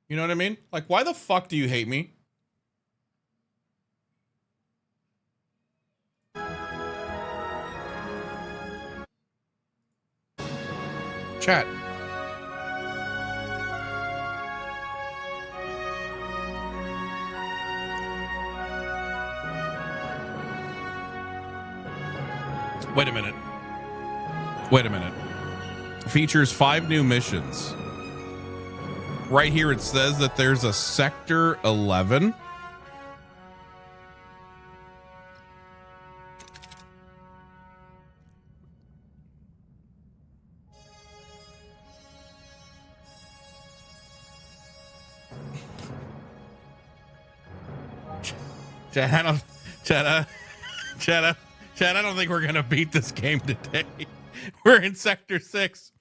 You know what I mean? Like, why the fuck do you hate me? Chat. Wait a minute. Wait a minute. Features 5 new missions. Right here it says that there's a Sector 11. Chad, I don't think we're gonna beat this game today. We're in Sector 6.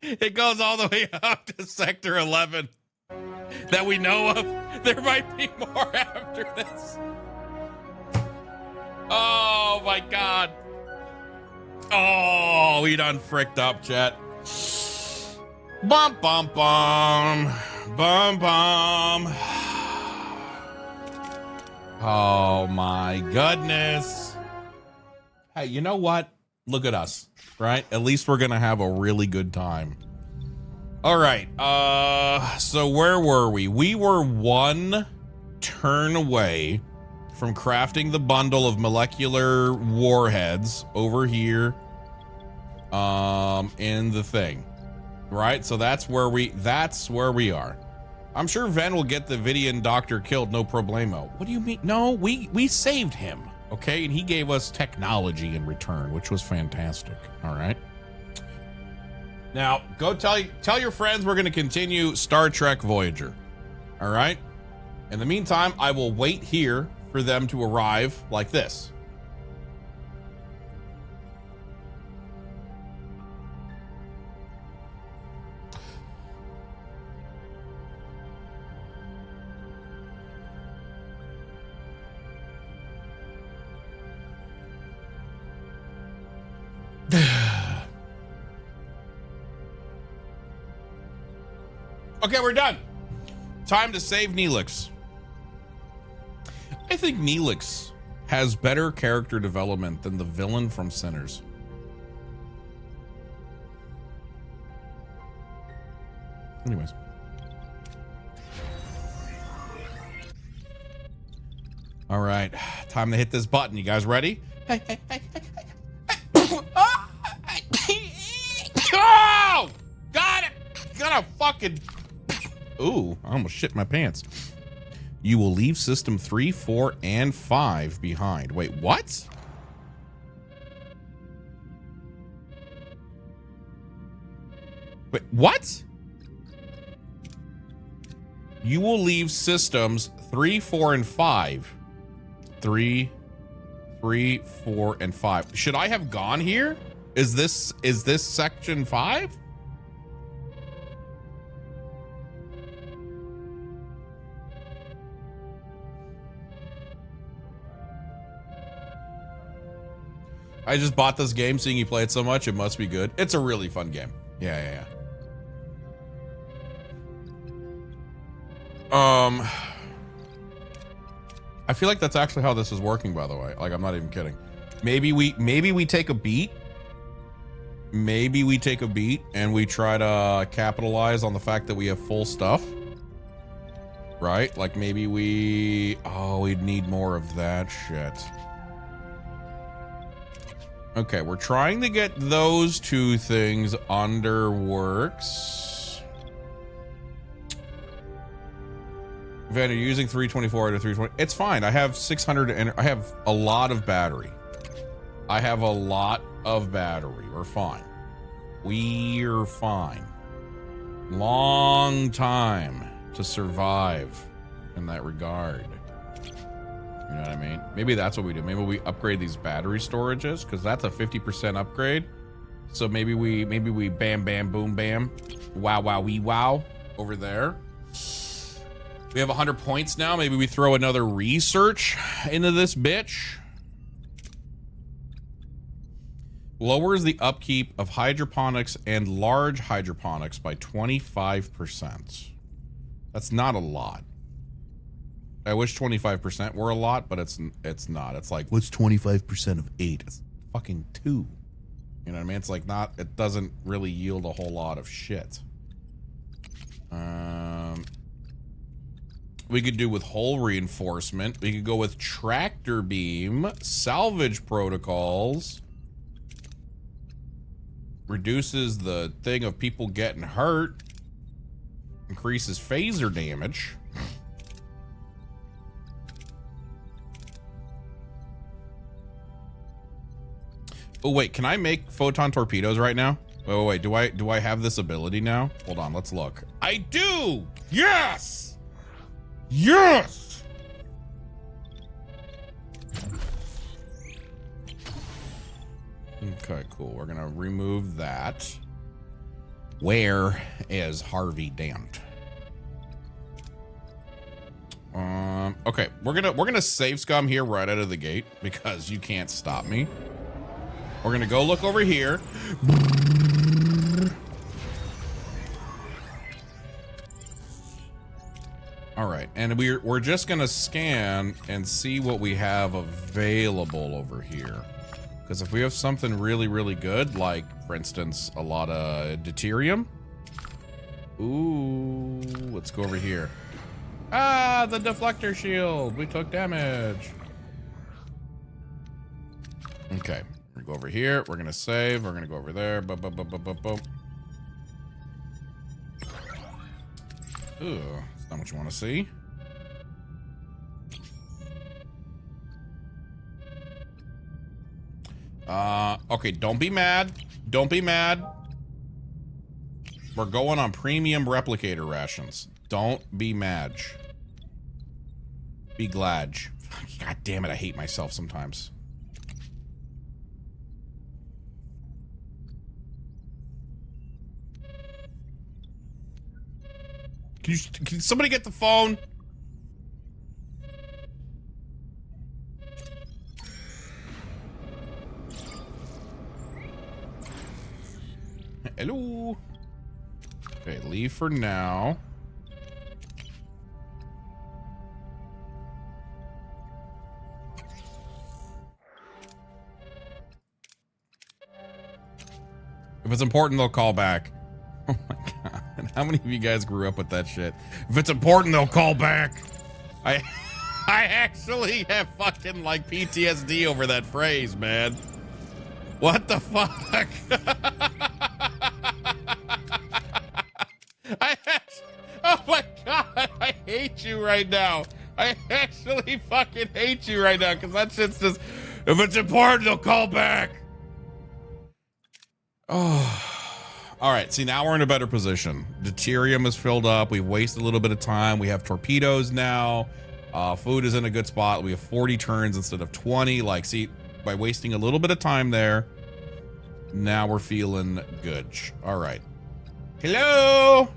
It goes all the way up to Sector 11 that we know of. There might be more after this. Oh my God. Oh, we done fricked up, chat. Bum, bum, bum. Bum, bum. Oh my goodness. Hey, you know what? Look at us, right? At least we're gonna have a really good time. All right, so where were we? We were 1 turn away from crafting the bundle of molecular warheads over here in the thing, right? So that's where we are. I'm sure Ven will get the Vidian doctor killed, no problemo. What do you mean? No, we saved him, okay? And he gave us technology in return, which was fantastic. All right. Now, go tell your friends we're going to continue Star Trek Voyager. All right? In the meantime, I will wait here for them to arrive like this. Okay, we're done. Time to save Neelix. I think Neelix has better character development than the villain from Sinners. Anyways. All right, time to hit this button. You guys ready? Hey. Oh! Got it! Gonna fucking... Ooh, I almost shit my pants. You will leave system 3, 4, and 5 behind. Wait, what? Wait, what? You will leave systems 3, 4, and 5. 3, 4, and 5. Should I have gone here? Is this section 5? I just bought this game seeing you play it so much. It must be good. It's a really fun game. Yeah. I feel like that's actually how this is working, by the way. Like, I'm not even kidding. Maybe we take a beat. Maybe we take a beat and we try to capitalize on the fact that we have full stuff. Right? Like maybe we'd need more of that shit. Okay, we're trying to get those 2 things under works. Van, are you using 324 out of 320? It's fine. I have 600 and I have a lot of battery. We're fine. We're fine. Long time to survive in that regard. You know what I mean? Maybe that's what we do. Maybe we upgrade these battery storages because that's a 50% upgrade. So maybe we bam bam boom bam, wow wow wee wow over there. We have 100 points now. Maybe we throw another research into this bitch. Lowers the upkeep of hydroponics and large hydroponics by 25%. That's not a lot. I wish 25% were a lot, but it's not. It's like, what's 25% of 8? It's fucking 2. You know what I mean? It's like not, it doesn't really yield a whole lot of shit. We could do with hull reinforcement. We could go with tractor beam, salvage protocols. Reduces the thing of people getting hurt. Increases phaser damage. Oh wait, can I make photon torpedoes right now? Wait, do I have this ability now? Hold on, let's look. I do! Yes! Yes! Okay, cool. We're gonna remove that. Where is Harvey Dent? Okay, we're gonna save scum here right out of the gate because you can't stop me. We're gonna go look over here. All right, and we're just gonna scan and see what we have available over here. Because if we have something really, really good, like for instance, a lot of deuterium. Ooh, let's go over here. Ah, the deflector shield. We took damage. Okay, we're gonna go over here. We're gonna save. We're gonna go over there. Boom, boom, boom, boom, boom, boom. Ooh, that's not what you want to see. Okay, don't be mad. Don't be mad. We're going on premium replicator rations. Don't be mad. Be glad. God damn it, I hate myself sometimes. Can somebody get the phone? Hello. Okay, leave for now. If it's important, they'll call back. Oh my god. How many of you guys grew up with that shit? If it's important, they'll call back. I actually have fucking like PTSD over that phrase, man. What the fuck? Oh my god, I hate you right now. I actually fucking hate you right now because that shit's just, if it's important, they'll call back. Oh. All right, see, now we're in a better position. Deuterium is filled up. We've wasted a little bit of time. We have torpedoes now. Food is in a good spot. We have 40 turns instead of 20. Like, see, by wasting a little bit of time there, now we're feeling good. All right. Hello?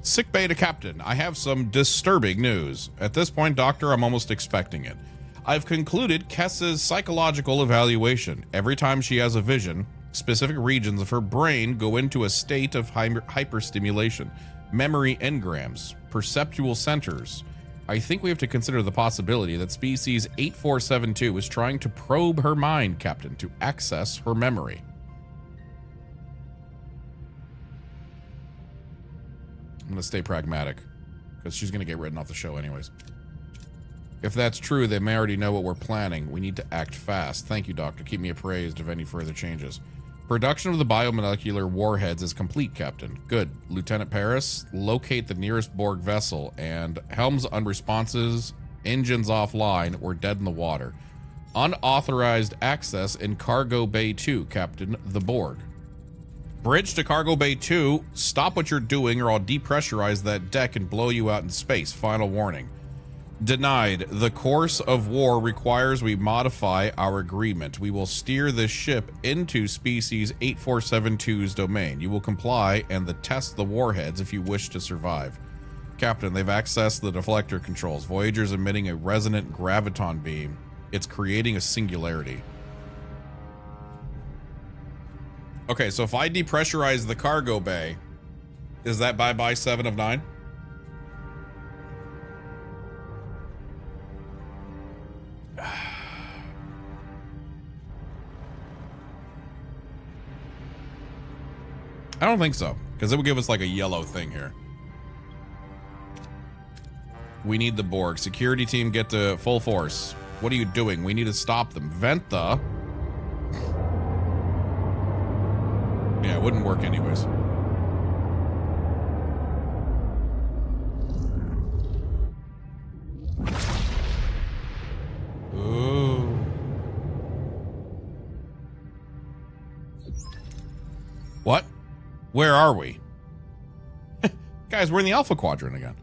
Sick bay to Captain. I have some disturbing news. At this point, Doctor, I'm almost expecting it. I've concluded Kessa's psychological evaluation. Every time she has a vision, specific regions of her brain go into a state of hyperstimulation. Memory engrams, perceptual centers. I think we have to consider the possibility that species 8472 is trying to probe her mind, Captain, to access her memory. I'm gonna stay pragmatic, because she's gonna get written off the show anyways. If that's true, they may already know what we're planning. We need to act fast. Thank you, Doctor. Keep me appraised of any further changes. Production of the biomolecular warheads is complete, Captain. Good. Lieutenant Paris, locate the nearest Borg vessel, and helms unresponses, engines offline, we're dead in the water. Unauthorized access in Cargo Bay 2, Captain, the Borg. Bridge to Cargo Bay 2, stop what you're doing or I'll depressurize that deck and blow you out in space. Final warning. Denied. The course of war requires we modify our agreement. We will steer this ship into species 8472's domain. You will comply and test the warheads if you wish to survive. Captain, they've accessed the deflector controls. Voyager's emitting a resonant graviton beam. It's creating a singularity. Okay, so if I depressurize the cargo bay, Is that bye-bye 7 of 9? I don't think so, because it would give us like a yellow thing here. We need the Borg. Security team, get to full force. What are you doing? We need to stop them. Venta. Yeah, it wouldn't work anyways. Ooh. What? Where are we? Guys, we're in the Alpha Quadrant again.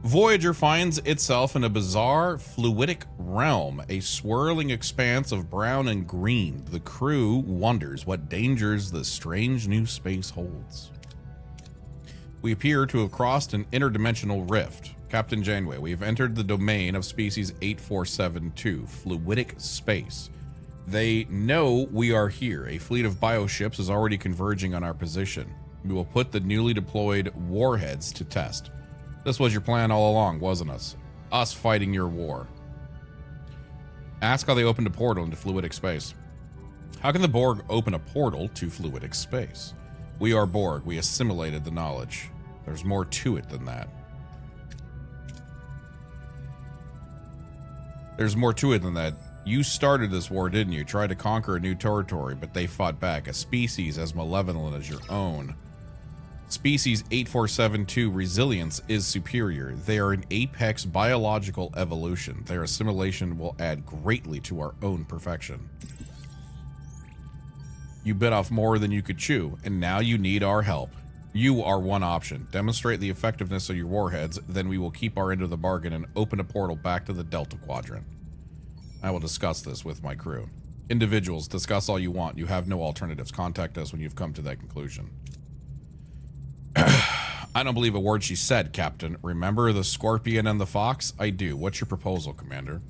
Voyager finds itself in a bizarre fluidic realm, a swirling expanse of brown and green. The crew wonders what dangers the strange new space holds. We appear to have crossed an interdimensional rift. Captain Janeway, we have entered the domain of species 8472, fluidic space. They know we are here. A fleet of bioships is already converging on our position. We will put the newly deployed warheads to test. This was your plan all along, wasn't it? Us fighting your war. Ask how they opened a portal into fluidic space. How can the Borg open a portal to fluidic space? We are Borg. We assimilated the knowledge. There's more to it than that. There's more to it than that. You started this war, didn't you? Tried to conquer a new territory, but they fought back. A species as malevolent as your own. Species 8472 resilience is superior. They are an apex biological evolution. Their assimilation will add greatly to our own perfection. You bit off more than you could chew, and now you need our help. You are one option. Demonstrate the effectiveness of your warheads, then we will keep our end of the bargain and open a portal back to the Delta Quadrant. I will discuss this with my crew. Individuals, discuss all you want. You have no alternatives. Contact us when you've come to that conclusion. I don't believe a word she said, Captain. Remember the Scorpion and the Fox? I do. What's your proposal, Commander?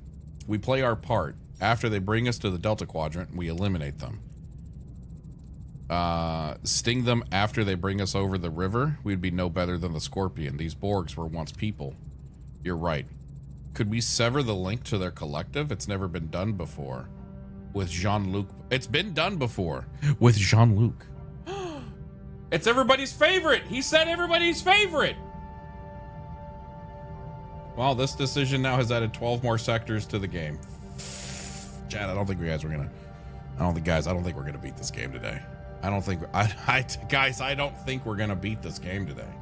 We play our part. After they bring us to the Delta Quadrant, we eliminate them. Sting them after they bring us over the river? We'd be no better than the Scorpion. These Borgs were once people. You're right. Could we sever the link to their collective? It's never been done before. With Jean-Luc. It's been done before. With Jean-Luc. It's everybody's favorite. He said everybody's favorite. Well, this decision now has added 12 more sectors to the game. Chad, I don't think we're gonna beat this game today. Guys, I don't think we're gonna beat this game today.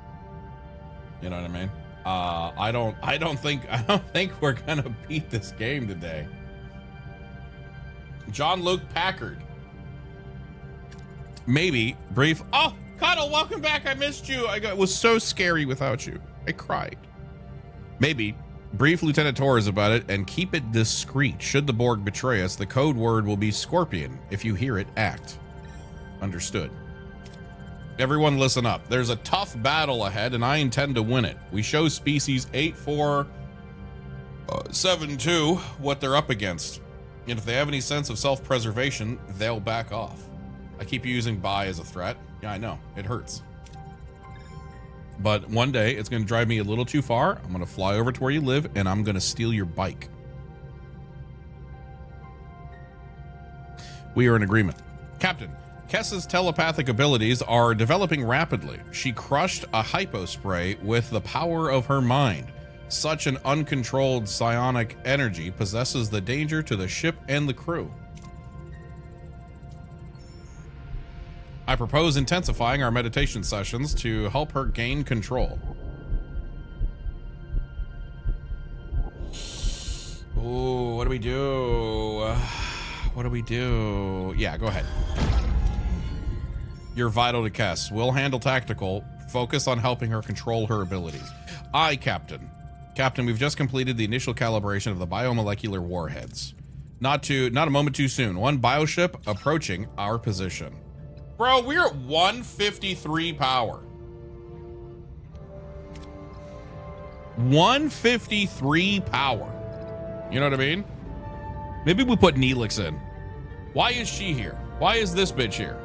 You know what I mean? I don't think we're gonna beat this game today. Jean-Luc Packard. Maybe brief. Oh, Cuddle, welcome back. I missed you. It was so scary without you. I cried. Maybe brief Lieutenant Torres about it and keep it discreet. Should the Borg betray us, the code word will be Scorpion. If you hear it, act. Understood. Everyone listen up. There's a tough battle ahead and I intend to win it. We show species 8472 what they're up against. And if they have any sense of self-preservation, they'll back off. I keep using bye as a threat. Yeah, I know. It hurts. But one day, it's going to drive me a little too far. I'm going to fly over to where you live, and I'm going to steal your bike. We are in agreement. Captain, Kessa's telepathic abilities are developing rapidly. She crushed a hypospray with the power of her mind. Such an uncontrolled psionic energy possesses the danger to the ship and the crew. I propose intensifying our meditation sessions to help her gain control. Ooh, what do we do? What do we do? Yeah, go ahead. You're vital to Kess. We'll handle tactical. Focus on helping her control her abilities. Aye, Captain. Captain, we've just completed the initial calibration of the biomolecular warheads. Not a moment too soon. One bioship approaching our position. Bro, we're at 153 power. 153 power. You know what I mean? Maybe we put Neelix in. Why is she here? Why is this bitch here?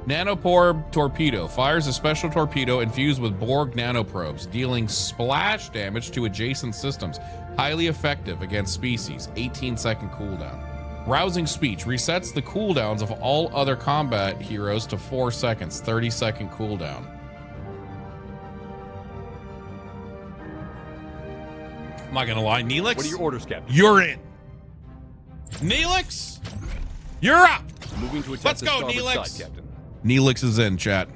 Nanopore torpedo fires a special torpedo infused with Borg nanoprobes, dealing splash damage to adjacent systems. Highly effective against species. 18-second cooldown. Rousing speech resets the cooldowns of all other combat heroes to 4 seconds. 30-second cooldown. I'm not gonna lie, Neelix. What are your orders, Captain? You're in. Neelix, you're up. Moving to attack Let's the go, starboard Neelix. side, Captain. Neelix is in, chat.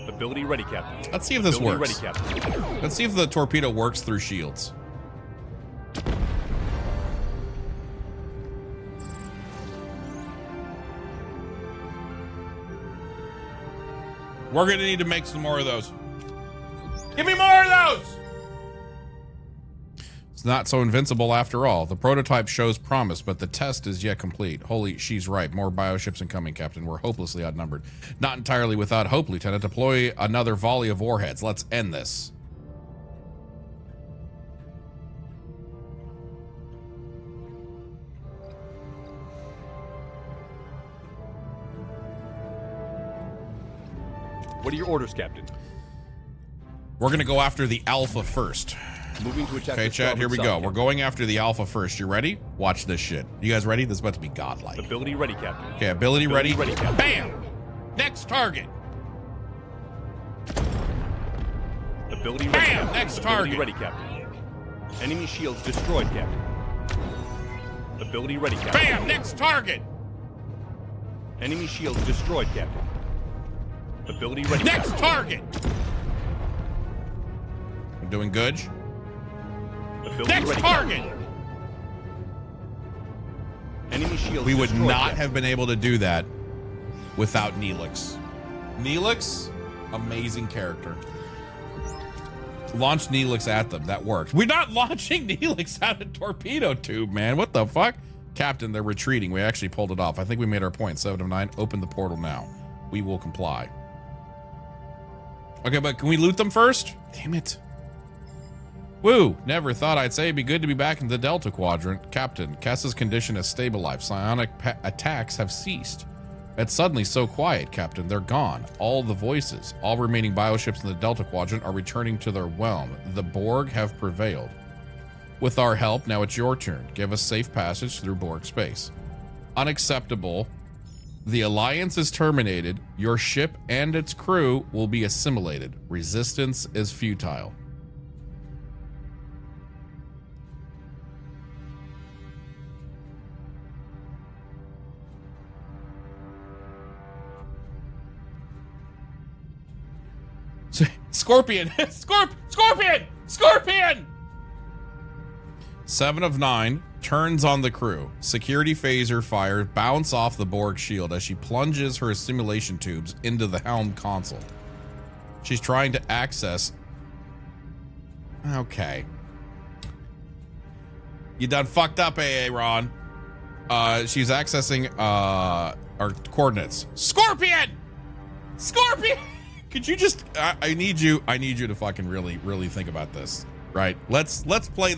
Ability ready, Captain. Let's see if this Ability works. ready, Captain. Let's see if the torpedo works through shields. We're gonna need to make some more of those. Give me more of those! It's not so invincible after all. The prototype shows promise, but the test is yet complete. Holy, she's right. More bioships incoming, Captain. We're hopelessly outnumbered. Not entirely without hope, Lieutenant. Deploy another volley of warheads. Let's end this. What are your orders, Captain? We're gonna go after the Alpha first. Moving to attack Okay, the chat, here we starboard go. side, We're going after the Alpha first. You ready? Watch this shit. You guys ready? This is about to be godlike. Captain. Ability ready, Captain. Okay, ability ready. Captain. Bam! Next target. Ability ready. Bam! Captain. Next Ability target. ready, Captain. Enemy shields destroyed, Captain. Ability ready, Captain. Bam! Next target. Enemy shields destroyed, Captain. Ability ready. Next Captain. target. I'm doing good. Ability Next ready, target. Captain. Enemy shields We would destroyed, not Captain. have been able to do that without Neelix. Neelix, amazing character. Launch Neelix at them. That worked. We're not launching Neelix out of torpedo tube, man. What the fuck? Captain, they're retreating. We actually pulled it off. I think we made our point. 7 of 9. Open the portal now. We will comply. Okay, but can we loot them first? Damn it. Woo, never thought I'd say it'd be good to be back in the Delta Quadrant. Captain, Kessa's condition has stabilized. Psionic attacks have ceased. It's suddenly so quiet, Captain. They're gone. All the voices, all remaining bioships in the Delta Quadrant are returning to their realm. The Borg have prevailed. With our help, now it's your turn. Give us safe passage through Borg space. Unacceptable. The Alliance is terminated. Your ship and its crew will be assimilated. Resistance is futile. Scorpion! Scorpion! 7 of 9 turns on the crew. Security phaser fire bounce off the Borg shield as she plunges her assimilation tubes into the helm console. She's trying to access... Okay. You done fucked up, Aaron. She's accessing our coordinates. Scorpion! Could you just I need you to fucking really think about this, right? Let's play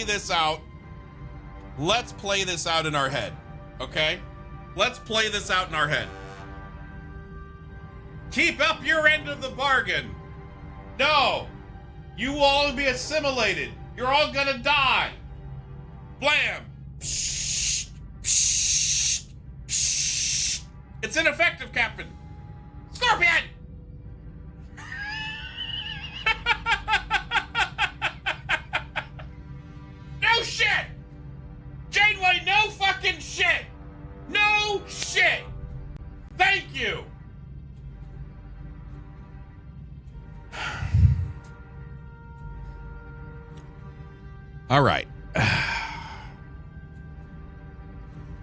this out. Let's play this out in our head. Okay? Let's play this out in our head. Keep up your end of the bargain. No. You will all be assimilated. You're all gonna die. Blam. Psh, psh, psh. It's ineffective, Captain. Scorpion! No shit! Janeway, no fucking shit! No shit! Thank you! All right.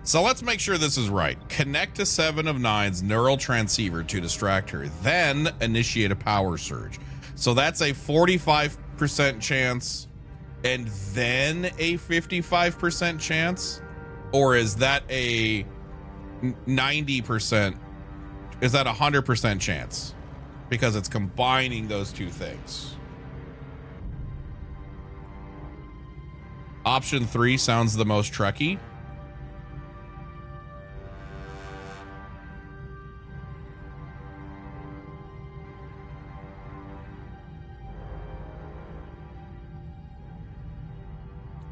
So let's make sure this is right. Connect to 7 of 9's neural transceiver to distract her, then initiate a power surge. So that's a 45% chance and then a 55% chance? Or is that a 90%? Is that a 100% chance? Because it's combining those two things. Option 3 sounds the most Trekkie.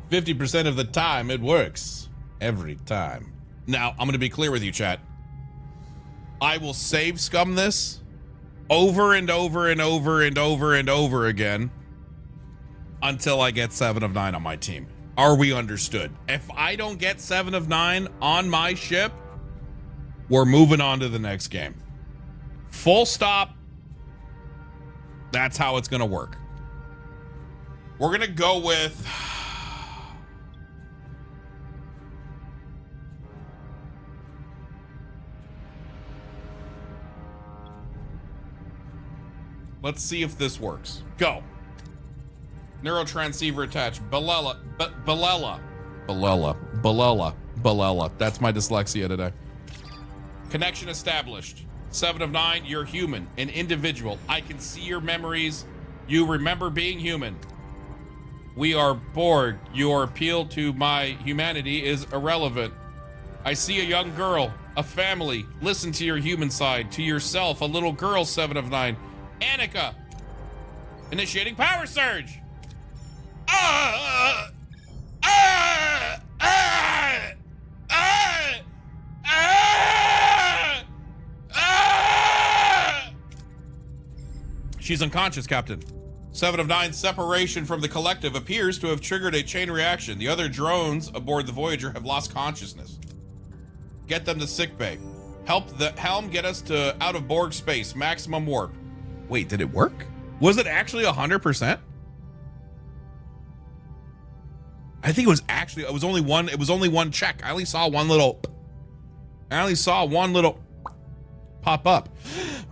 50% of the time, it works. Every time. Now, I'm going to be clear with you, chat. I will save scum this over and over and over and over and over again until I get 7 of 9 on my team. Are we understood? If I don't get 7 of 9 on my ship, we're moving on to the next game. Full stop. That's how it's going to work. We're going to go with... Let's see if this works. Go. Neurotransceiver attached. Balela. That's my dyslexia today. Connection established. 7 of 9, you're human, an individual. I can see your memories. You remember being human. We are Borg. Your appeal to my humanity is irrelevant. I see a young girl, a family. Listen to your human side, to yourself, a little girl, 7 of 9. Annika. Initiating power surge. She's unconscious, Captain. 7 of 9 separation from the collective appears to have triggered a chain reaction. The other drones aboard the Voyager have lost consciousness. Get them to sickbay. Help the helm get us to out of Borg space. Maximum warp. Wait, did it work? Was it actually 100%? I think it was actually, it was only one check. I only saw one little pop up.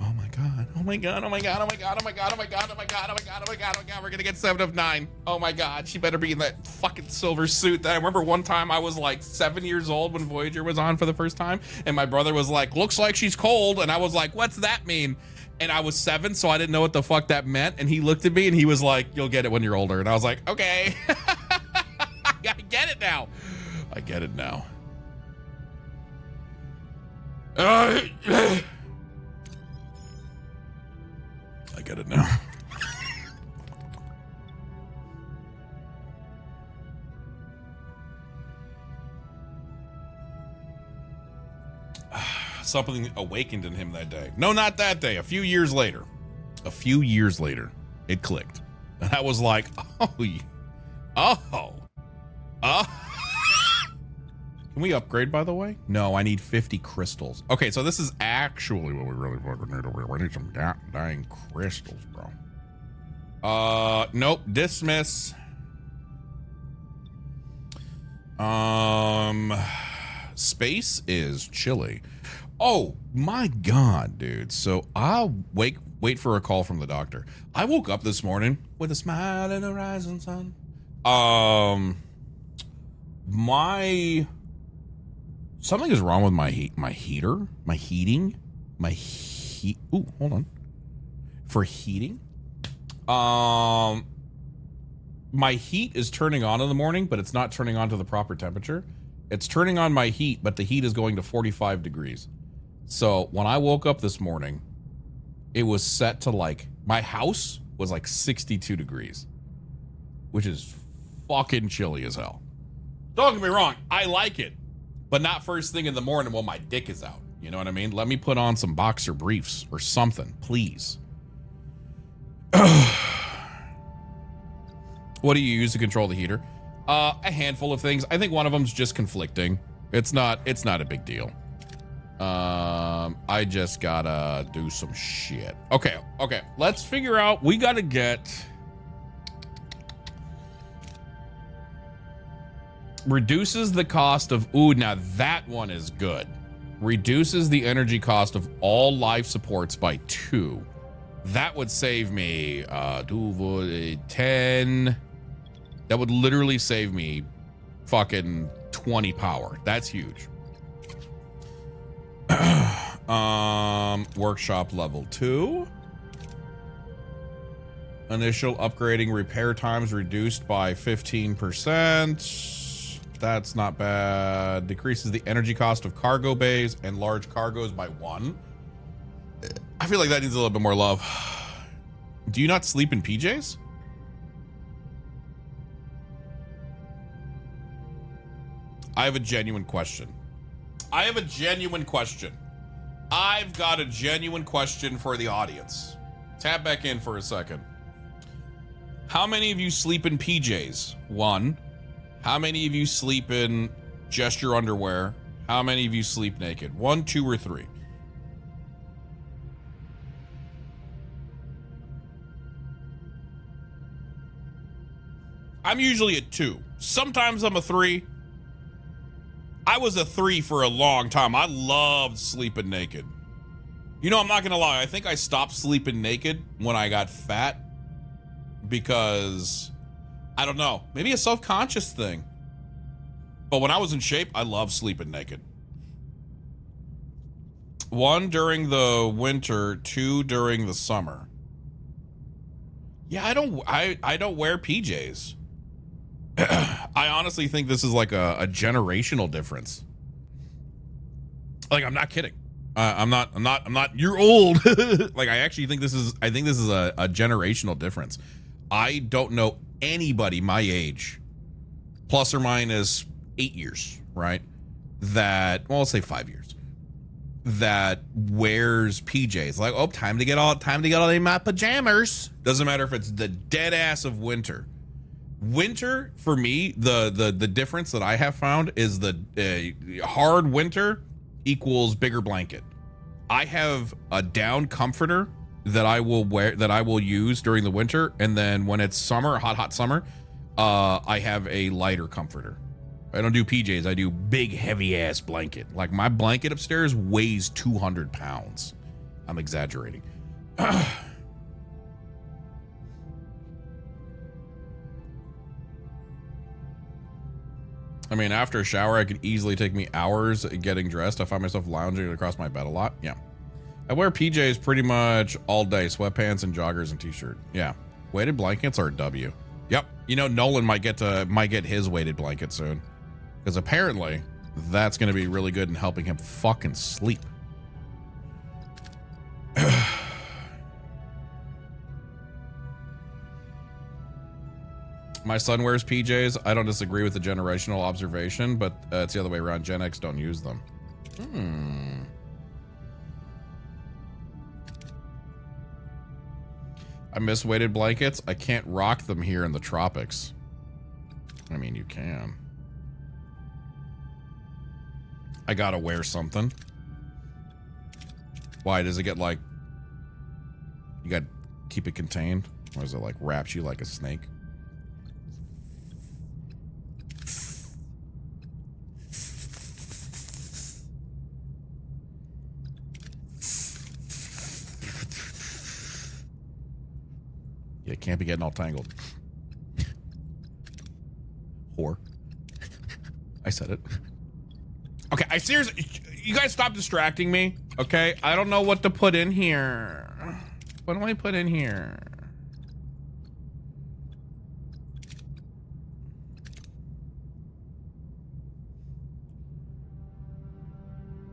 Oh my God. Oh my God. Oh my God. Oh my God. Oh my God. Oh my God. Oh my God. Oh my God. Oh my God. Oh my God. We're going to get 7 of 9. Oh my God. She better be in that fucking silver suit. I remember one time I was like 7 years old when Voyager was on for the first time. And my brother was like, looks like she's cold. And I was like, what's that mean? And I was 7, so I didn't know what the fuck that meant. And he looked at me and he was like, you'll get it when you're older. And I was like, okay. I get it now. I get it now. I get it now. Something awakened in him that day. No, not that day. A few years later, it clicked. And I was like, oh. Can we upgrade, by the way? No, I need 50 crystals. Okay, so this is actually what we really fucking need. We need some dying crystals, bro. Nope. Dismiss. Space is chilly. Oh my God, dude. So I'll wait for a call from the doctor. I woke up this morning with a smile in the rising sun. Something is wrong with my heating. Ooh, hold on. For heating. My heat is turning on in the morning, but it's not turning on to the proper temperature. It's turning on my heat, but the heat is going to 45 degrees. So when I woke up this morning, it was set to like, my house was like 62 degrees, which is fucking chilly as hell. Don't get me wrong, I like it, but not first thing in the morning while my dick is out. You know what I mean? Let me put on some boxer briefs or something, please. What do you use to control the heater? A handful of things. I think one of them's just conflicting. It's not a big deal. I just gotta do some shit. Okay. Let's figure out, we gotta get reduces the cost of, ooh, now that one is good. Reduces the energy cost of all life supports by 2. That would save me 10. That would literally save me fucking 20 power. That's huge. Workshop level 2. Initial upgrading repair times reduced by 15%. That's not bad. Decreases the energy cost of cargo bays and large cargos by 1. I feel like that needs a little bit more love. Do you not sleep in PJs? I have a genuine question. I've got a genuine question for the audience. Tap back in for a second. How many of you sleep in PJs? 1. How many of you sleep in just your underwear? How many of you sleep naked? 1, 2, or 3? I'm usually a 2. Sometimes I'm a 3. I was a 3 for a long time. I loved sleeping naked. You know, I'm not gonna lie. I think I stopped sleeping naked when I got fat because, I don't know, maybe a self-conscious thing. But when I was in shape, I loved sleeping naked. 1, during the winter, 2, during the summer. Yeah, I don't wear PJs. I honestly think this is like a generational difference. Like, I'm not kidding. I'm not, you're old. Like, I actually think this is a generational difference. I don't know anybody my age, plus or minus 8 years, right? That, well, let's say 5 years, that wears PJs. Like, oh, time to get all in my pajamas. Doesn't matter if it's the dead ass of winter. Winter, for me, the difference that I have found is the hard winter equals bigger blanket. I have a down comforter that I will use during the winter, and then when it's summer, hot summer, I have a lighter comforter. I don't do PJs. I do big, heavy ass blanket. Like, my blanket upstairs weighs 200 pounds. I'm exaggerating. I mean, after a shower, it could easily take me hours getting dressed. I find myself lounging across my bed a lot. Yeah. I wear PJs pretty much all day. Sweatpants and joggers and t-shirt. Yeah. Weighted blankets are a W. Yep. You know, Nolan might get his weighted blanket soon. Because apparently, that's going to be really good in helping him fucking sleep. My son wears PJs. I don't disagree with the generational observation, but it's the other way around. Gen X don't use them. I miss weighted blankets. I can't rock them here in the tropics. I mean, you can. I gotta wear something. Why does it get like, you gotta keep it contained? Or is it like wraps you like a snake? Yeah, can't be getting all tangled. Whore. I said it. Okay, I seriously, you guys stop distracting me, okay? I don't know what to put in here. What do I put in here?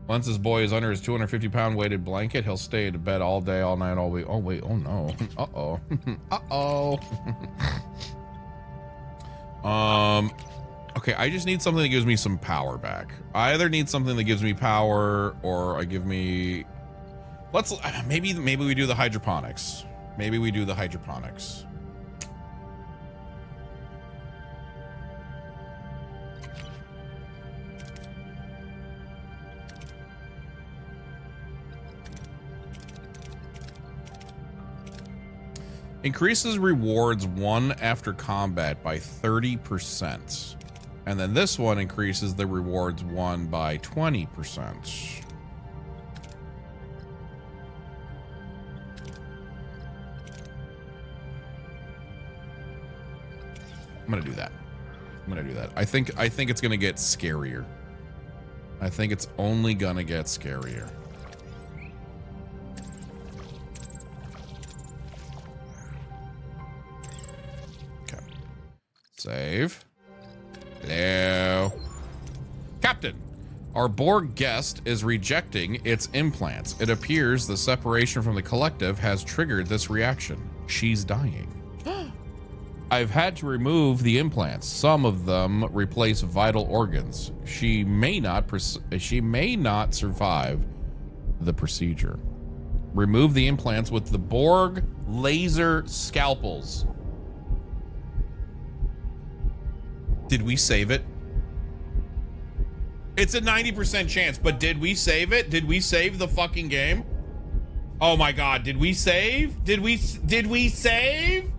Once this boy is under his 250-pound weighted blanket, he'll stay in bed all day, all night, all week. Oh, wait. Oh, no. Uh-oh. Uh-oh. Okay, I just need something that gives me some power back. I either need something that gives me power, or maybe we do the hydroponics. Maybe we do the hydroponics. Increases rewards 1 after combat by 30%. And then this one increases the rewards 1 by 20%. I'm gonna do that. I think it's gonna get scarier. I think it's only gonna get scarier. Save. Hello. Captain, our Borg guest is rejecting its implants. It appears the separation from the collective has triggered this reaction. She's dying. I've had to remove the implants. Some of them replace vital organs. She may not survive the procedure. Remove the implants with the Borg laser scalpels. Did we save it? It's a 90% chance, but did we save it? Did we save the fucking game? Oh my God, did we save? Did we save?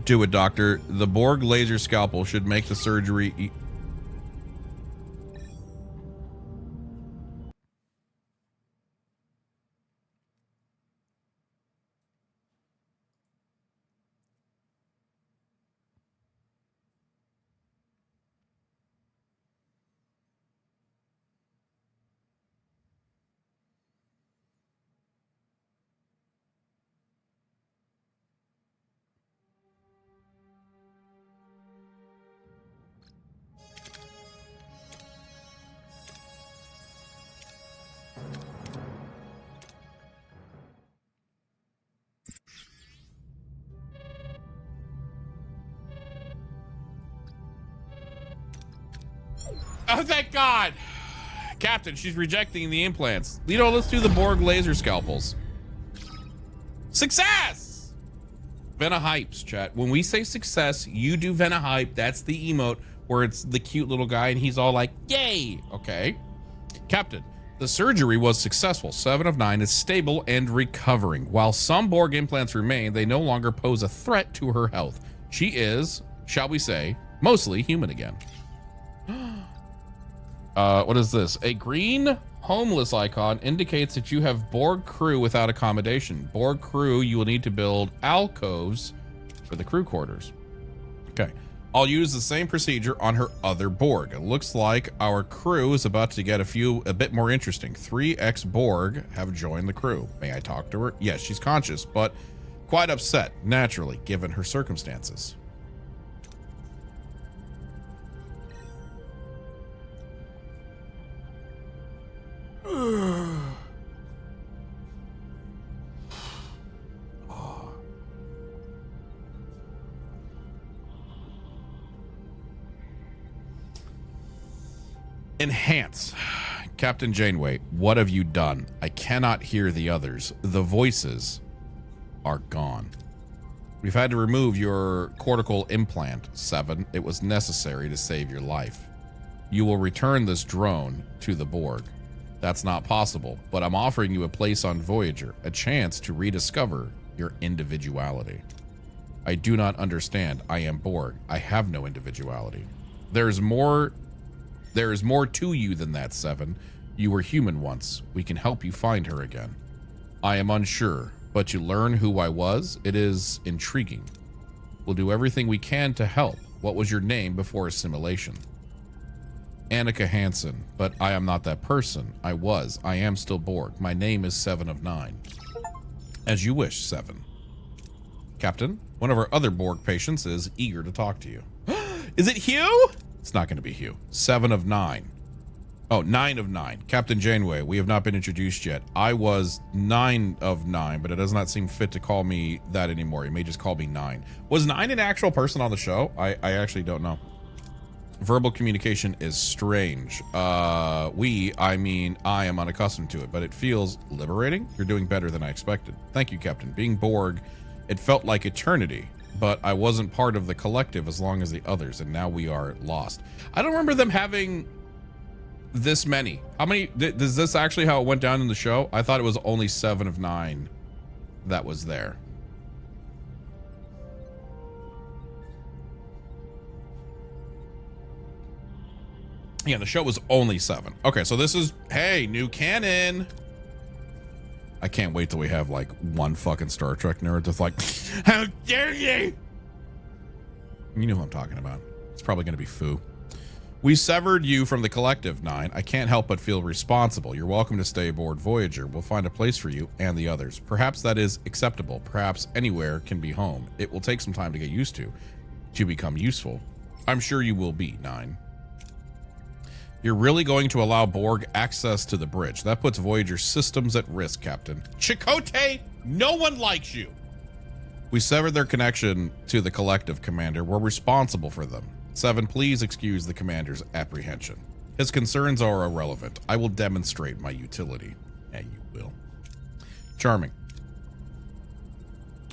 Do it, doctor. The Borg laser scalpel should make the surgery. Oh, thank God. Captain, she's rejecting the implants. You know, let's do the Borg laser scalpels. Success! Vena hypes, chat. When we say success, you do Vena hype. That's the emote where it's the cute little guy and he's all like, yay. Okay. Captain, the surgery was successful. 7 of 9 is stable and recovering. While some Borg implants remain, they no longer pose a threat to her health. She is, shall we say, mostly human again. What is this? A green homeless icon indicates that you have Borg crew without accommodation. Borg crew, you will need to build alcoves for the crew quarters. Okay. I'll use the same procedure on her other Borg. It looks like our crew is about to get a bit more interesting. 3 ex-Borg have joined the crew. May I talk to her? Yes, she's conscious, but quite upset, naturally, given her circumstances. Enhance. Captain Janeway, what have you done? I cannot hear the others. The voices are gone. We've had to remove your cortical implant, 7. It was necessary to save your life. You will return this drone to the Borg. That's not possible, but I'm offering you a place on Voyager, a chance to rediscover your individuality. I do not understand. I am Borg. I have no individuality. There is more to you than that, 7. You were human once. We can help you find her again. I am unsure, but you learn who I was. It is intriguing. We'll do everything we can to help. What was your name before assimilation? Annika Hansen, but I am not that person. I am still Borg. My name is 7 of 9. As you wish, 7. Captain, one of our other Borg patients is eager to talk to you. Is it Hugh? It's not going to be Hugh. 7 of 9. Oh, 9 of 9. Captain Janeway, we have not been introduced yet. I was 9 of 9, but it does not seem fit to call me that anymore. You may just call me 9. Was 9 an actual person on the show? I actually don't know. Verbal communication is strange. I mean, I am unaccustomed to it, but it feels liberating. You're doing better than I expected. Thank you, Captain. Being Borg, it felt like eternity, but I wasn't part of the collective as long as the others, and now we are lost. I don't remember them having this many. How many? Is this actually how it went down in the show? I thought it was only 7 of 9 that was there. Yeah, the show was only 7. Okay, so this is, hey, new canon. I can't wait till we have like one fucking Star Trek nerd that's like, how dare you? You know who I'm talking about. It's probably going to be Fu. We severed you from the collective, 9. I can't help but feel responsible. You're welcome to stay aboard Voyager. We'll find a place for you and the others. Perhaps that is acceptable. Perhaps anywhere can be home. It will take some time to get used to become useful. I'm sure you will be, 9. You're really going to allow Borg access to the bridge. That puts Voyager systems at risk, Captain. Chakotay No one likes you. We severed their connection to the collective, Commander. We're responsible for them. 7, please excuse the commander's apprehension. His concerns are irrelevant. I will demonstrate my utility. Yeah, you will. Charming.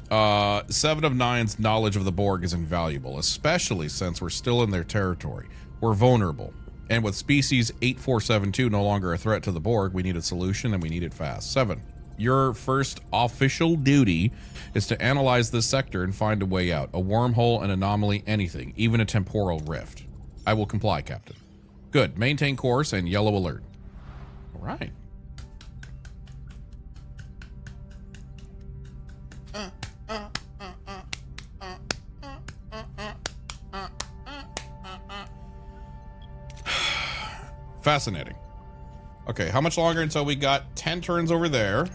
7 of 9's knowledge of the Borg is invaluable, especially since we're still in their territory. We're vulnerable. And with species 8472 no longer a threat to the Borg, we need a solution and we need it fast. 7. Your first official duty is to analyze this sector and find a way out. A wormhole, an anomaly, anything, even a temporal rift. I will comply, Captain. Good. Maintain course and yellow alert. All right. Fascinating. Okay, how much longer until we got 10 turns over there?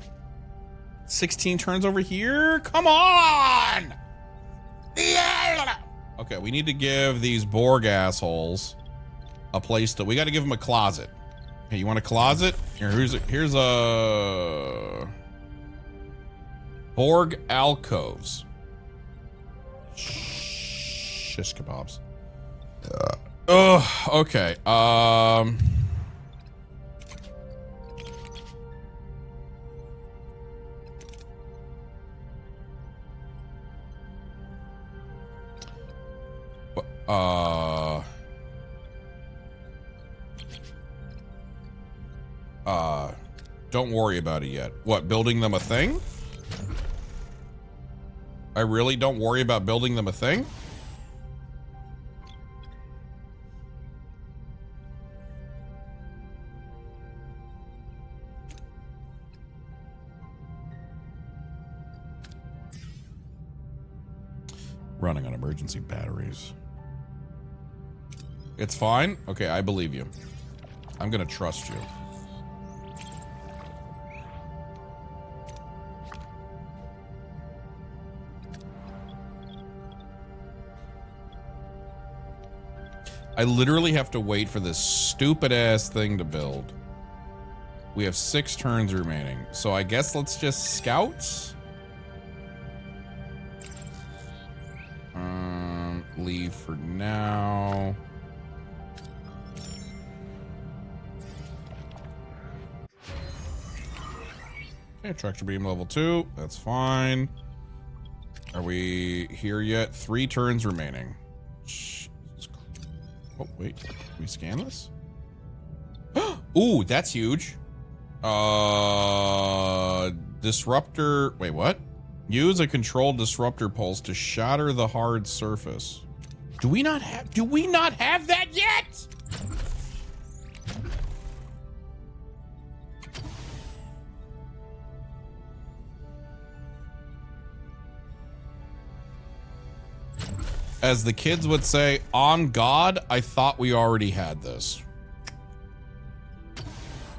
16 turns over here? Come on! Okay, we need to give these Borg assholes a place to... We got to give them a closet. Hey, you want a closet? Here's a... Borg alcoves. Shish kebabs. Okay. Don't worry about it yet. What, building them a thing? I really don't worry about building them a thing? Running on emergency batteries. It's fine? Okay, I believe you. I'm gonna trust you. I literally have to wait for this stupid ass thing to build. We have 6 turns remaining, so I guess let's just scout. Leave for now. Okay, tractor beam level 2. That's fine. Are we here yet? 3 turns remaining. Oh, wait. Can we scan this? Ooh, that's huge. Disruptor. Wait, what? Use a controlled disruptor pulse to shatter the hard surface. Do we not have that yet? As the kids would say, on God, I thought we already had this.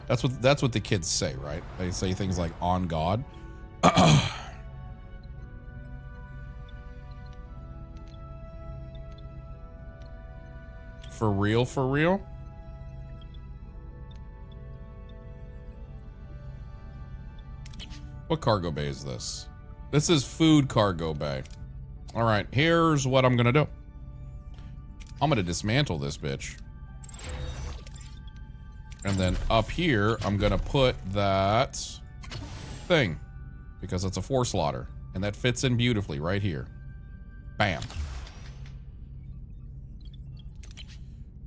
That's what the kids say, right? They say things like on God. For real, for real? What cargo bay is this? This is food cargo bay. All right, here's what I'm gonna do. I'm gonna dismantle this bitch. And then up here, I'm gonna put that thing because it's a 4 slaughter and that fits in beautifully right here. Bam.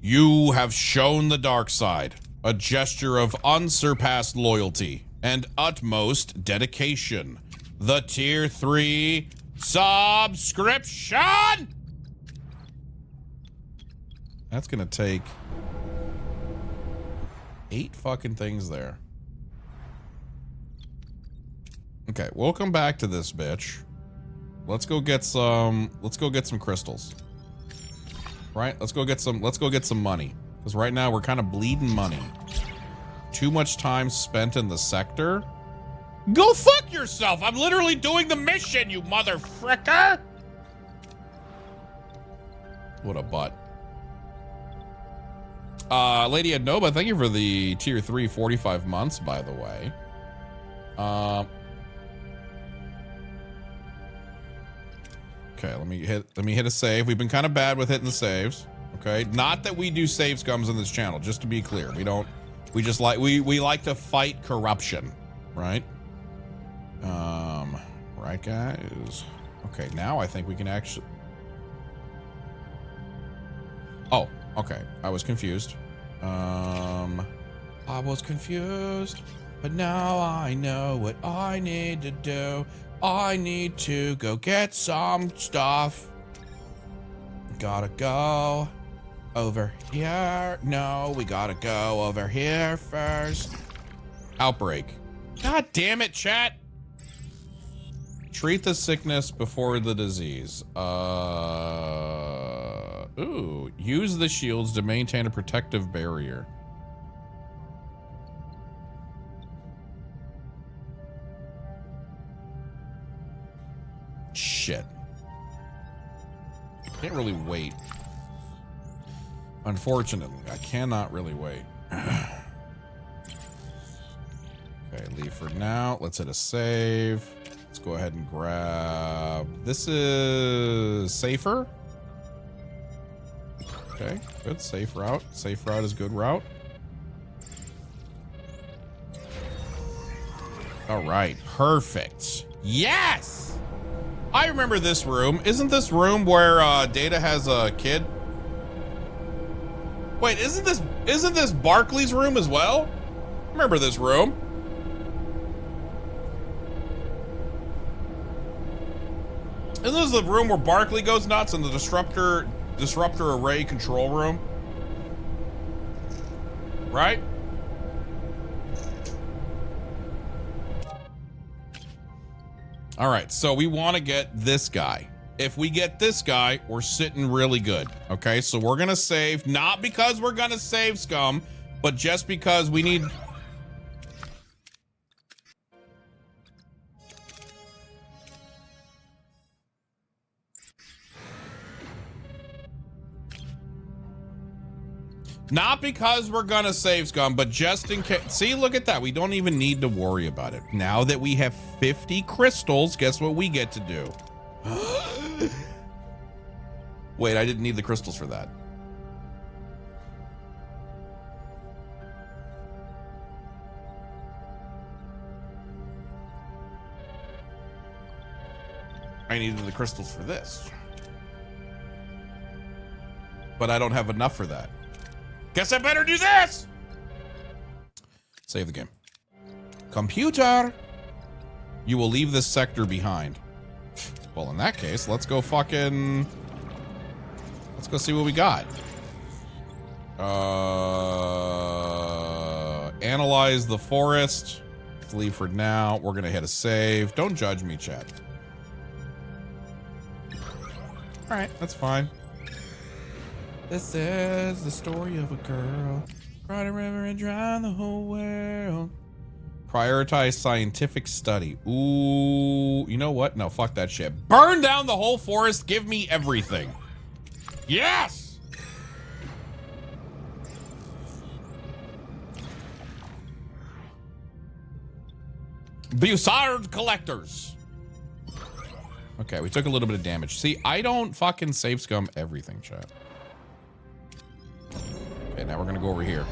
You have shown the dark side, a gesture of unsurpassed loyalty and utmost dedication. The tier 3 subscription! That's gonna take 8 fucking things there. Okay, we'll come back to this bitch. Let's go get some crystals. Right? Let's go get some money. Because right now we're kind of bleeding money. Too much time spent in the sector. Go fuck yourself! I'm literally doing the mission, you motherfricker! What a butt. Lady Adnoba, thank you for the tier 3 45 months, by the way. Okay, let me hit a save. We've been kind of bad with hitting the saves. Okay, not that we do save scums on this channel, just to be clear. We just like we like to fight corruption, right? Right, guys. Okay, now I think we can actually. Oh, okay. I was confused. I was confused, but now I know what I need to do. I need to go get some stuff. Gotta go over here. No, we gotta go over here first. Outbreak. God damn it, chat. Treat the sickness before the disease. Ooh, use the shields to maintain a protective barrier. Shit. I can't really wait. Unfortunately, I cannot really wait. Okay, leave for now. Let's hit a save. Let's go ahead and grab. This is safer. Okay, good. Safe route. Safe route is good route. All right, perfect. Yes! I remember this room. Isn't this room where Data has a kid? Wait, isn't this Barkley's room as well? Remember this room? Isn't this the room where Barkley goes nuts in the disruptor array control room? Right? All right, so we want to get this guy. If we get this guy, we're sitting really good. Okay, so we're gonna save, not because we're gonna save scum, but just because we need. Not because we're gonna save scum, but just in case. See, look at that. We don't even need to worry about it. Now that we have 50 crystals, guess what we get to do? Wait, I didn't need the crystals for that. I needed the crystals for this. But I don't have enough for that. Guess I better do this! Save the game. Computer! You will leave this sector behind. Well, in that case, let's go fucking... Let's go see what we got. Analyze the forest. Let's leave for now. We're gonna hit a save. Don't judge me, chat. All right, that's fine. This is the story of a girl. Brought a river and drowned the whole world. Prioritize scientific study. Ooh, you know what? No, fuck that shit. Burn down the whole forest. Give me everything. Yes! Bussard collectors. Okay, we took a little bit of damage. See, I don't fucking save scum everything, chat. Okay, now we're gonna go over here.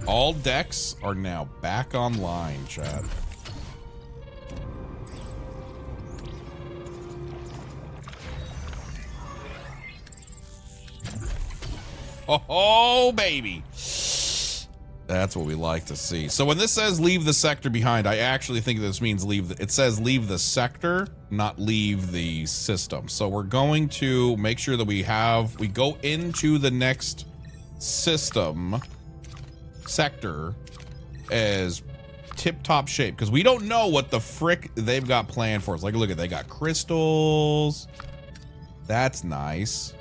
All decks are now back online, chat. Oh, baby. That's what we like to see. So when this says leave the sector behind, I actually think this means leave. It says leave the sector, not leave the system. So we're going to make sure that we go into the next sector as tip-top shape, because we don't know what the frick they've got planned for us. Like, look at, they got crystals. That's nice.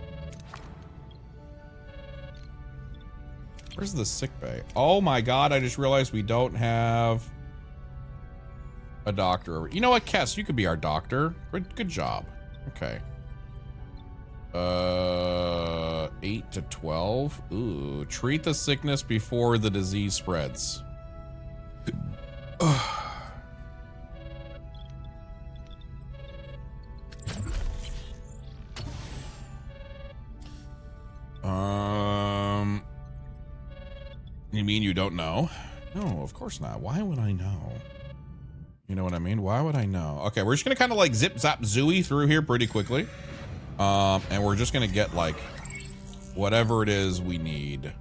Where's the sick bay? Oh my god, I just realized we don't have a doctor. You know what, Kess, you could be our doctor. Good job. Okay. 8 to 12. Ooh, treat the sickness before the disease spreads. You mean you don't know? No, of course not. Why would I know? You know what I mean? Why would I know? Okay, we're just gonna kind of like zip zap zooey through here pretty quickly. And we're just gonna get like whatever it is we need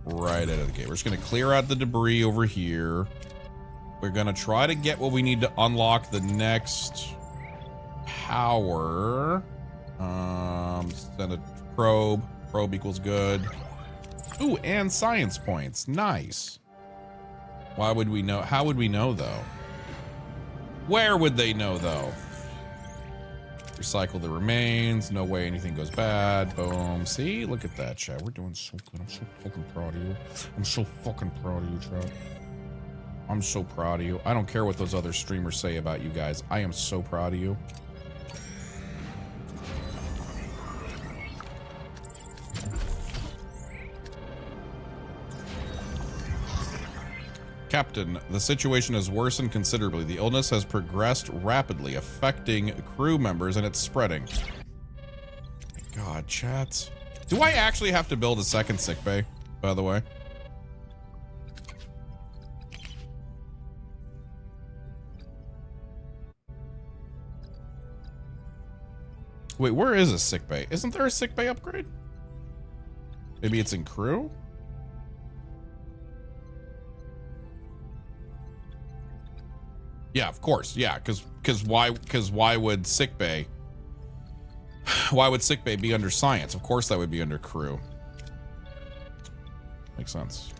right out of the gate. We're just gonna clear out the debris over here. We're gonna try to get what we need to unlock the next power. Send a probe. Probe equals good. Ooh, and science points. Nice. Why would we know? How would we know though? Where would they know though? Recycle the remains. No way anything goes bad. Boom. See? Look at that, chat. We're doing so good. I'm so fucking proud of you. I'm so fucking proud of you, chat. I'm so proud of you. I don't care what those other streamers say about you guys. I am so proud of you. Captain, the situation has worsened considerably. The illness has progressed rapidly, affecting crew members, and it's spreading. God, chat. Do I actually have to build a second sickbay, by the way? Wait, where is a sickbay? Isn't there a sickbay upgrade? Maybe it's in crew? Yeah, of course. Yeah, because why would sickbay? Why would sickbay be under science? Of course that would be under crew. Makes sense.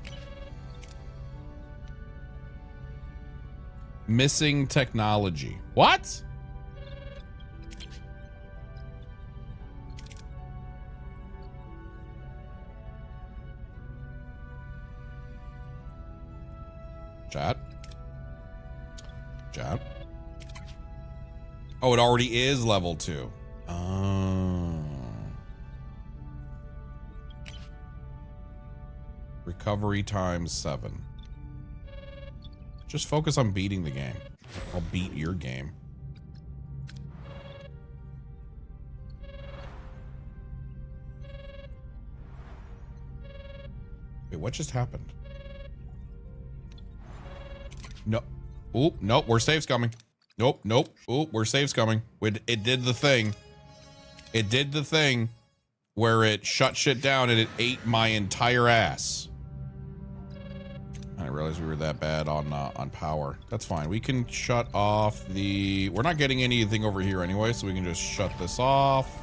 Missing technology. What? Chat. Chat. Oh, it already is level 2. Oh. Recovery times 7. Just focus on beating the game. I'll beat your game. Wait, what just happened? No. Oop, nope, we're saves coming. Nope, nope. Oop, we're saves coming. It did the thing. It did the thing where it shut shit down and it ate my entire ass. I didn't realize we were that bad on power. That's fine. We can shut off the... We're not getting anything over here anyway, so we can just shut this off.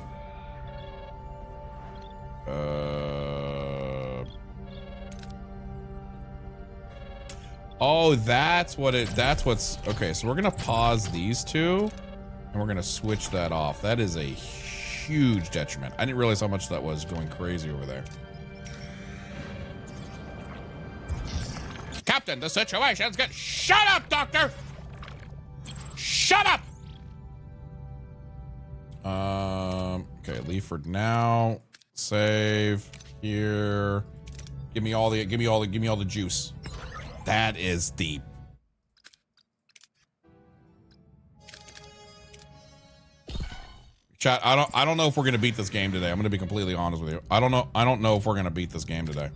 Oh, that's what's... Okay, so we're gonna pause these two, and we're gonna switch that off. That is a huge detriment. I didn't realize how much that was going crazy over there. Captain, the situation's good. Shut up, Doctor! Shut up! Okay, leave for now. Save here. Give me all the juice. That is deep. Chat, I don't know if we're gonna beat this game today. I'm gonna be completely honest with you. I don't know if we're gonna beat this game today.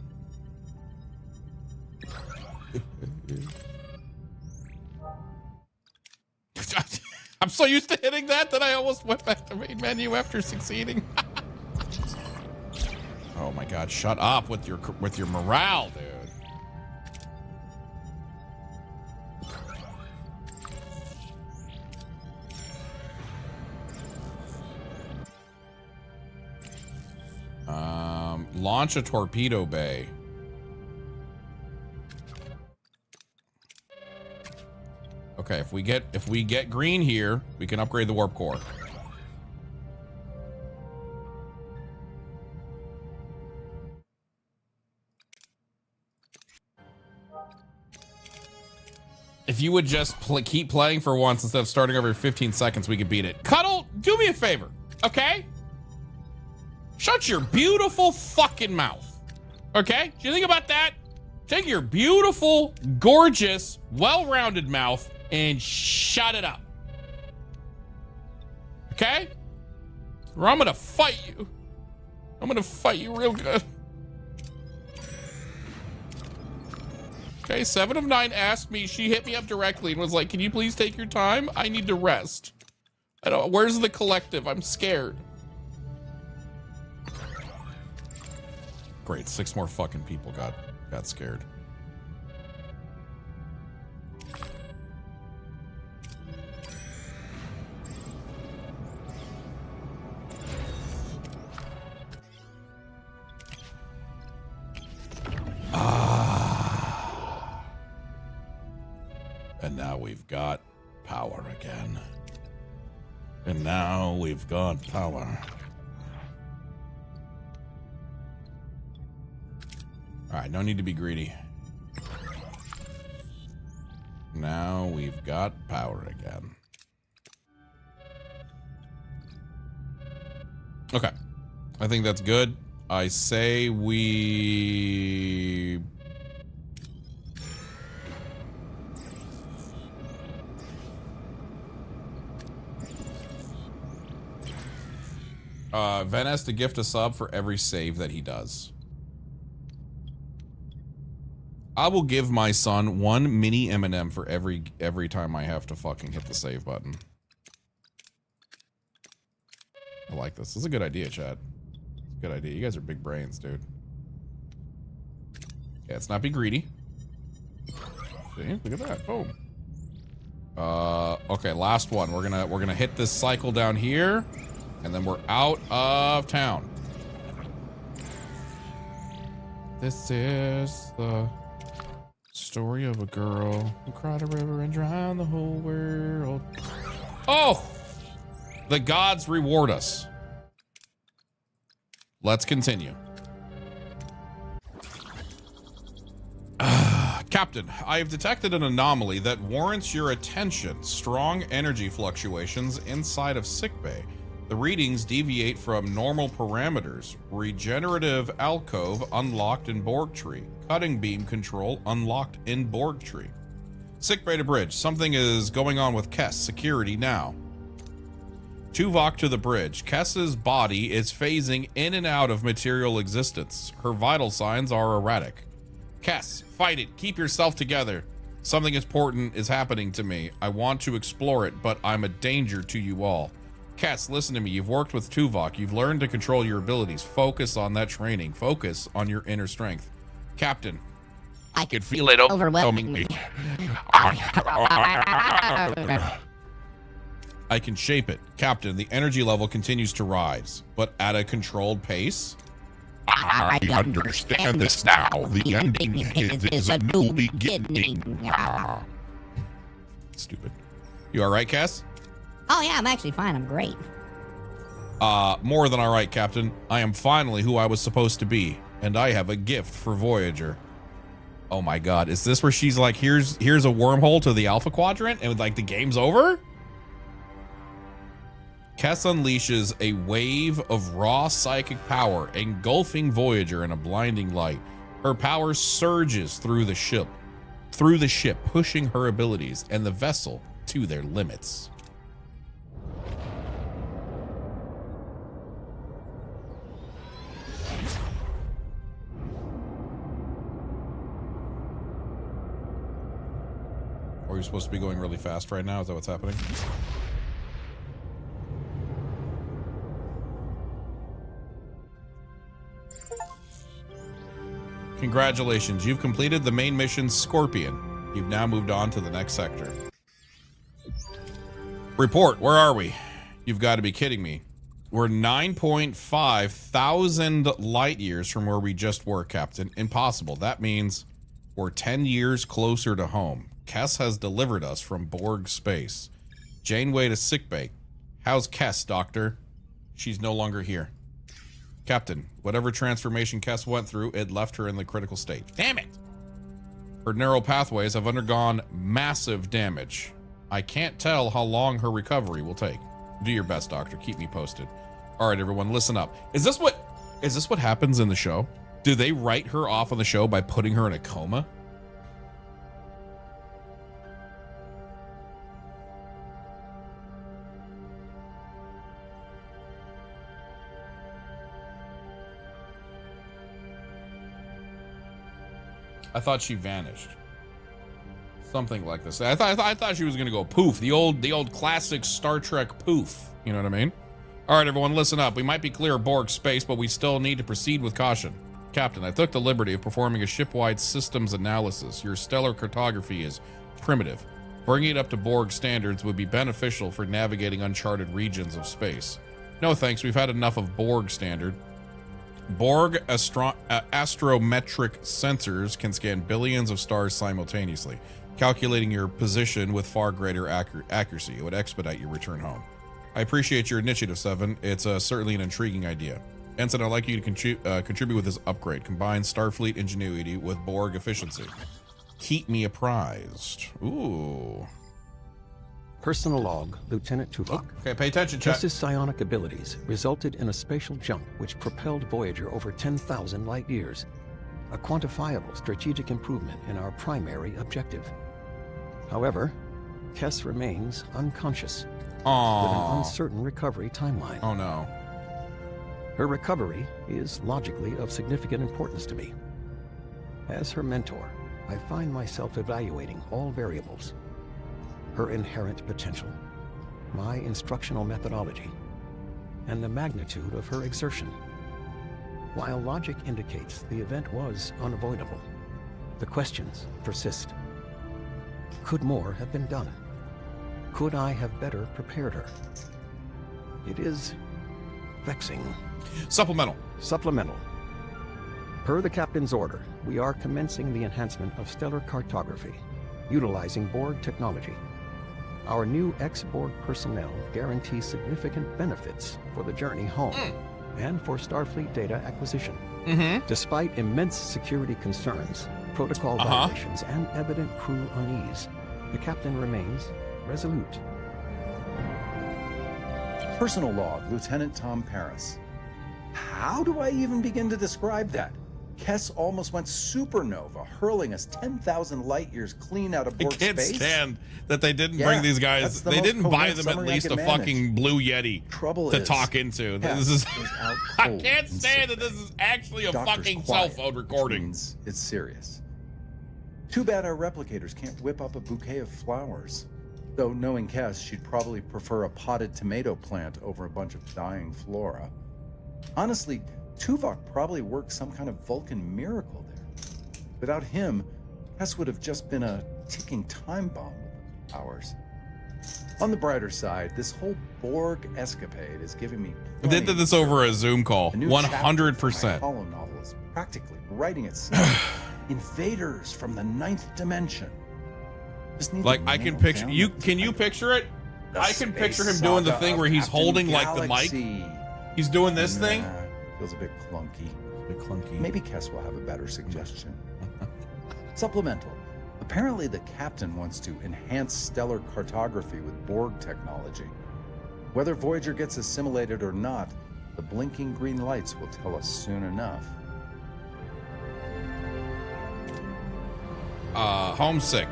I'm so used to hitting that I almost went back to main menu after succeeding. Oh my god, shut up with your morale, dude. Launch a torpedo bay. Okay, if we get green here, we can upgrade the warp core. If you would just keep playing for once instead of starting every 15 seconds, we could beat it. Cuddle, do me a favor, okay? Shut your beautiful fucking mouth. Okay? Do you think about that? Take your beautiful, gorgeous, well-rounded mouth and shut it up. Okay? Or I'm gonna fight you. I'm gonna fight you real good. Okay, 7 of 9 asked me. She hit me up directly and was like, can you please take your time? I need to rest. I don't, where's the collective? I'm scared. Great, 6 more fucking people got scared. And now we've got power again. And now we've got power. All right, no need to be greedy. Now we've got power again. Okay, I think that's good. I say we... Ven has to gift a sub for every save that he does. I will give my son 1 mini M&M for every time I have to fucking hit the save button. I like this. This is a good idea, Chad. It's a good idea. You guys are big brains, dude. Yeah, let's not be greedy. See? Look at that. Boom. Okay, last one. We're gonna hit this cycle down here, and then we're out of town. This is the story of a girl who cried a river and drowned the whole world. Oh! The gods reward us. Let's continue. Captain, I have detected an anomaly that warrants your attention. Strong energy fluctuations inside of sickbay. The readings deviate from normal parameters. Regenerative alcove unlocked in Borg tree. Cutting beam control unlocked in Borg tree. Sickbay to bridge. Something is going on with Kess. Security now. Tuvok to the bridge. Kess's body is phasing in and out of material existence. Her vital signs are erratic. Kess, fight it. Keep yourself together. Something important is happening to me. I want to explore it, but I'm a danger to you all. Kess, listen to me. You've worked with Tuvok. You've learned to control your abilities. Focus on that training. Focus on your inner strength. Captain. I could feel it overwhelming me. I can shape it. Captain, the energy level continues to rise, but at a controlled pace. I understand this now. The ending is a new beginning. Stupid. You all right, Cass? Oh yeah, I'm actually fine. I'm great. More than all right, Captain. I am finally who I was supposed to be, and I have a gift for Voyager. Oh my God, is this where she's like, here's a wormhole to the Alpha Quadrant, and like the game's over? Kess unleashes a wave of raw psychic power, engulfing Voyager in a blinding light. Her power surges through the ship, pushing her abilities and the vessel to their limits. Are you supposed to be going really fast right now? Is that what's happening? Congratulations, you've completed the main mission Scorpion. You've now moved on to the next sector. Report, where are we? You've got to be kidding me. We're 9.5 thousand light years from where we just were, Captain. Impossible. That means we're 10 years closer to home. Kess has delivered us from Borg space. Janeway to sickbay. How's Kess, Doctor? She's no longer here. Captain, whatever transformation Kess went through, it left her in the critical state. Damn it! Her neural pathways have undergone massive damage. I can't tell how long her recovery will take. Do your best, Doctor. Keep me posted. All right, everyone, listen up. Is this what happens in the show? Do they write her off on the show by putting her in a coma? I thought she vanished. Something like this. I thought she was gonna go poof. The old classic Star Trek poof. You know what I mean? All right, everyone, listen up. We might be clear of Borg space, but we still need to proceed with caution. Captain, I took the liberty of performing a ship-wide systems analysis. Your stellar cartography is primitive. Bringing it up to Borg standards would be beneficial for navigating uncharted regions of space. No thanks, we've had enough of Borg standard. Borg astrometric sensors can scan billions of stars simultaneously, calculating your position with far greater accuracy. It would expedite your return home. I appreciate your initiative, Seven. It's certainly an intriguing idea. Ensign, I'd like you to contribute with this upgrade. Combine Starfleet ingenuity with Borg efficiency. Keep me apprised. Ooh. Personal log, Lieutenant Tuvok. Okay, pay attention, chat. Kess's psionic abilities resulted in a spatial jump which propelled Voyager over 10,000 light years. A quantifiable strategic improvement in our primary objective. However, Kess remains unconscious with an uncertain recovery timeline. Oh no. Her recovery is logically of significant importance to me. As her mentor, I find myself evaluating all variables. Her inherent potential, my instructional methodology, and the magnitude of her exertion. While logic indicates the event was unavoidable, the questions persist. Could more have been done? Could I have better prepared her? It is vexing. Supplemental. Supplemental. Per the captain's order, we are commencing the enhancement of stellar cartography, utilizing Borg technology. Our new ex-Borg personnel guarantee significant benefits for the journey home and for Starfleet data acquisition. Despite immense security concerns, protocol violations, and evident crew unease, the captain remains resolute. Personal log, Lieutenant Tom Paris. How do I even begin to describe that? Kess almost went supernova, hurling us 10,000 light years clean out of Borg I can't space. stand that they didn't bring these guys. They didn't buy them at least a fucking Blue Yeti to talk into. This is I can't stand that this is actually a fucking cell phone recording. Means it's serious. Too bad our replicators can't whip up a bouquet of flowers. Though knowing Kess, she'd probably prefer a potted tomato plant over a bunch of dying flora. Honestly, Tuvok probably worked some kind of Vulcan miracle there. Without him, Kess would have just been a ticking time bomb with powers. On the brighter side, this whole Borg escapade is giving me. They did this over a Zoom call. 100%. Hollow novel is practically writing itself. Invaders from the 9th dimension. Like I can picture you. Can you picture it? I can picture him doing the thing where he's holding like the mic. He's doing this thing. Feels a bit clunky. A bit clunky. Maybe Kess will have a better suggestion. Supplemental. Apparently the captain wants to enhance stellar cartography with Borg technology. Whether Voyager gets assimilated or not, the blinking green lights will tell us soon enough. Homesick.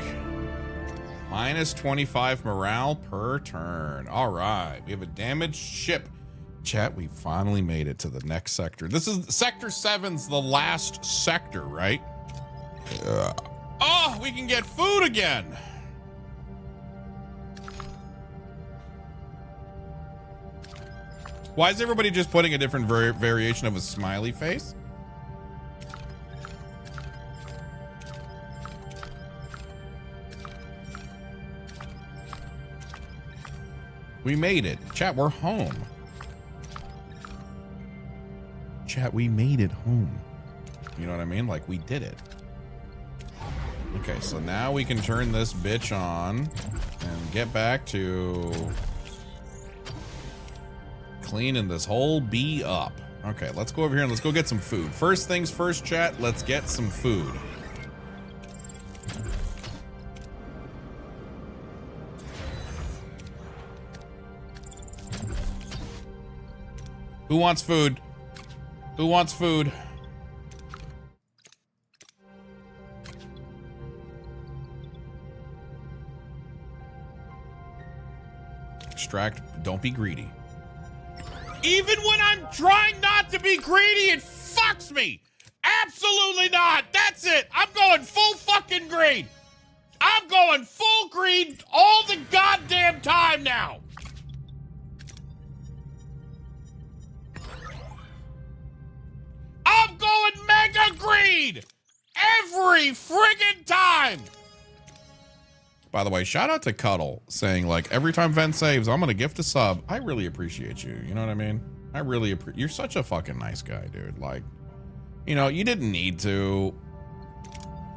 Minus 25 morale per turn. All right. We have a damaged ship. Chat, we finally made it to the next sector. This is Sector 7's the last sector, right? Oh, we can get food again. Why is everybody just putting a different variation of a smiley face? We made it. Chat, we're home. Chat, we made it home. You know what I mean? Like, we did it. Okay, so now we can turn this bitch on and get back to cleaning this whole bee up. Okay, let's go over here and let's go get some food. First things first, chat, let's get some food. Who wants food? Who wants food? Extract, don't be greedy. Even when I'm trying not to be greedy, it fucks me. Absolutely not. That's it. I'm going full fucking greed. I'm going full green all the goddamn time now. I'm going mega green every friggin' time. By the way, shout out to Cuddle saying like every time Ven saves, I'm gonna gift a sub. I really appreciate you. You know what I mean? I really appreciate. You're such a fucking nice guy, dude. Like, you know, you didn't need to,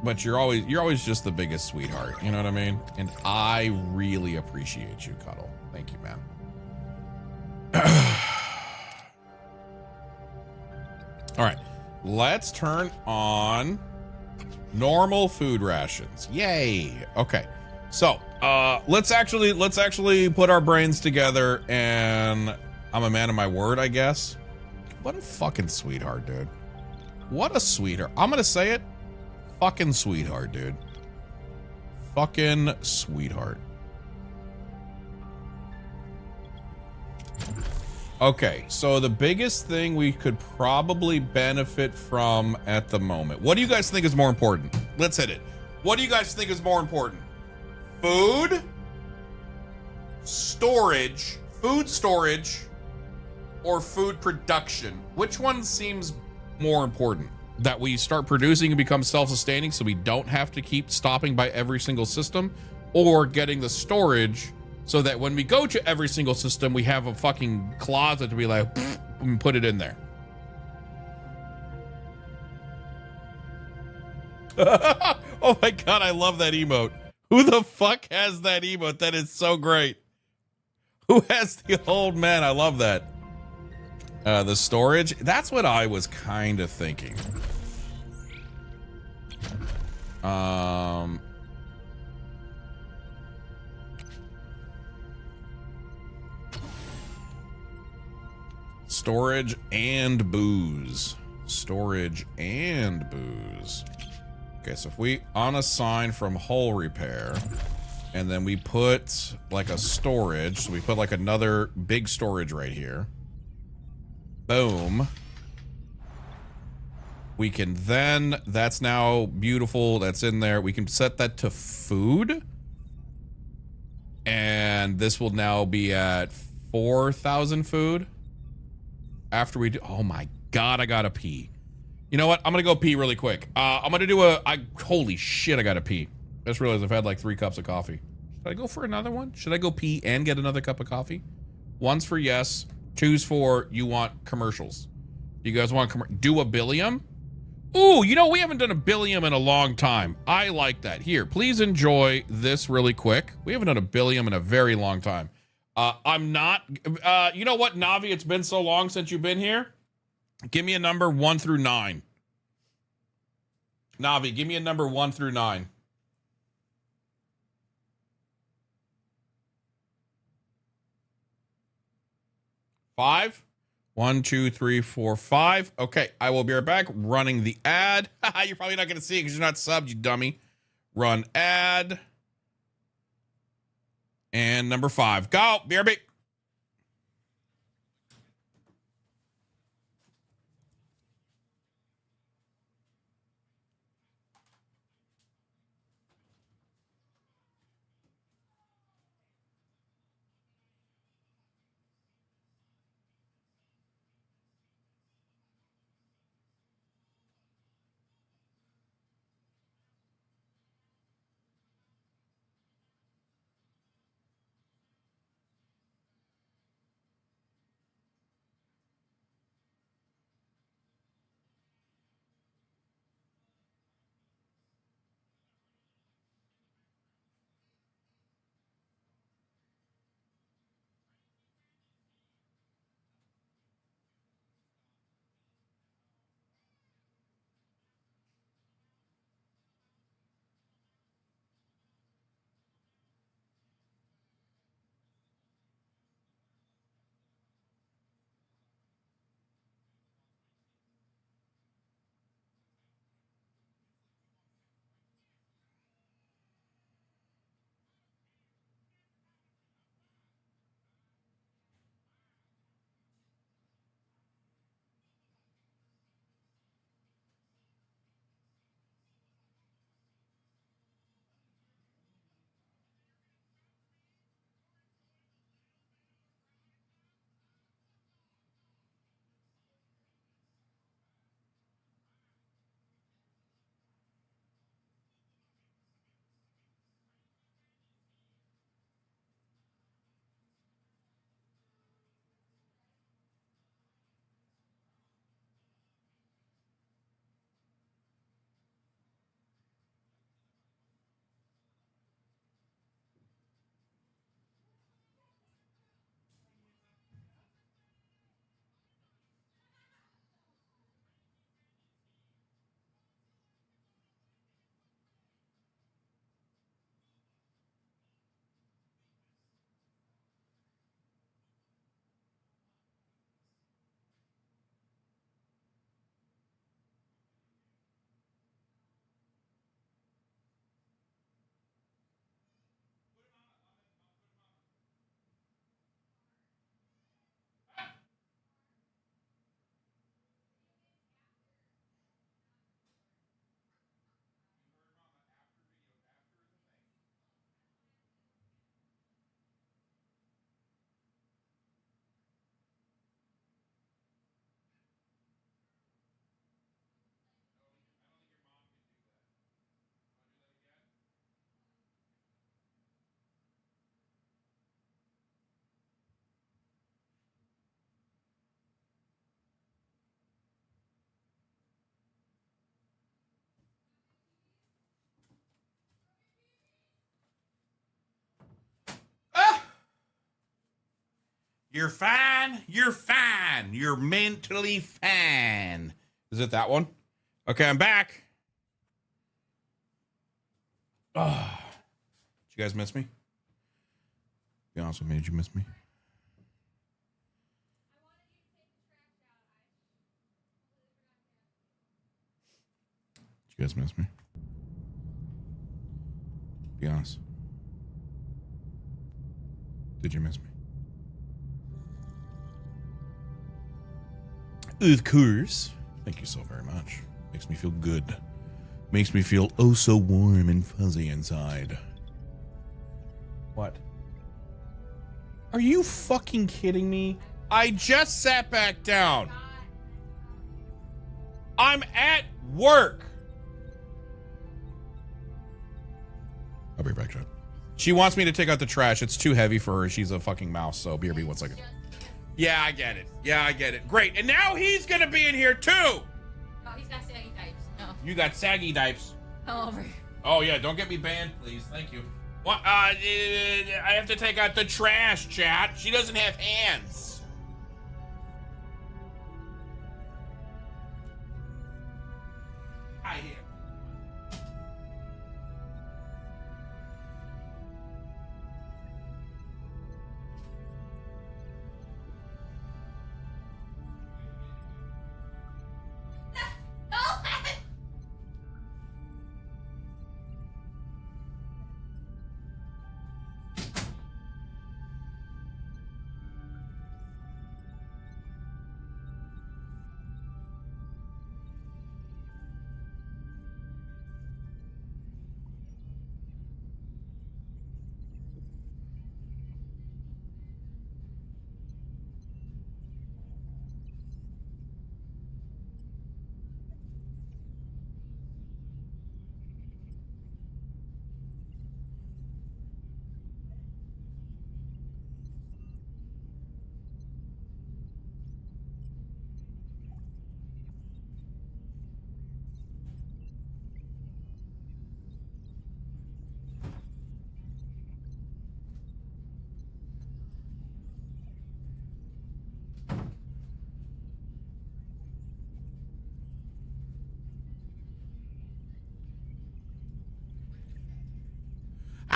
but you're always just the biggest sweetheart. You know what I mean? And I really appreciate you, Cuddle. Thank you, man. All right, let's turn on normal food rations. Yay. Okay. So, let's actually put our brains together, and I'm a man of my word, I guess. What a fucking sweetheart, dude. What a sweetheart. I'm gonna say it. Fucking sweetheart, dude. Fucking sweetheart. Okay, so the biggest thing we could probably benefit from at the moment. What do you guys think is more important? Let's hit it. What do you guys think is more important? Food storage, or food production? Which one seems more important? That we start producing and become self-sustaining so we don't have to keep stopping by every single system, or getting the storage so that when we go to every single system, we have a fucking closet to be like, and put it in there. Oh my God, I love that emote. Who the fuck has that emote? That is so great. Who has the old man? I love that. The storage. That's what I was kind of thinking. Storage and booze. Storage and booze. Okay, so if we unassign from hull repair, and then we put like a storage, so we put like another big storage right here. Boom. We can then, that's now beautiful, that's in there. We can set that to food. And this will now be at 4,000 food. After we do, oh my God, I gotta pee. You know what? I'm gonna go pee really quick. I'm gonna do holy shit, I gotta pee. I just realized I've had like 3 cups of coffee. Should I go for another one? Should I go pee and get another cup of coffee? 1's for yes, 2's for you want commercials. You guys want do a billion? Ooh, you know, we haven't done a billion in a long time. I like that. Here, please enjoy this really quick. We haven't done a billion in a very long time. I'm not, you know what, Navi, it's been so long since you've been here. Give me a number 1 through 9. Navi, give me a number 1 through 9. 5? 1, 2, 3, 4, 5. Okay, I will be right back running the ad. You're probably not going to see it because you're not subbed, you dummy. Run ad. And number 5. Go, BRB. You're fine. You're fine. You're mentally fine. Is it that one? Okay, I'm back. Oh, did you guys miss me? Be honest with me, did you miss me? Did you guys miss me? Be honest. Did you miss me? Of course. Thank you so very much. Makes me feel good. Makes me feel oh so warm and fuzzy inside. What? Are you fucking kidding me? I just sat back down. I'm at work. I'll be back, John. She wants me to take out the trash. It's too heavy for her. She's a fucking mouse, so BRB 1 second. Yeah, I get it. Yeah, I get it. Great. And now he's gonna be in here too. Oh, he's got saggy types. No. You got saggy types. Come over. Oh yeah, don't get me banned, please. Thank you. What? I have to take out the trash, chat. She doesn't have hands. Hi here.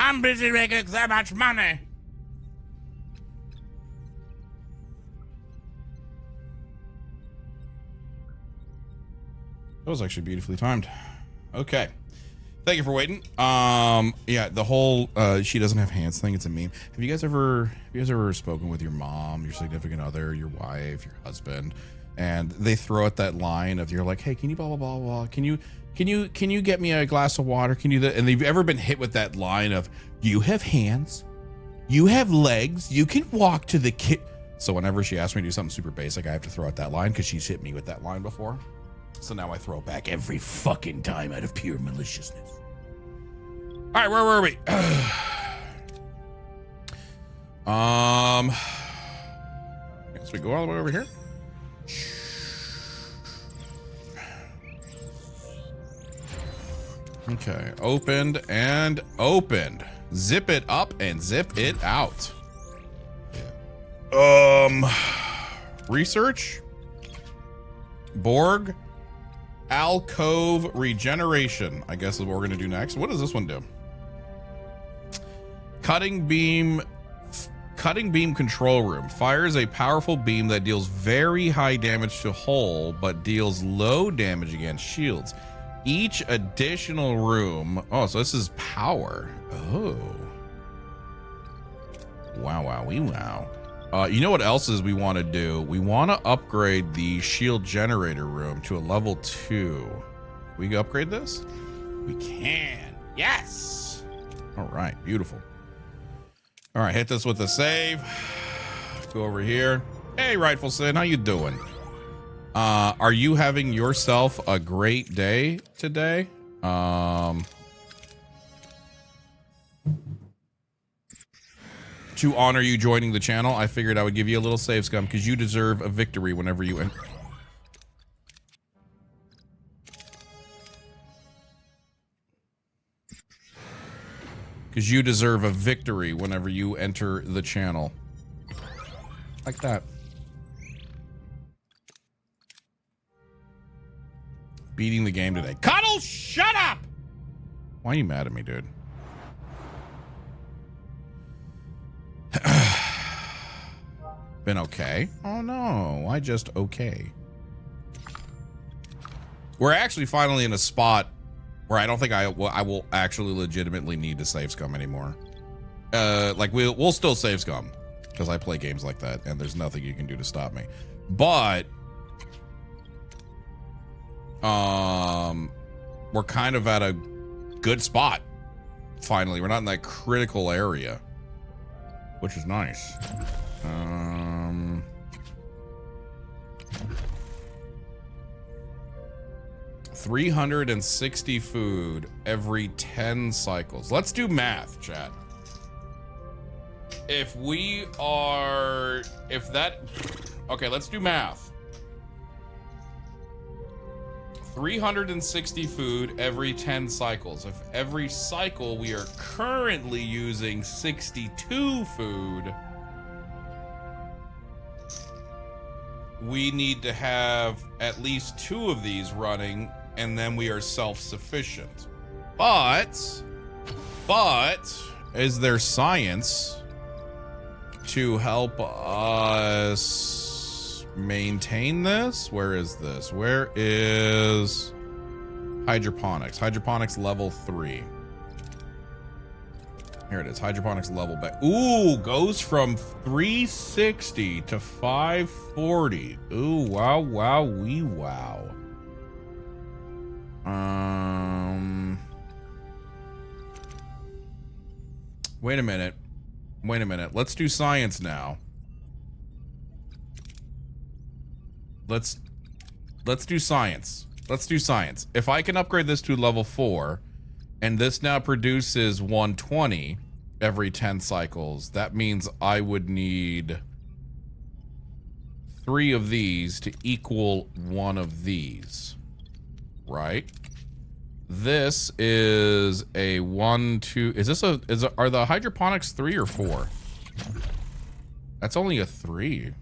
I'm busy making so much money. That was actually beautifully timed. Okay. Thank you for waiting. Yeah, the whole she doesn't have hands thing, it's a meme. Have you guys ever spoken with your mom, your significant other, your wife, your husband, and they throw out that line of you're like, hey, can you blah blah blah blah? Can you get me a glass of water? Can you and they've ever been hit with that line of you have hands, you have legs, you can walk to the kid. So whenever she asks me to do something super basic, I have to throw out that line because she's hit me with that line before. So now I throw it back every fucking time out of pure maliciousness. All right, where were we? Guess we go all the way over here. Okay, opened and opened. Zip it up and zip it out. Research. Borg. Alcove regeneration, I guess is what we're gonna do next. What does this one do? Cutting beam control room. Fires a powerful beam that deals very high damage to hull, but deals low damage against shields. Each additional room. Oh, so this is power. Oh. Wow, wow, wow. You know what else is we want to do? We want to upgrade the shield generator room to a level 2. We can upgrade this? We can. Yes. All right. Beautiful. All right. Hit this with a save. Go over here. Hey, Rightful Sin. How you doing? Are you having yourself a great day today? To honor you joining the channel, I figured I would give you a little save, Scum, because you deserve a victory whenever you enter. Because you deserve a victory whenever you enter the channel. Like that. Beating the game today. Cuddle, shut up! Why are you mad at me, dude? Been okay? Oh no, why just okay? We're actually finally in a spot where I don't think I will actually legitimately need to save scum anymore. Like we'll still save scum because I play games like that and there's nothing you can do to stop me. But we're kind of at a good spot. Finally, we're not in that critical area, which is nice. 360 food every 10 cycles. Let's do math, chat. Okay, let's do math. 360 food every 10 cycles. If every cycle we are currently using 62 food, we need to have at least 2 of these running, and then we are self-sufficient. But is there science to help us maintain this? Where is this? Where is hydroponics? Hydroponics level 3. Here it is. Hydroponics level back. Ooh, goes from 360 to 540. Ooh, wow, wow, wee, wow. Wait a minute. Let's do science now. Let's do science. If I can upgrade this to level 4, and this now produces 120 every 10 cycles, that means I would need 3 of these to equal 1 of these, right? This is a 1, 2. Are the hydroponics 3 or 4? That's only a 3.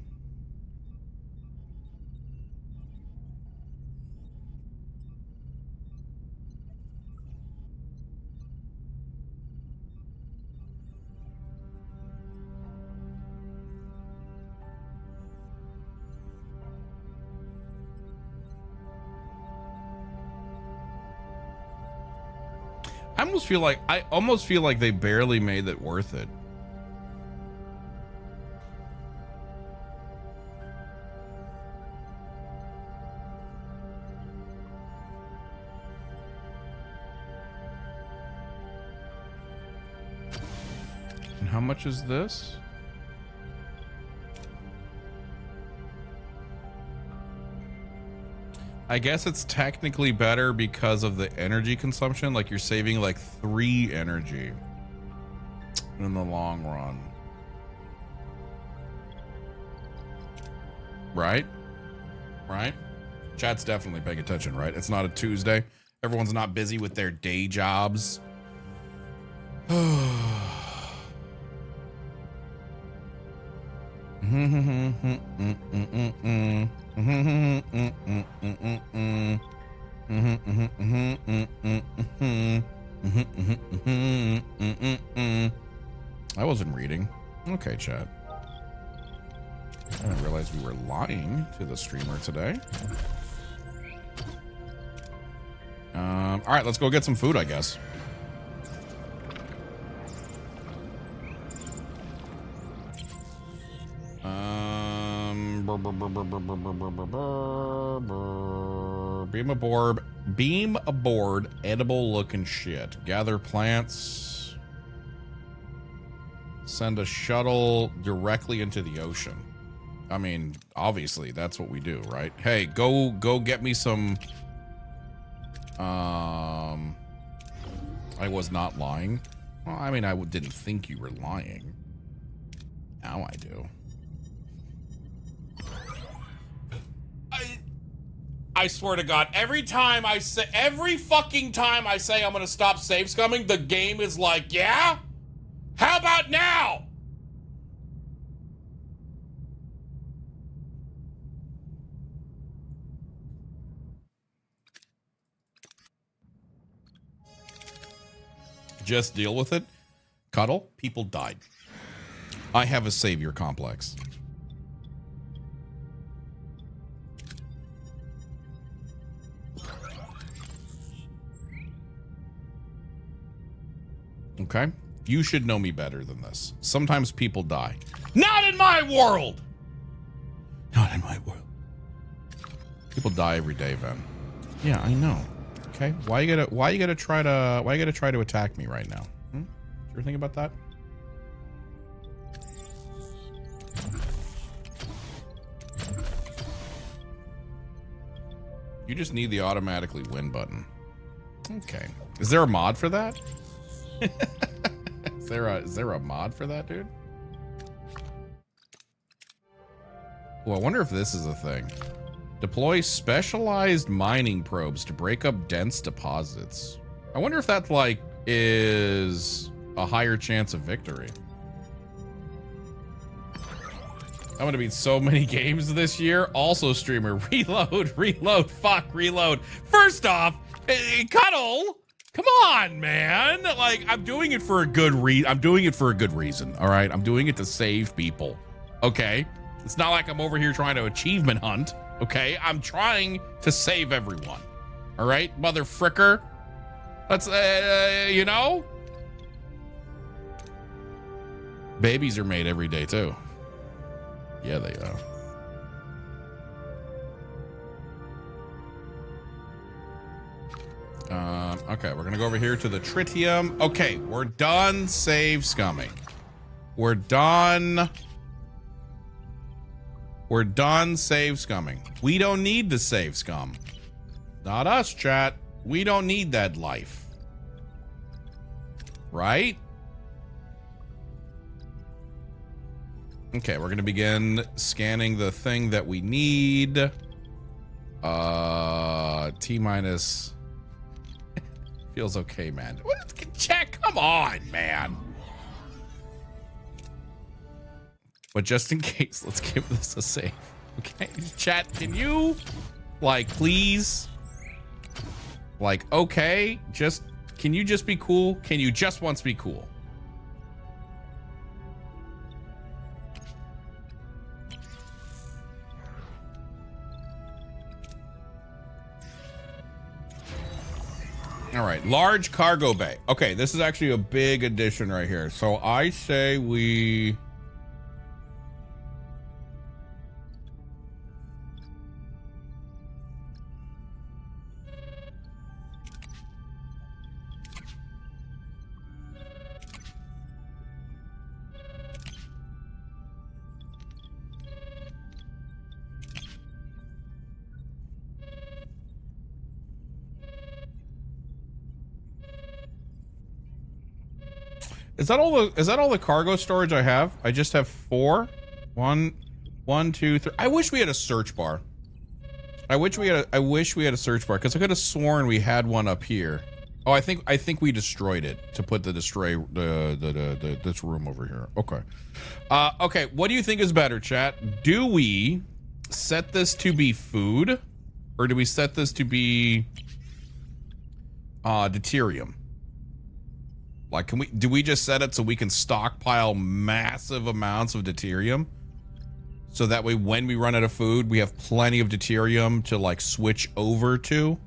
I almost feel like they barely made it worth it. And how much is this? I guess it's technically better because of the energy consumption. Like you're saving like 3 energy in the long run. Right? Chat's definitely paying attention, right? It's not a Tuesday. Everyone's not busy with their day jobs. I wasn't reading. Okay, chat. I didn't realize we were lying to the streamer today. All right, let's go get some food, I guess. Beam aboard edible looking shit. Gather plants. Send a shuttle directly into the ocean. I mean, obviously that's what we do, right? Hey, go get me some. I was not lying. Well, I mean, I didn't think you were lying. Now I do. I swear to God, every fucking time I say I'm gonna stop save scumming, the game is like, yeah? How about now? just deal with it. Cuddle, people died. I have a savior complex. Okay? You should know me better than this. Sometimes people die. Not in my world! Not in my world. People die every day, Ven. Yeah, I know. Okay? Why you gotta try to attack me right now? Hmm? Did you ever think about that? You just need the automatically win button. Okay. Is there a mod for that? Is there a mod for that, dude? Well, I wonder if this is a thing. Deploy specialized mining probes to break up dense deposits. I wonder if that like is a higher chance of victory. I'm gonna beat so many games this year. Also, streamer, reload, fuck, reload. First off, Cuddle, come on, man. Like, I'm doing it for a good reason. All right, I'm doing it to save people. Okay, it's not like I'm over here trying to achievement hunt. Okay, I'm trying to save everyone. All right, mother fricker. Let's, you know, babies are made every day too. Yeah, they are. Okay, we're gonna go over here to the tritium. Okay, we're done save scumming. We're done save scumming. We don't need to save scum. Not us, chat. We don't need that life. Right? Okay, we're gonna begin scanning the thing that we need. T minus feels okay, man. Check, come on, man. But just in case, let's give this a save. Okay, chat, can you, like, please, like, okay, just, can you just be cool? Can you just once be cool? All right, large cargo bay. Okay, this is actually a big addition right here. So I say we... Is that all the cargo storage I have? I just have 4. 1, 2, 3. I wish we had a search bar. I wish we had a search bar because I could have sworn we had one up here. Oh, I think we destroyed it to put this room over here. Okay. Okay, what do you think is better, chat? Do we set this to be food or do we set this to be deuterium? Like, do we just set it so we can stockpile massive amounts of deuterium? So that way when we run out of food, we have plenty of deuterium to like switch over to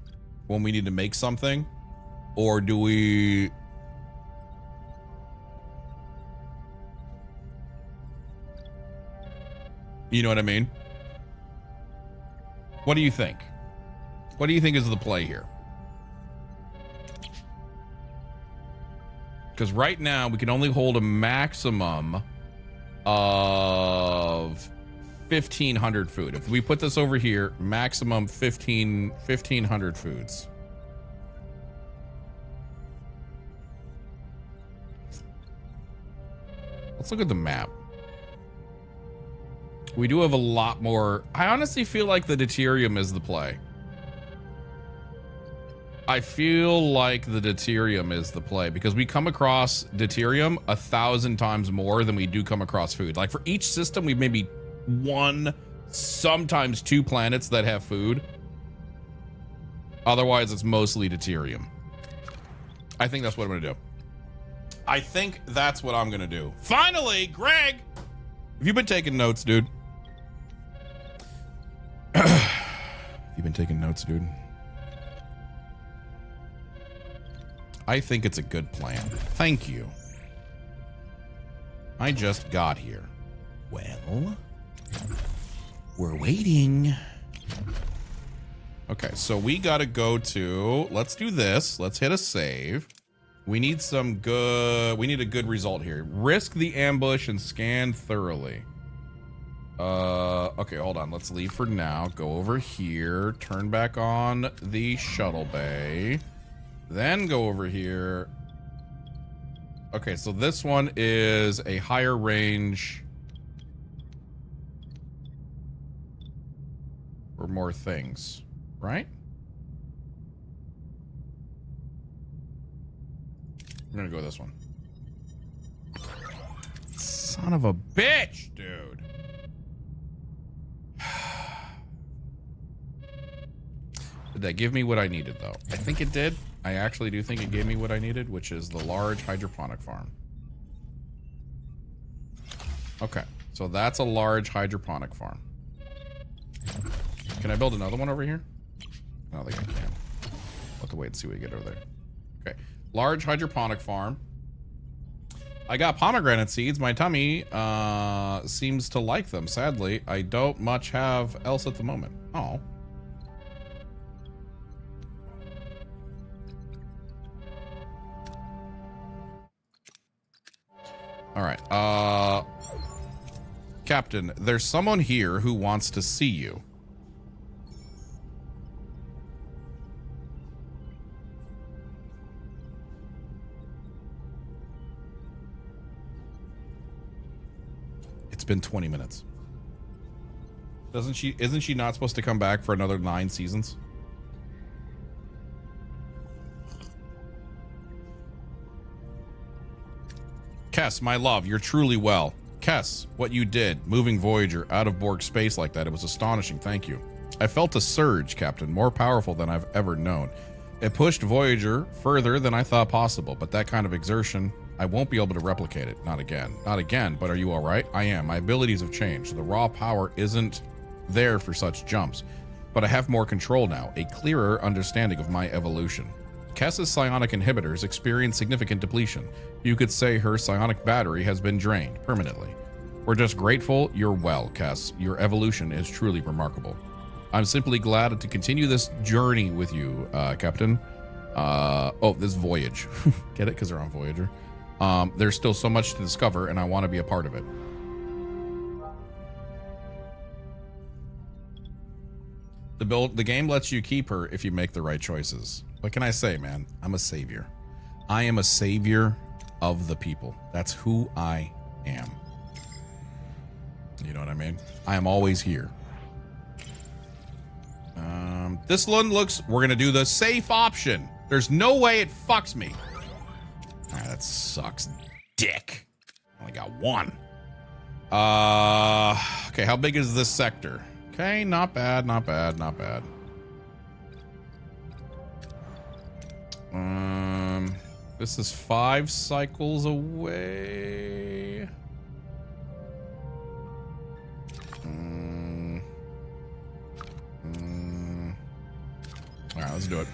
when we need to make something? Or do we... You know what I mean? What do you think? What do you think is the play here? Because right now we can only hold a maximum of 1,500 food. If we put this over here, maximum 1,500 foods. Let's look at the map. We do have a lot more. I honestly feel like the deuterium is the play. I feel like the deuterium is the play because we come across deuterium 1,000 times more than we do come across food. Like for each system, we maybe 1, sometimes 2 planets that have food. Otherwise, it's mostly deuterium. I think that's what I'm gonna do. I think that's what I'm gonna do. Finally, Greg! Have you been taking notes, dude? Have you been taking notes, dude? I think it's a good plan. Thank you. I just got here. Well, we're waiting. Okay, so we gotta go to, let's do this. Let's hit a save. We need a good result here. Risk the ambush and scan thoroughly. Okay, hold on. Let's leave for now. Go over here, turn back on the shuttle bay, then go over here. Okay, so this one is a higher range for more things, right? I'm gonna go this one. Son of a bitch, dude. Did that give me what I needed, though? I think it did. I actually do think it gave me what I needed, which is the large hydroponic farm. Okay, so that's a large hydroponic farm. Can I build another one over here? I don't think I can. I'll have to wait and see what we get over there. Okay, large hydroponic farm. I got pomegranate seeds. My tummy seems to like them. Sadly, I don't much have else at the moment. Oh. All right. Captain, there's someone here who wants to see you. It's been 20 minutes. Isn't she not supposed to come back for another 9 seasons? Kess, my love, you're truly well. Kess, what you did, moving Voyager out of Borg space like that, it was astonishing. Thank you. I felt a surge, Captain, more powerful than I've ever known. It pushed Voyager further than I thought possible, but that kind of exertion, I won't be able to replicate it. Not again. Not again, but are you all right? I am. My abilities have changed. The raw power isn't there for such jumps, but I have more control now, a clearer understanding of my evolution. Kess's psionic inhibitors experience significant depletion. You could say her psionic battery has been drained permanently. We're just grateful you're well, Kess. Your evolution is truly remarkable. I'm simply glad to continue this journey with you, Captain. This voyage. Get it? Because they're on Voyager. There's still so much to discover, and I want to be a part of it. The game lets you keep her if you make the right choices. What can I say, man? I'm a savior. I am a savior of the people. That's who I am. You know what I mean? I am always here. This one looks... We're going to do the safe option. There's no way it fucks me. Ah, that sucks, dick. Only got one. Okay, how big is this sector? Okay, not bad, not bad, not bad. This is 5 cycles away. All right, let's do it.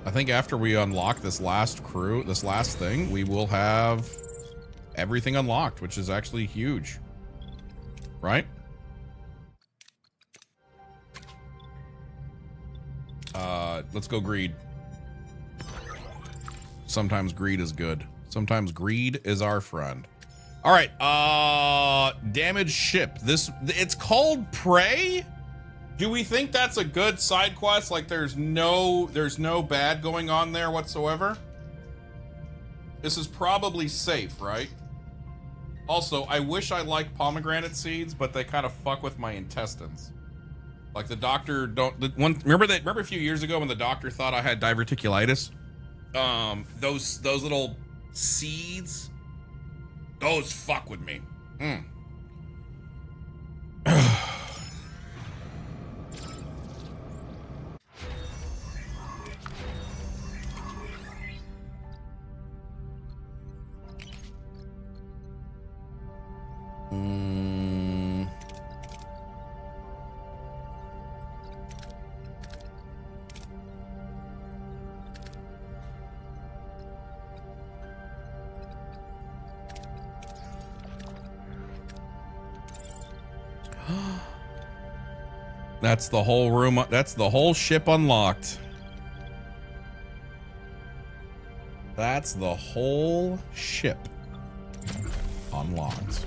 I think after we unlock this last crew, this last thing, we will have everything unlocked, which is actually huge. Right? Let's go greed. Sometimes greed is good. Sometimes greed is our friend. All right, damaged ship. It's called Prey? Do we think that's a good side quest? Like there's no bad going on there whatsoever? This is probably safe, right? Also, I wish I liked pomegranate seeds, but they kind of fuck with my intestines. Like the doctor remember a few years ago when the doctor thought I had diverticulitis? Those little seeds, those fuck with me. That's the whole room. That's the whole ship unlocked. That's the whole ship unlocked.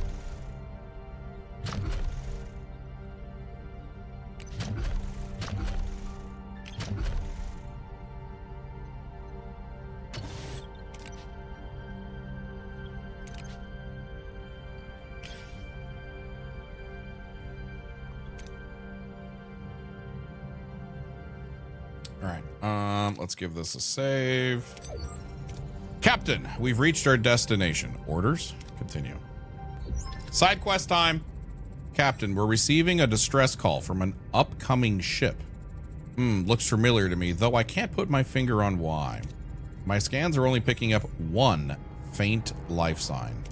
All right, let's give this a save. Captain, we've reached our destination. Orders? Continue. Side quest time. Captain, we're receiving a distress call from an upcoming ship. Looks familiar to me, though I can't put my finger on why. My scans are only picking up one faint life sign.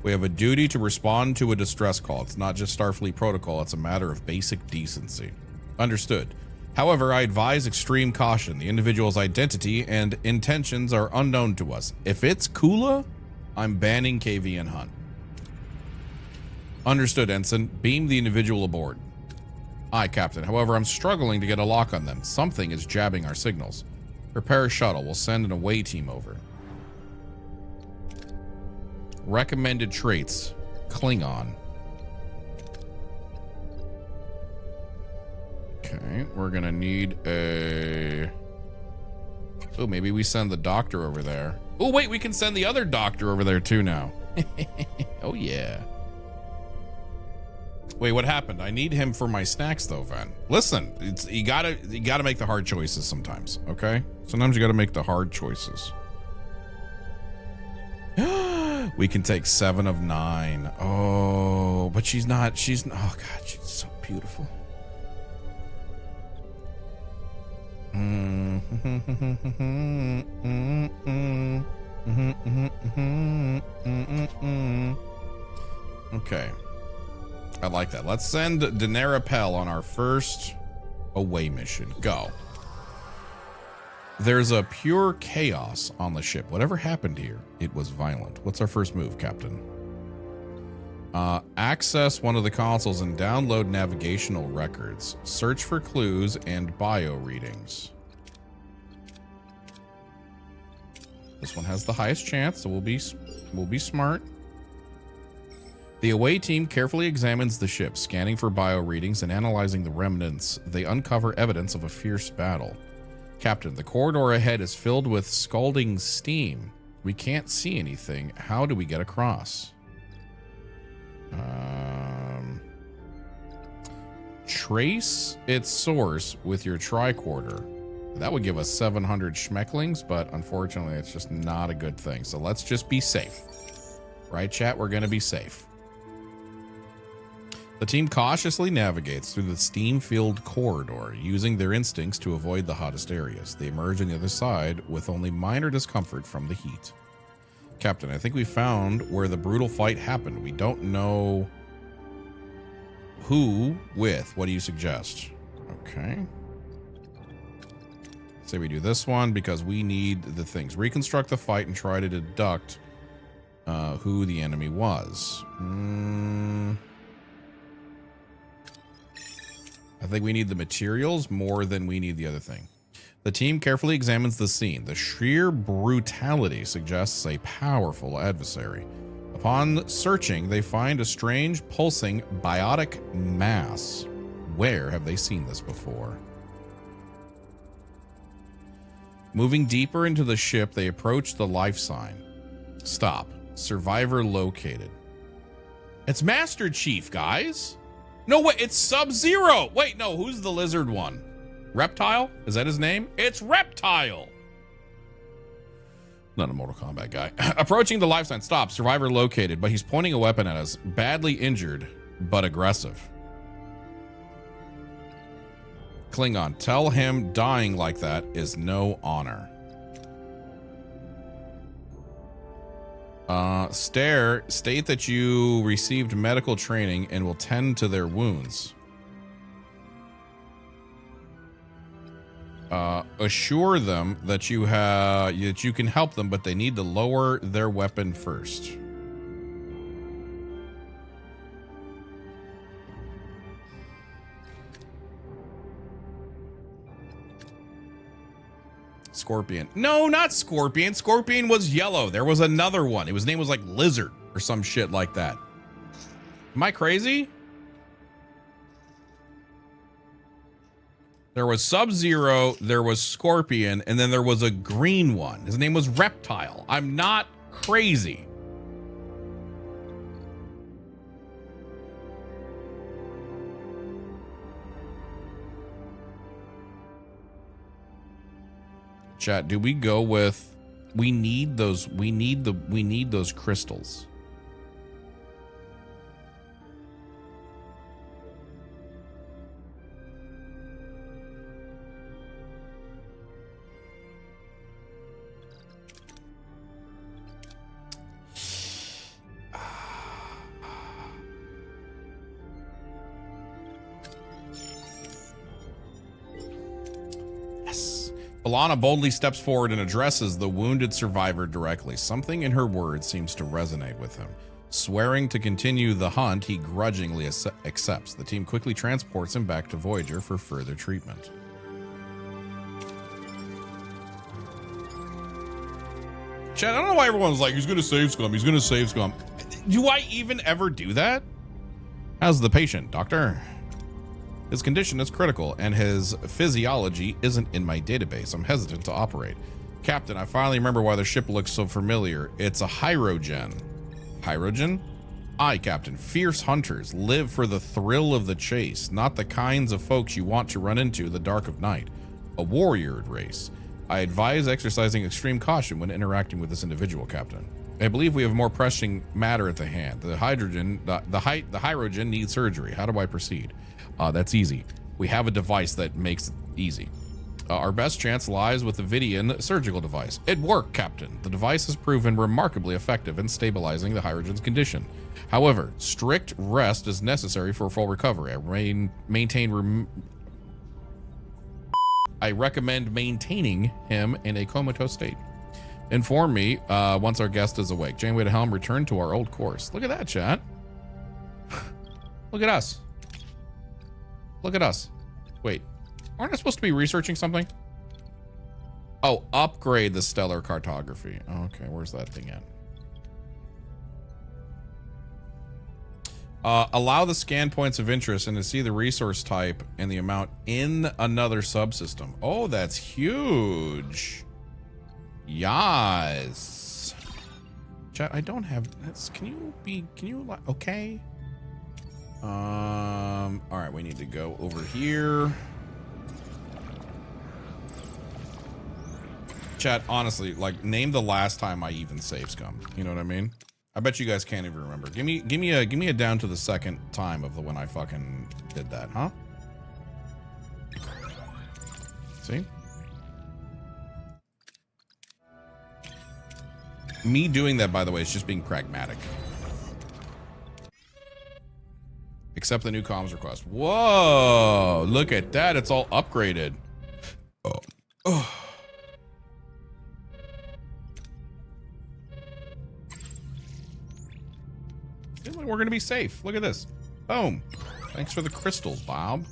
We have a duty to respond to a distress call. It's not just Starfleet protocol, it's a matter of basic decency. Understood. However, I advise extreme caution. The individual's identity and intentions are unknown to us. If it's Kula, I'm banning KV and Hunt. Understood, Ensign. Beam the individual aboard. Aye, Captain. However, I'm struggling to get a lock on them. Something is jabbing our signals. Prepare a shuttle. We'll send an away team over. Recommended traits. Klingon. Okay, we're gonna need a... Oh, maybe we send the doctor over there. Oh, wait, we can send the other doctor over there too now. Oh, yeah. Wait, what happened? I need him for my snacks though, Ven. Listen, you gotta make the hard choices sometimes, okay? Sometimes you gotta make the hard choices. We can take 7 of 9. Oh, but she's not, oh God, she's so beautiful. Okay. I like that. Let's send Daenerys Pell on our first away mission. Go. There's a pure chaos on the ship. Whatever happened here, it was violent. What's our first move, Captain? Access one of the consoles and download navigational records. Search for clues and bio readings. This one has the highest chance, so we'll be smart. The away team carefully examines the ship, scanning for bio readings and analyzing the remnants. They uncover evidence of a fierce battle. Captain, the corridor ahead is filled with scalding steam. We can't see anything. How do we get across? Trace its source with your tricorder. That would give us 700 schmecklings, but unfortunately it's just not a good thing. So let's just be safe. Right, chat? We're going to be safe. The team cautiously navigates through the steam-filled corridor, using their instincts to avoid the hottest areas. They emerge on the other side with only minor discomfort from the heat. Captain, I think we found where the brutal fight happened. We don't know who with. What do you suggest? Okay. Say we do this one because we need the things. Reconstruct the fight and try to deduct who the enemy was. I think we need the materials more than we need the other thing. The team carefully examines the scene. The sheer brutality suggests a powerful adversary. Upon searching, they find a strange, pulsing, biotic mass. Where have they seen this before? Moving deeper into the ship, they approach the life sign. Stop. Survivor located. It's Master Chief, guys. No, wait, it's Sub-Zero. Wait, no, who's the lizard one? Reptile? Is that his name? It's Reptile. Not a Mortal Kombat guy. Approaching the life sign. Stop. Survivor located, but he's pointing a weapon at us. Badly injured, but aggressive. Klingon, tell him dying like that is no honor. State that you received medical training and will tend to their wounds. Assure them that you can help them, but they need to lower their weapon first. Scorpion. No, not Scorpion. Scorpion was yellow. There was another one. His name was like Lizard or some shit like that. Am I crazy? There was Sub-Zero, there was Scorpion, and then there was a green one. His name was Reptile. I'm not crazy. Chat, do we go with we need those crystals. Alana boldly steps forward and addresses the wounded survivor directly. Something in her words seems to resonate with him. Swearing to continue the hunt, he grudgingly accepts. The team quickly transports him back to Voyager for further treatment. Chad, I don't know why everyone's like, he's going to save Scum. He's going to save Scum. Do I even ever do that? How's the patient, doctor? His condition is critical, and his physiology isn't in my database. I'm hesitant to operate. Captain, I finally remember why the ship looks so familiar. It's a Hydrogen. Hydrogen? Aye, Captain. Fierce hunters live for the thrill of the chase, not the kinds of folks you want to run into in the dark of night. A warrior race. I advise exercising extreme caution when interacting with this individual, Captain. I believe we have more pressing matter at the hand. The Hydrogen needs surgery. How do I proceed? That's easy. We have a device that makes it easy. Our best chance lies with the Vidian surgical device. It worked, Captain. The device has proven remarkably effective in stabilizing the Hydrogen's condition. However, strict rest is necessary for full recovery. I recommend maintaining him in a comatose state. Inform me once our guest is awake. Janeway to helm, return to our old course. Look at that, chat. Look at us. Look at us. Wait, aren't I supposed to be researching something? Oh, upgrade the stellar cartography. Okay, where's that thing at? Allow the scan points of interest and to see the resource type and the amount in another subsystem. Oh, that's huge. Yes. Chat, I don't have this. Can you okay? All right, we need to go over here. Chat, honestly, like, name the last time I even saved Scum. You know what I mean? I bet you guys can't even remember. Give me a down to the second time of the when I fucking did that, huh? See? Me doing that, by the way, is just being pragmatic. Accept the new comms request. Whoa, look at that. It's all upgraded. Oh. Feels like we're going to be safe. Look at this. Boom. Thanks for the crystals, Bob.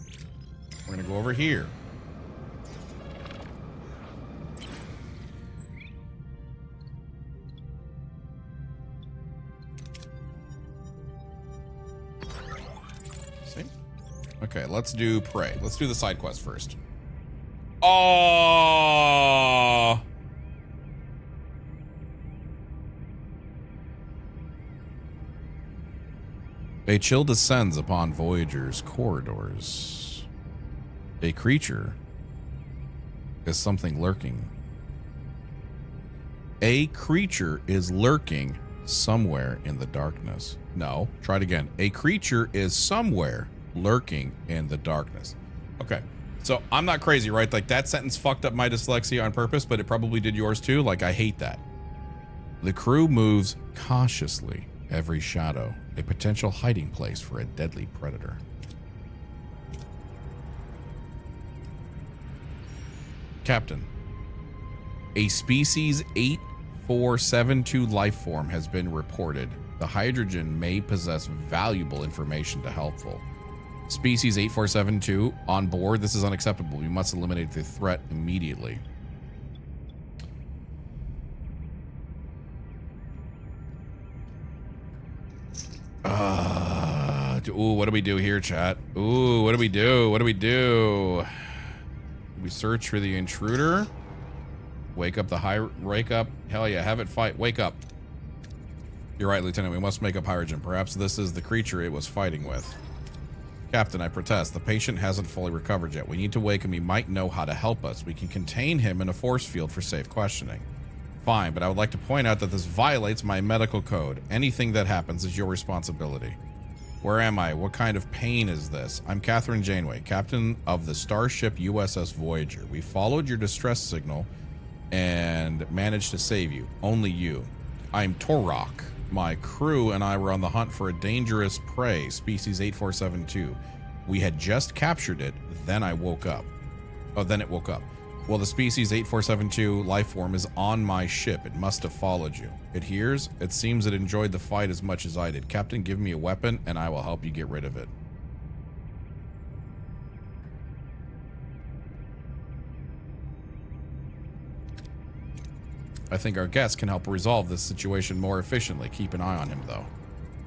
We're going to go over here. Okay, let's do Prey. Let's do the side quest first. Oh! A chill descends upon Voyager's corridors. A creature is something lurking. A creature is lurking somewhere in the darkness. No, try it again. A creature is somewhere lurking in the darkness. Okay, so I'm not crazy, right? Like, that sentence fucked up my dyslexia on purpose, but it probably did yours too. Like, I hate that. The crew moves cautiously. Every shadow, a potential hiding place for a deadly predator. Captain, a species 8472 life form has been reported. The Hydrogen may possess valuable information to helpful. Species 8472 on board. This is unacceptable. We must eliminate the threat immediately. Ooh, what do we do here, chat? Ooh, what do we do? What do we do? We search for the intruder. Wake up the wake up. Hell yeah, have it fight. Wake up. You're right, Lieutenant. We must make up Hydrogen. Perhaps this is the creature it was fighting with. Captain, I protest. The patient hasn't fully recovered yet. We need to wake him. He might know how to help us. We can contain him in a force field for safe questioning. Fine, but I would like to point out that this violates my medical code. Anything that happens is your responsibility. Where am I? What kind of pain is this? I'm Catherine Janeway, captain of the starship USS Voyager. We followed your distress signal and managed to save you. Only you. I'm Torok. My crew and I were on the hunt for a dangerous prey, species 8472. We had just captured it, then I woke up. Oh, then it woke up. Well, the species 8472 life form is on my ship. It must have followed you. It hears. It seems it enjoyed the fight as much as I did. Captain, give me a weapon and I will help you get rid of it. I think our guest can help resolve this situation more efficiently. Keep an eye on him, though.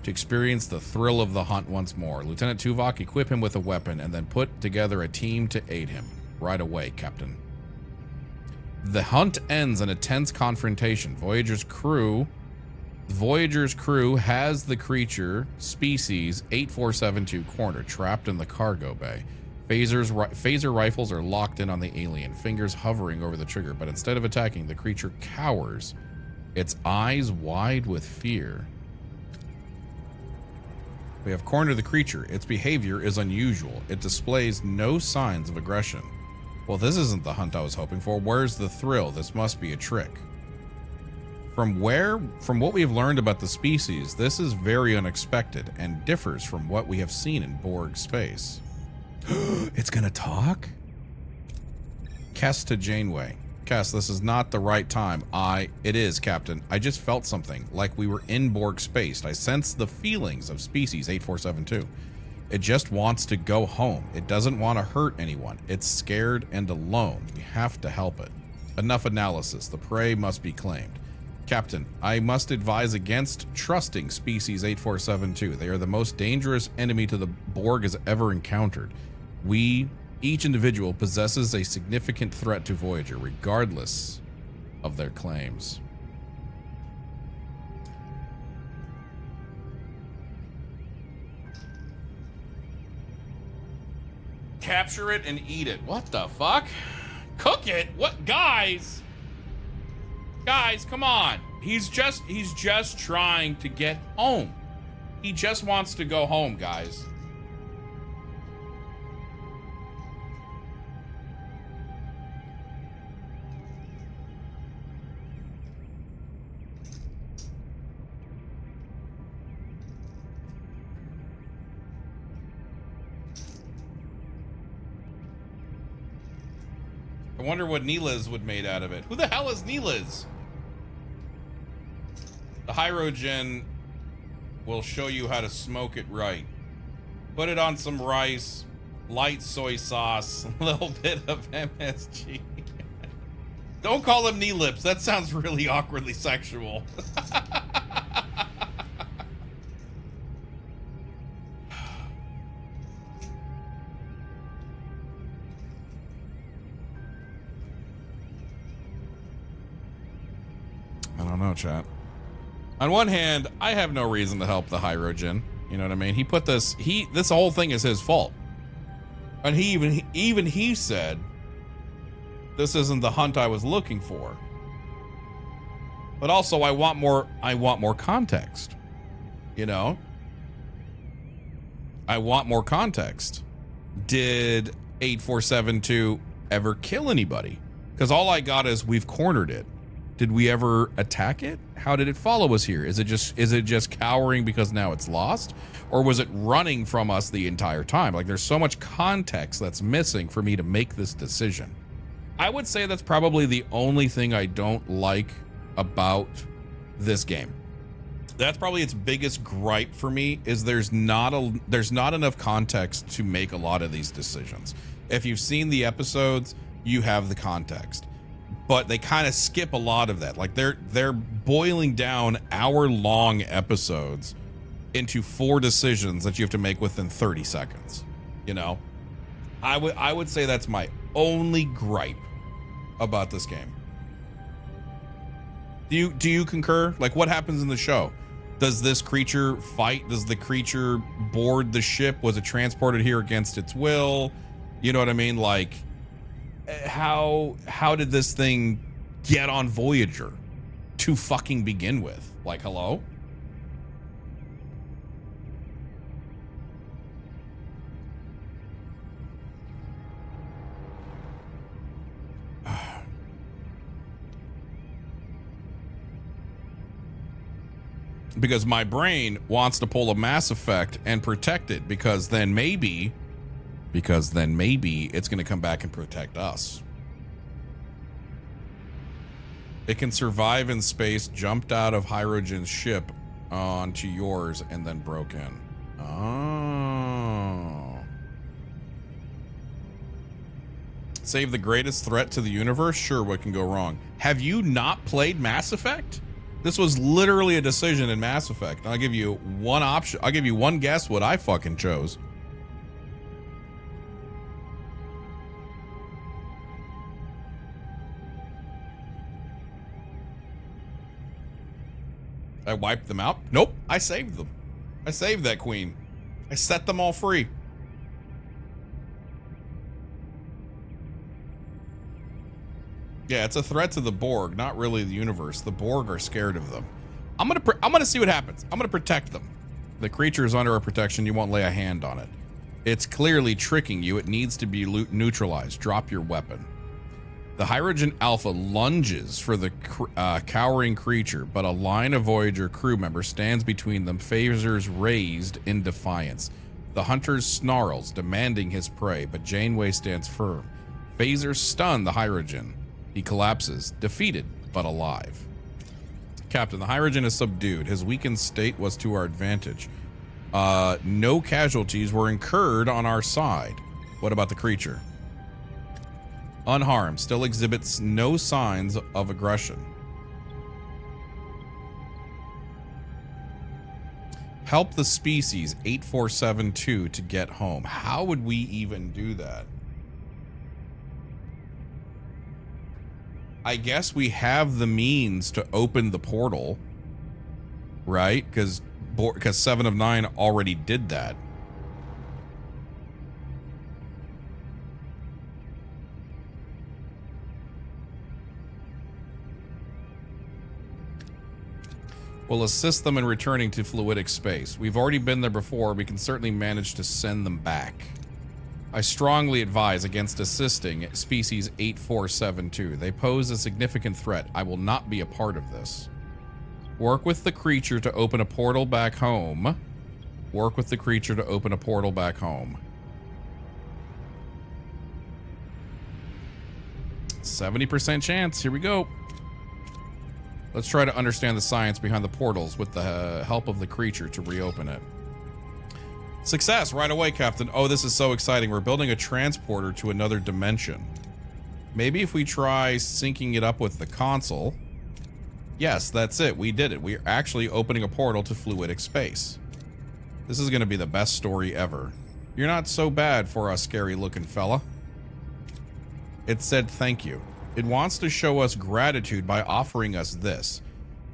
To experience the thrill of the hunt once more, Lieutenant Tuvok, equip him with a weapon and then put together a team to aid him. Right away, Captain. The hunt ends in a tense confrontation. Voyager's crew has the creature, species 8472, cornered, trapped in the cargo bay. Phaser rifles are locked in on the alien, fingers hovering over the trigger, but instead of attacking, the creature cowers, its eyes wide with fear. We have cornered the creature. Its behavior is unusual. It displays no signs of aggression. Well, this isn't the hunt I was hoping for. Where's the thrill? This must be a trick. From what we have learned about the species, this is very unexpected and differs from what we have seen in Borg space. It's gonna talk? Kess to Janeway. Kess, this is not the right time. It is, Captain. I just felt something, like we were in Borg space. I sense the feelings of species 8472. It just wants to go home. It doesn't want to hurt anyone. It's scared and alone. We have to help it. Enough analysis. The prey must be claimed. Captain, I must advise against trusting species 8472. They are the most dangerous enemy to the Borg has ever encountered. Each individual possesses a significant threat to Voyager, regardless of their claims. Capture it and eat it. What the fuck? Cook it? What? Guys, come on. He's just trying to get home. He just wants to go home, guys. I wonder what Neela's would made out of it. Who the hell is Neela's? The Hydrogen will show you how to smoke it right. Put it on some rice, light soy sauce, a little bit of MSG. Don't call him knee lips. That sounds really awkwardly sexual. I don't know, chat. On one hand, I have no reason to help the Hydrogen. You know what I mean? He put this, this whole thing is his fault. And he said, this isn't the hunt I was looking for. But also I want more context. You know? I want more context. Did 8472 ever kill anybody? Because all I got is we've cornered it. Did we ever attack it? How did it follow us here? Is it just cowering because now it's lost? Or was it running from us the entire time? Like, there's so much context that's missing for me to make this decision. I would say that's probably the only thing I don't like about this game. That's probably its biggest gripe for me, is there's not enough context to make a lot of these decisions. If you've seen the episodes, you have the context. But they kind of skip a lot of that. Like, they're boiling down hour-long episodes into 4 decisions that you have to make within 30 seconds. You know, I would say that's my only gripe about this game. Do you concur? Like, what happens in the show? Does this creature fight? Does the creature board the ship? Was it transported here against its will? You know what I mean? Like, how did this thing get on Voyager to fucking begin with? Like, hello? Because my brain wants to pull a Mass Effect and protect it, because then maybe it's going to come back and protect us. It can survive in space, jumped out of Hydrogen's ship onto yours, and then broke in. Oh. Save the greatest threat to the universe? Sure, what can go wrong? Have you not played Mass Effect? This was literally a decision in Mass Effect. I'll give you one option. I'll give you one guess what I fucking chose. I wiped them out? Nope. I saved them. I saved that queen. I set them all free. Yeah, it's a threat to the Borg, not really the universe. The Borg are scared of them. I'm gonna see what happens. I'm gonna protect them. The creature is under our protection. You won't lay a hand on it. It's clearly tricking you. It needs to be neutralized. Drop your weapon. The Hydrogen Alpha lunges for the cowering creature, but a line of Voyager crew members stands between them, phasers raised in defiance. The hunter snarls, demanding his prey, but Janeway stands firm. Phasers stun the Hydrogen. He collapses, defeated, but alive. Captain, the Hydrogen is subdued. His weakened state was to our advantage. No casualties were incurred on our side. What about the creature? Unharmed, still exhibits no signs of aggression. Help the species 8472 to get home. How would we even do that? I guess we have the means to open the portal, right? Because 7 of 9 already did that. We'll assist them in returning to fluidic space. We've already been there before. We can certainly manage to send them back. I strongly advise against assisting species 8472. They pose a significant threat. I will not be a part of this. Work with the creature to open a portal back home. Work with the creature to open a portal back home. 70% chance. Here we go. Let's try to understand the science behind the portals with the help of the creature to reopen it. Success right away, Captain. Oh, this is so exciting. We're building a transporter to another dimension. Maybe if we try syncing it up with the console. Yes, that's it. We did it. We're actually opening a portal to fluidic space. This is going to be the best story ever. You're not so bad for a scary looking fella. It said thank you. It wants to show us gratitude by offering us this.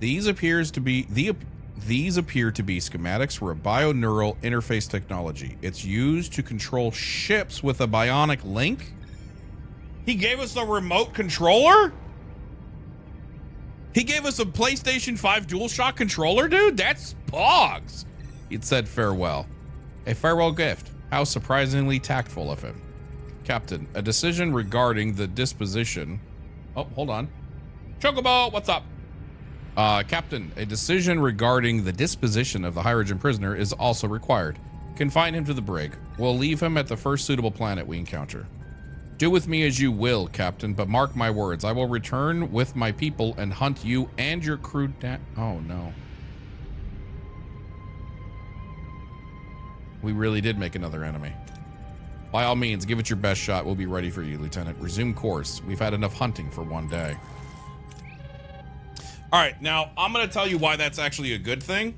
These appear to be schematics for a bioneural interface technology. It's used to control ships with a bionic link. He gave us a remote controller? He gave us a PlayStation 5 DualShock controller, dude? That's pogs. It said farewell. A farewell gift. How surprisingly tactful of him. Captain, a decision regarding the disposition... Oh, hold on. Chocobo, what's up? Captain, a decision regarding the disposition of the Hydrogen prisoner is also required. Confine him to the brig. We'll leave him at the first suitable planet we encounter. Do with me as you will, Captain, but mark my words. I will return with my people and hunt you and your crew down. Oh, no. We really did make another enemy. By all means, give it your best shot. We'll be ready for you, Lieutenant. Resume course. We've had enough hunting for one day. All right, now I'm going to tell you why that's actually a good thing.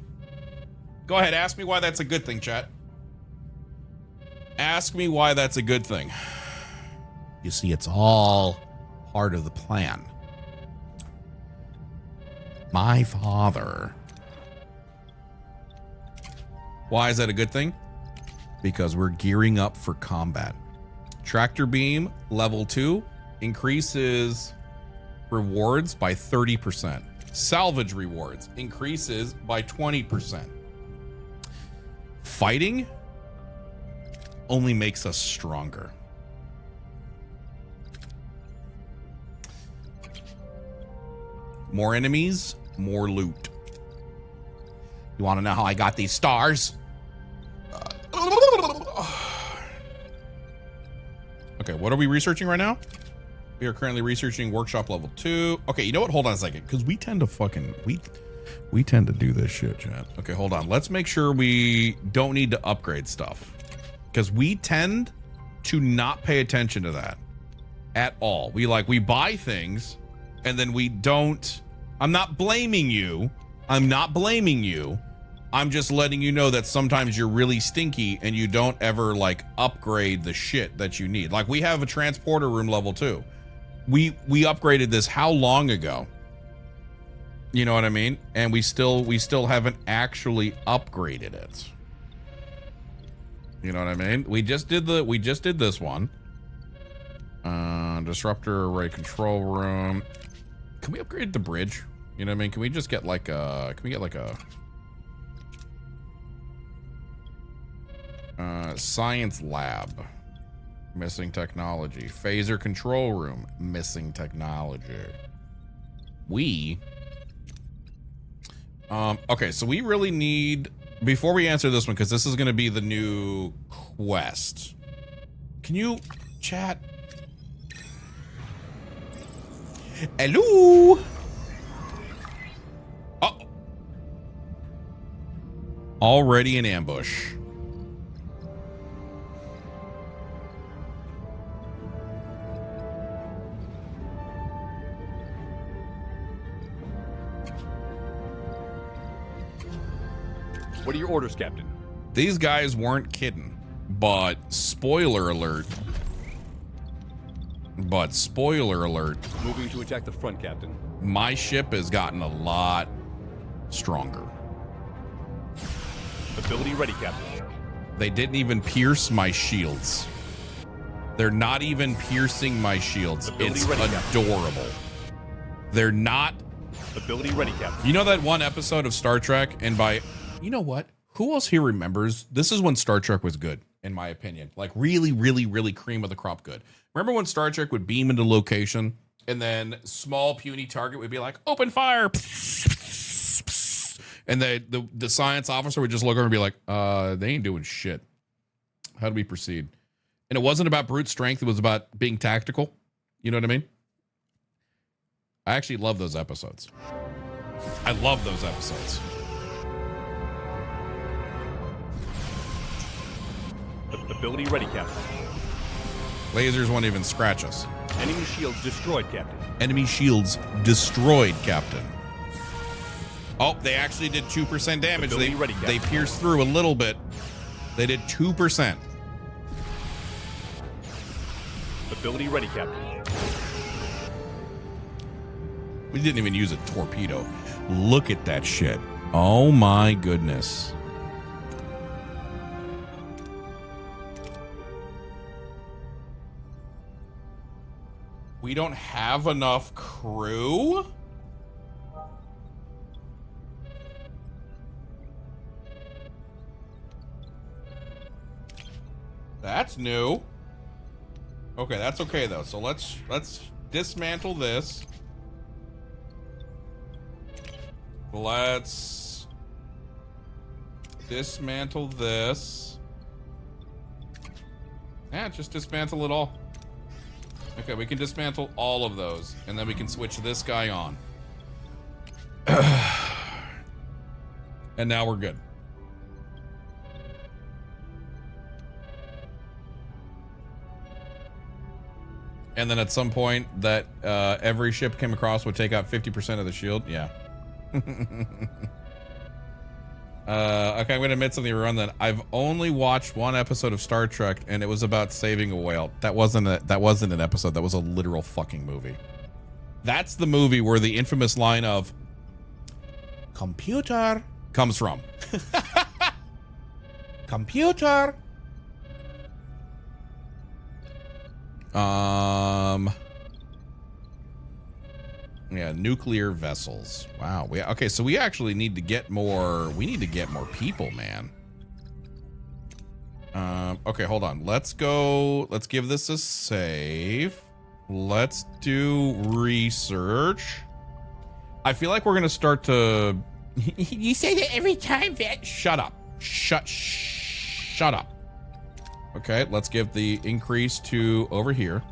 Go ahead, ask me why that's a good thing, chat. Ask me why that's a good thing. You see, it's all part of the plan. My father. Why is that a good thing? Because we're gearing up for combat. Tractor beam level 2 increases rewards by 30%. Salvage rewards increases by 20%. Fighting only makes us stronger. More enemies, more loot. You want to know how I got these stars? Okay, what are we researching right now? We are currently researching workshop level 2. Okay, you know what? Hold on a second, because we tend to fucking we tend to do this shit, chat. Okay, hold on. Let's make sure we don't need to upgrade stuff, because we tend to not pay attention to that at all. We buy things and then we don't. I'm not blaming you. I'm not blaming you. I'm just letting you know that sometimes you're really stinky and you don't ever like upgrade the shit that you need. Like we have a transporter room level 2. We upgraded this how long ago? You know what I mean? And we still haven't actually upgraded it. You know what I mean? We just did this one. Disruptor array control room. Can we upgrade the bridge? You know what I mean? Can we just get like a science lab? Missing technology. Phaser control room. Missing technology. Okay, so we really need, before we answer this one, because this is going to be the new quest. Can you chat? Hello? Oh. Already in ambush. What are your orders, Captain? These guys weren't kidding, but spoiler alert. Moving to attack the front, Captain. My ship has gotten a lot stronger. Ability ready, Captain. They didn't even pierce my shields. They're not even piercing my shields. Ability It's ready, adorable. Captain. They're not. Ability ready, Captain. You know that one episode of Star Trek, and by, you know what? Who else here remembers? This is when Star Trek was good, in my opinion. Like really, really, really cream of the crop good. Remember when Star Trek would beam into location and then small puny target would be like, open fire. And the science officer would just look over and be like, they ain't doing shit. How do we proceed? And it wasn't about brute strength. It was about being tactical. You know what I mean? I actually love those episodes. I love those episodes. Ability ready, Captain. Lasers won't even scratch us. Enemy shields destroyed, Captain. Enemy shields destroyed, Captain. Oh, they actually did 2% damage. Ability ready, They Captain. pierced through a little bit. They did 2%. Ability ready, Captain. We didn't even use a torpedo. Look at that shit. Oh my goodness. We don't have enough crew? That's new. Okay, that's okay though. So let's dismantle this. Let's dismantle this. Yeah, just dismantle it all. Okay, we can dismantle all of those, and then we can switch this guy on. And now we're good. And then at some point that every ship came across would take out 50% of the shield. Yeah. Okay, I'm gonna admit something around then. I've only watched one episode of Star Trek, and it was about saving a whale. That wasn't an episode. That was a literal fucking movie. That's the movie where the infamous line of "computer" comes from. Computer. Yeah, nuclear vessels. Wow. Okay, so we actually need to get more. We need to get more people, man. Okay, hold on. Let's go. Let's give this a save. Let's do research. I feel like we're gonna start to. You say that every time, Vet. Shut up. Shut up. Okay, let's give the increase to over here.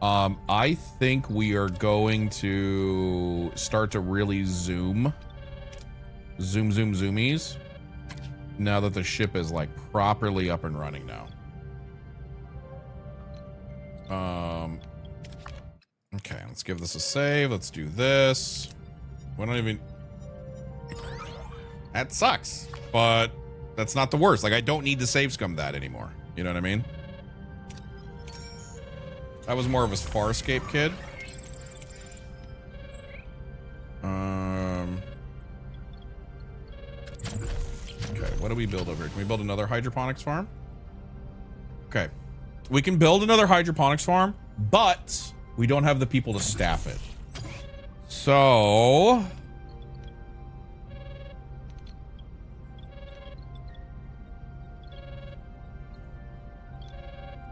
I think we are going to start to really zoomies now that the ship is like properly up and running now. Okay, let's give this a save. Let's do this. We don't even. That sucks, but that's not the worst. Like, I don't need to save scum that anymore. You know what I mean? That was more of a Farscape kid. Okay, what do we build over here? Can we build another hydroponics farm? Okay. We can build another hydroponics farm, but we don't have the people to staff it. So...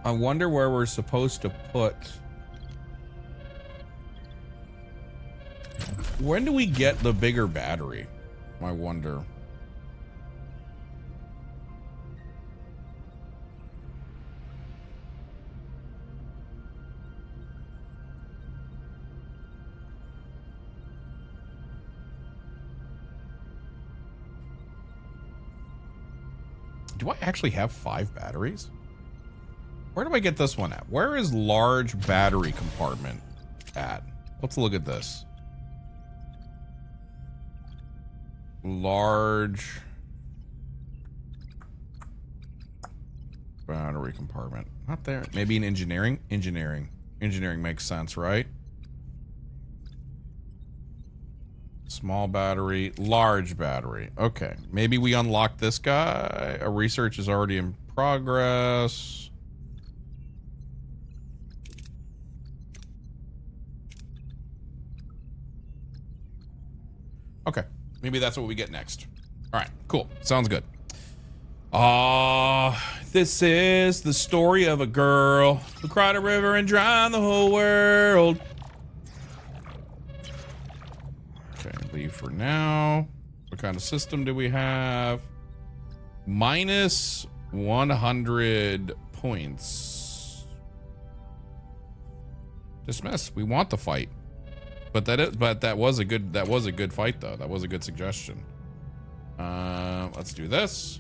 I wonder where we're supposed to put. When do we get the bigger battery? I wonder. Do I actually have 5 batteries? Where do I get this one at? Where is large battery compartment at? Let's look at this. Large battery compartment. Not there. Maybe in engineering? Engineering makes sense, right? Small battery, large battery. Okay. Maybe we unlock this guy. A research is already in progress. Okay, maybe that's what we get next. All right, cool. Sounds good. This is the story of a girl who cried a river and drowned the whole world. Okay, leave for now. What kind of system do we have? Minus 100 points. Dismiss. We want the fight. But that was a good fight though. That was a good suggestion. Let's do this.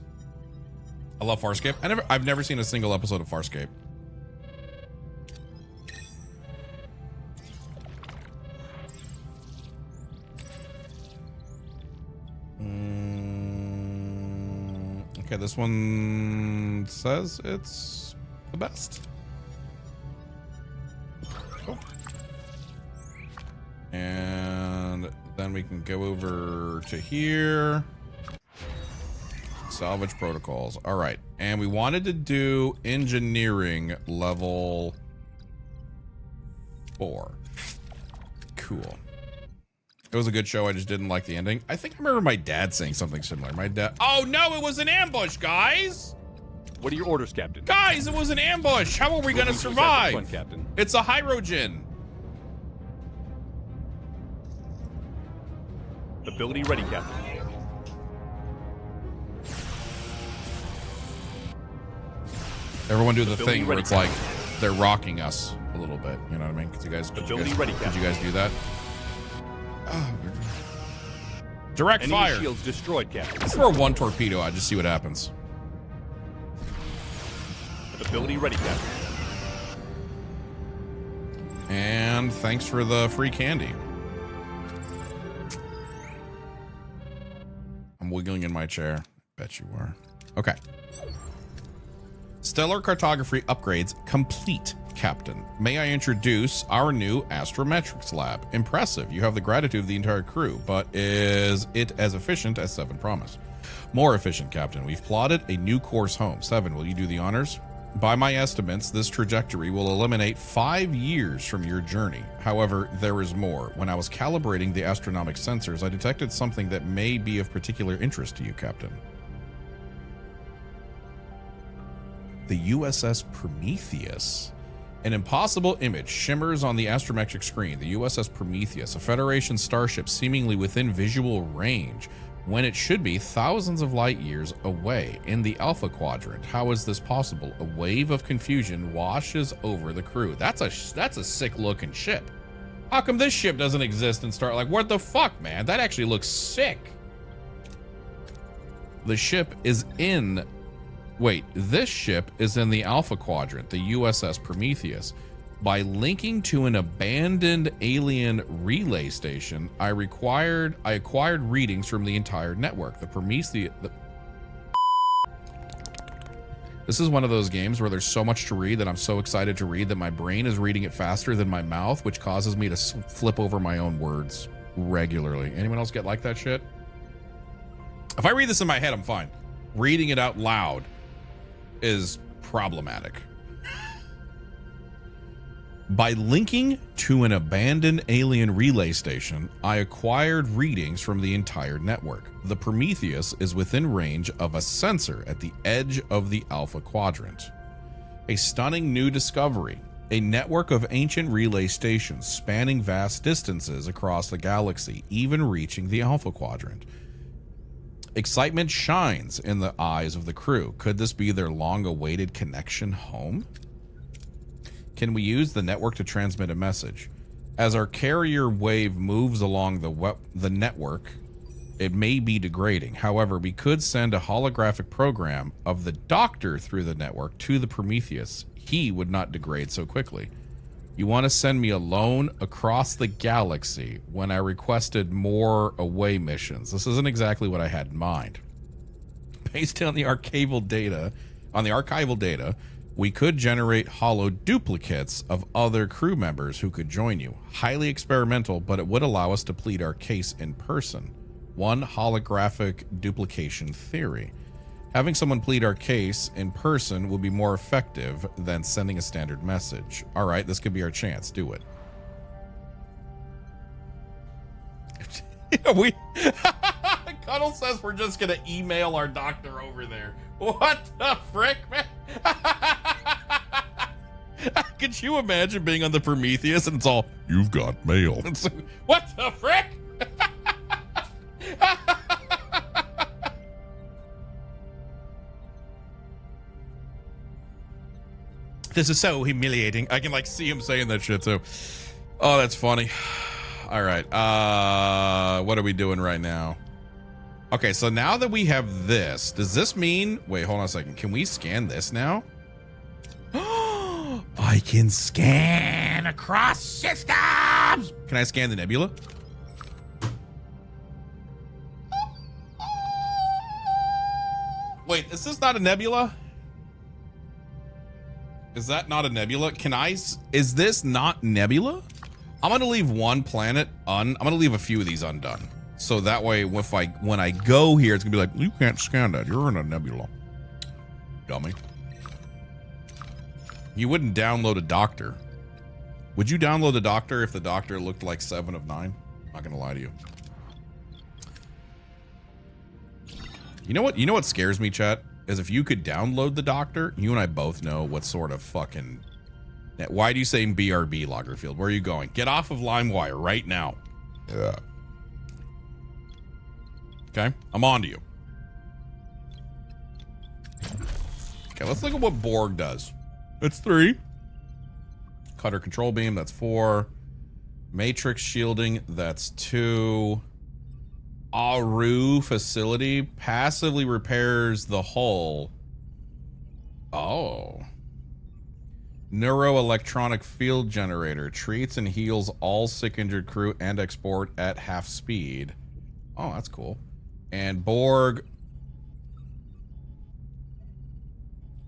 I love Farscape. I've never seen a single episode of Farscape. Okay, this one says it's the best. Cool. And then we can go over to here. Salvage protocols. All right. And we wanted to do engineering level 4. Cool. It was a good show. I just didn't like the ending. I think I remember my dad saying something similar. My dad. Oh, no, it was an ambush, guys. What are your orders, Captain? Guys, it was an ambush. How are we going to survive? Fun, Captain. It's a hydrogen. Ability ready, Captain. Everyone do the Ability thing where ready, it's like they're rocking us a little bit. You know what I mean? Could you guys do that? Oh, direct Enemy fire. shields destroyed, Captain. Let's throw 1 torpedo out, just see what happens. Ability ready, Captain. And thanks for the free candy. I'm wiggling in my chair. Bet you are. Okay. Stellar cartography upgrades complete, Captain. May I introduce our new astrometrics lab? Impressive. You have the gratitude of the entire crew, but is it as efficient as 7 promised? More efficient, Captain. We've plotted a new course home. 7, will you do the honors? By my estimates, this trajectory will eliminate 5 years from your journey. However, there is more. When I was calibrating the astronomic sensors, I detected something that may be of particular interest to you, Captain. The USS Prometheus. An impossible image shimmers on the astrometric screen. The USS Prometheus, a Federation starship seemingly within visual range, when it should be thousands of light years away in the Alpha Quadrant. How is this possible? A wave of confusion washes over the crew. That's a sick looking ship. How come this ship doesn't exist and start like, what the fuck, man? That actually looks sick. The ship is in... Wait, this ship is in the Alpha Quadrant, the USS Prometheus. By linking to an abandoned alien relay station, I acquired readings from the entire network. The Prometheus... This is one of those games where there's so much to read that I'm so excited to read that my brain is reading it faster than my mouth, which causes me to flip over my own words regularly. Anyone else get like that shit? If I read this in my head, I'm fine. Reading it out loud is problematic. By linking to an abandoned alien relay station, I acquired readings from the entire network. The Prometheus is within range of a sensor at the edge of the Alpha Quadrant. A stunning new discovery. A network of ancient relay stations spanning vast distances across the galaxy, even reaching the Alpha Quadrant. Excitement shines in the eyes of the crew. Could this be their long-awaited connection home? Can we use the network to transmit a message? As our carrier wave moves along the network, it may be degrading. However, we could send a holographic program of the Doctor through the network to the Prometheus. He would not degrade so quickly. You want to send me alone across the galaxy when I requested more away missions. This isn't exactly what I had in mind. Based on the archival data, we could generate hollow duplicates of other crew members who could join you. Highly experimental, but it would allow us to plead our case in person. One holographic duplication theory. Having someone plead our case in person would be more effective than sending a standard message. All right, this could be our chance. Do it. Cuddle says we're just gonna email our doctor over there. What the frick, man? Could you imagine being on the Prometheus and it's all, You've got mail. what the frick? This is so humiliating. I can like see him saying that shit too. Oh, that's funny. All right. What are we doing right now? Okay, so now that we have this, does this mean, wait, hold on a second. Can we scan this now? I can scan across systems. Can I scan the nebula? Wait, is this not a nebula? Is that not a nebula? Is this not nebula? I'm going to leave one planet I'm going to leave a few of these undone. So that way, when I go here, it's going to be like, you can't scan that. You're in a nebula. Dummy. You wouldn't download a doctor. Would you download a doctor if the doctor looked like 7 of 9? I'm not going to lie to you. You know what scares me, chat? Is if you could download the doctor, you and I both know what sort of fucking... Why do you say BRB, Lagerfield? Where are you going? Get off of LimeWire right now. Yeah. Okay, I'm on to you. Okay, let's look at what Borg does. That's 3. Cutter control beam, that's 4. Matrix shielding, that's 2. Aru facility passively repairs the hull. Oh. Neuroelectronic field generator treats and heals all sick injured crew and export at half speed. Oh, that's cool. And Borg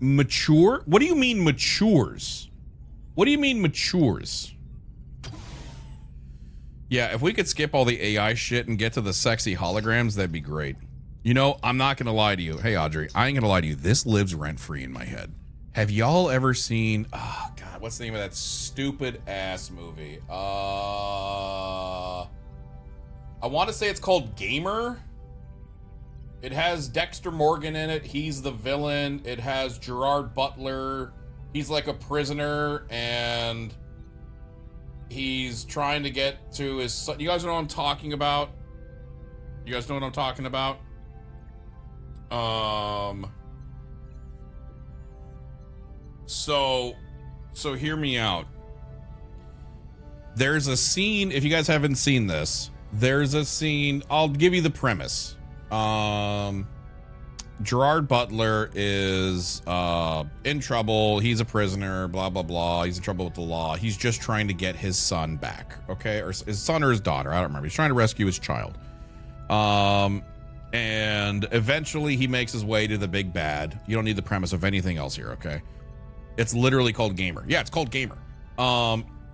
Mature? What do you mean matures? What do you mean matures? Yeah, if we could skip all the AI shit and get to the sexy holograms, that'd be great. You know, I'm not going to lie to you. Hey, Audrey, I ain't going to lie to you. This lives rent-free in my head. Have y'all ever seen... Oh, God, what's the name of that stupid-ass movie? I want to say it's called Gamer. It has Dexter Morgan in it. He's the villain. It has Gerard Butler. He's like a prisoner, and he's trying to get to his son. You guys know what I'm talking about? You guys know what I'm talking about? So hear me out. There's a scene, if you guys haven't seen this, there's a scene, I'll give you the premise. Gerard Butler is in trouble. He's a prisoner, blah, blah, blah. He's in trouble with the law. He's just trying to get his son back, okay? Or his son or his daughter, I don't remember. He's trying to rescue his child. And eventually he makes his way to the big bad. You don't need the premise of anything else here, okay? It's literally called Gamer. Yeah, it's called Gamer.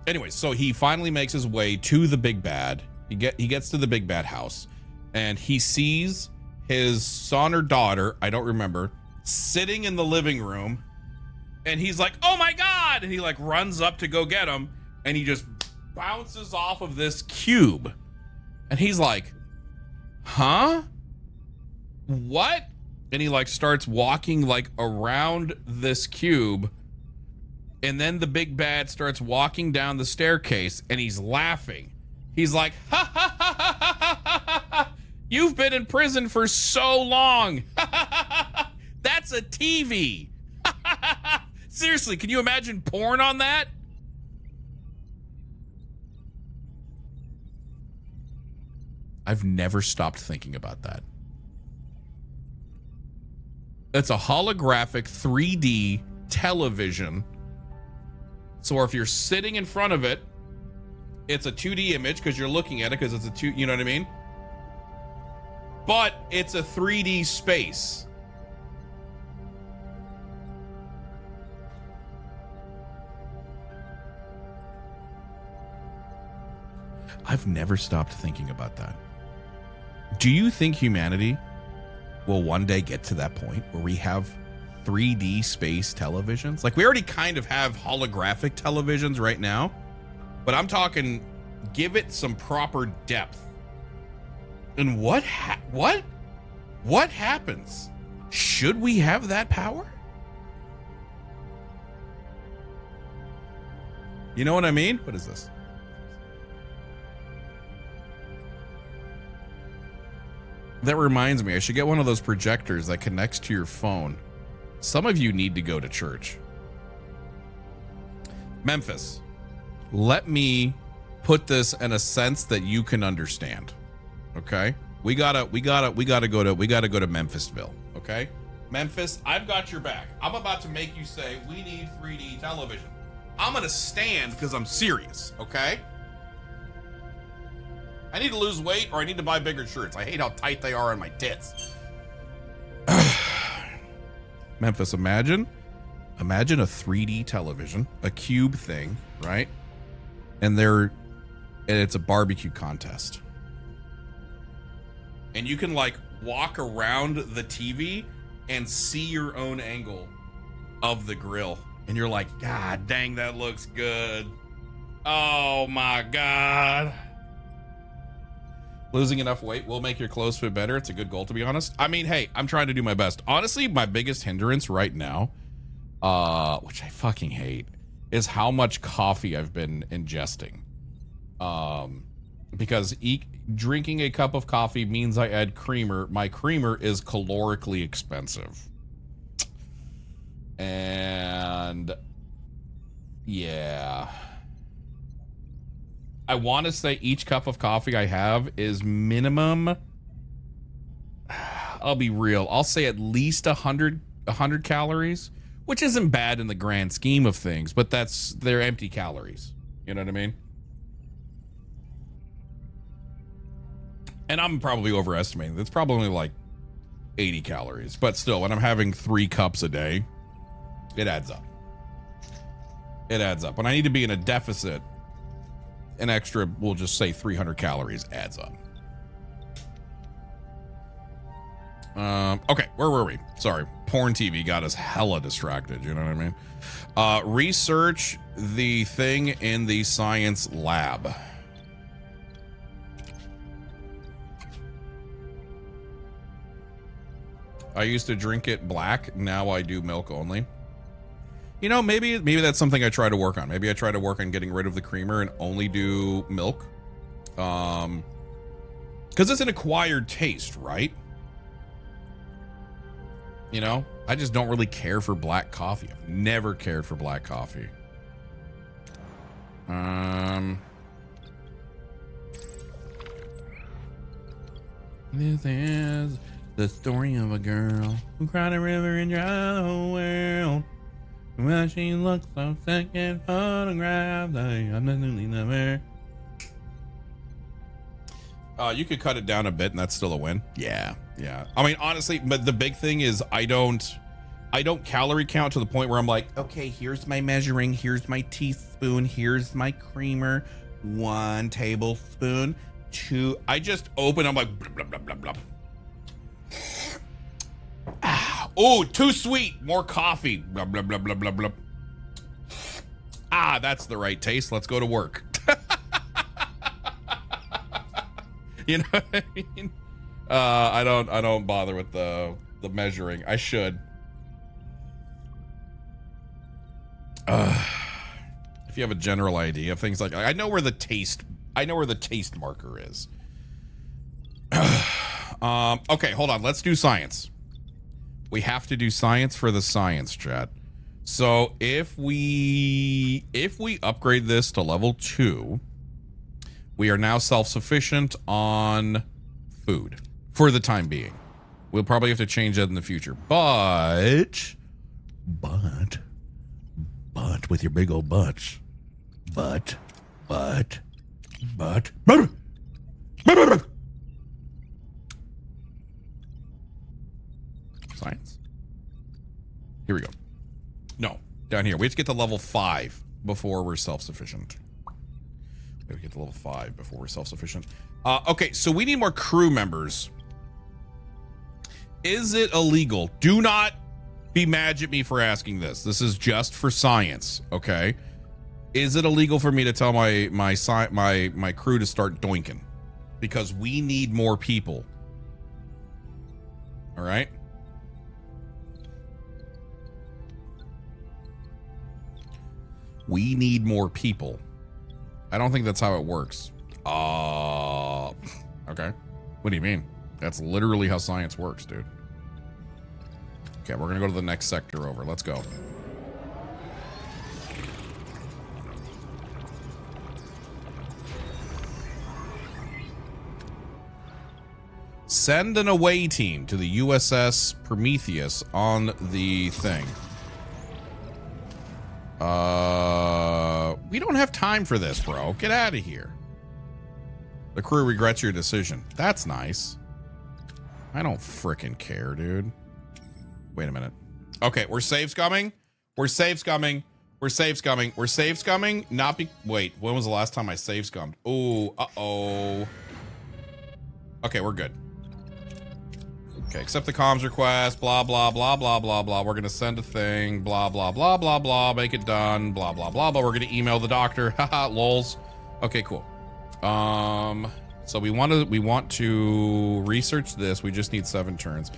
Anyway, so he finally makes his way to the big bad. He gets to the big bad house, and he sees his son or daughter, I don't remember, sitting in the living room, and he's like, oh my God! And he like runs up to go get him, and he just bounces off of this cube. And he's like, huh? What? And he like starts walking like around this cube, and then the big bad starts walking down the staircase, and he's laughing. He's like, ha ha ha ha ha ha ha! You've been in prison for so long. That's a TV. Seriously, can you imagine porn on that? I've never stopped thinking about that. It's a holographic 3D television. So if you're sitting in front of it, it's a 2D image because you're looking at it because it's a you know what I mean? But it's a 3D space. I've never stopped thinking about that. Do you think humanity will one day get to that point where we have 3D space televisions? Like, we already kind of have holographic televisions right now, but I'm talking give it some proper depth. And what happens? Should we have that power? You know what I mean? What is this? That reminds me, I should get one of those projectors that connects to your phone. Some of you need to go to church. Memphis, let me put this in a sense that you can understand. Okay? We gotta go to Memphisville. Okay? Memphis, I've got your back. I'm about to make you say we need 3D television. I'm gonna stand because I'm serious, okay? I need to lose weight or I need to buy bigger shirts. I hate how tight they are on my tits. Memphis, imagine a 3D television, a cube thing, right? And it's a barbecue contest. And you can like walk around the TV and see your own angle of the grill. And you're like, God dang, that looks good. Oh my God. Losing enough weight will make your clothes fit better. It's a good goal, to be honest. I mean, hey, I'm trying to do my best. Honestly, my biggest hindrance right now, which I fucking hate, is how much coffee I've been ingesting. Because drinking a cup of coffee means I add creamer. My creamer is calorically expensive. And yeah. I want to say each cup of coffee I have is minimum, I'll be real, I'll say at least 100 calories, which isn't bad in the grand scheme of things, but they're empty calories. You know what I mean? And I'm probably overestimating. It's probably only like 80 calories, but still, when I'm having 3 cups a day, It adds up. It adds up. When I need to be in a deficit, an extra, we'll just say 300 calories adds up. Okay, where were we? Sorry, porn TV got us hella distracted. You know what I mean? Research the thing in the science lab. I used to drink it black. Now I do milk only. You know, maybe that's something I try to work on. Maybe I try to work on getting rid of the creamer and only do milk. Because it's an acquired taste, right? You know, I just don't really care for black coffee. I've never cared for black coffee. This is the story of a girl who cried a river and dried the whole world. Well, she looks so sick and photographed. I absolutely never. You could cut it down a bit and that's still a win. Yeah. I mean, honestly, but the big thing is I don't calorie count to the point where I'm like, okay, here's my measuring, here's my teaspoon, here's my creamer, 1 tablespoon, 2. I just open, I'm like, blah, blah, blah, blah, blah. Oh, too sweet, more coffee, blah, blah, blah, blah, blah, blah. That's the right taste. Let's go to work. You know what I mean? I don't bother with the measuring. I should. If you have a general idea of things like, I know where the taste marker is. Okay, hold on. Let's do science. We have to do science for the science, chat. So if we upgrade this to level 2, we are now self-sufficient on food for the time being. We'll probably have to change that in the future, but with your big old butts, but science. Here we go. No, down here. We have to get to level 5 before we're self-sufficient. We have to get to level 5 before we're self-sufficient. Okay, so we need more crew members. Is it illegal? Do not be mad at me for asking this. This is just for science, okay? Is it illegal for me to tell my crew to start doinking? Because we need more people. All right? We need more people. I don't think that's how it works. Okay. What do you mean? That's literally how science works, dude. Okay, we're gonna go to the next sector over. Let's go. Send an away team to the USS Prometheus on the thing. We don't have time for this, bro. Get out of here. The crew regrets your decision. That's nice. I don't frickin' care, dude. Wait a minute. Okay, we're save scumming. We're save scumming. We're save scumming. We're save scumming. Wait, when was the last time I save scummed? Oh, uh-oh. Okay, we're good. Okay, accept the comms request, blah, blah, blah, blah, blah, blah. We're gonna send a thing, blah, blah, blah, blah, blah, make it done, blah, blah, blah, blah. We're gonna email the doctor, haha, lols. Okay, cool. So we want to research this. We just need 7 turns.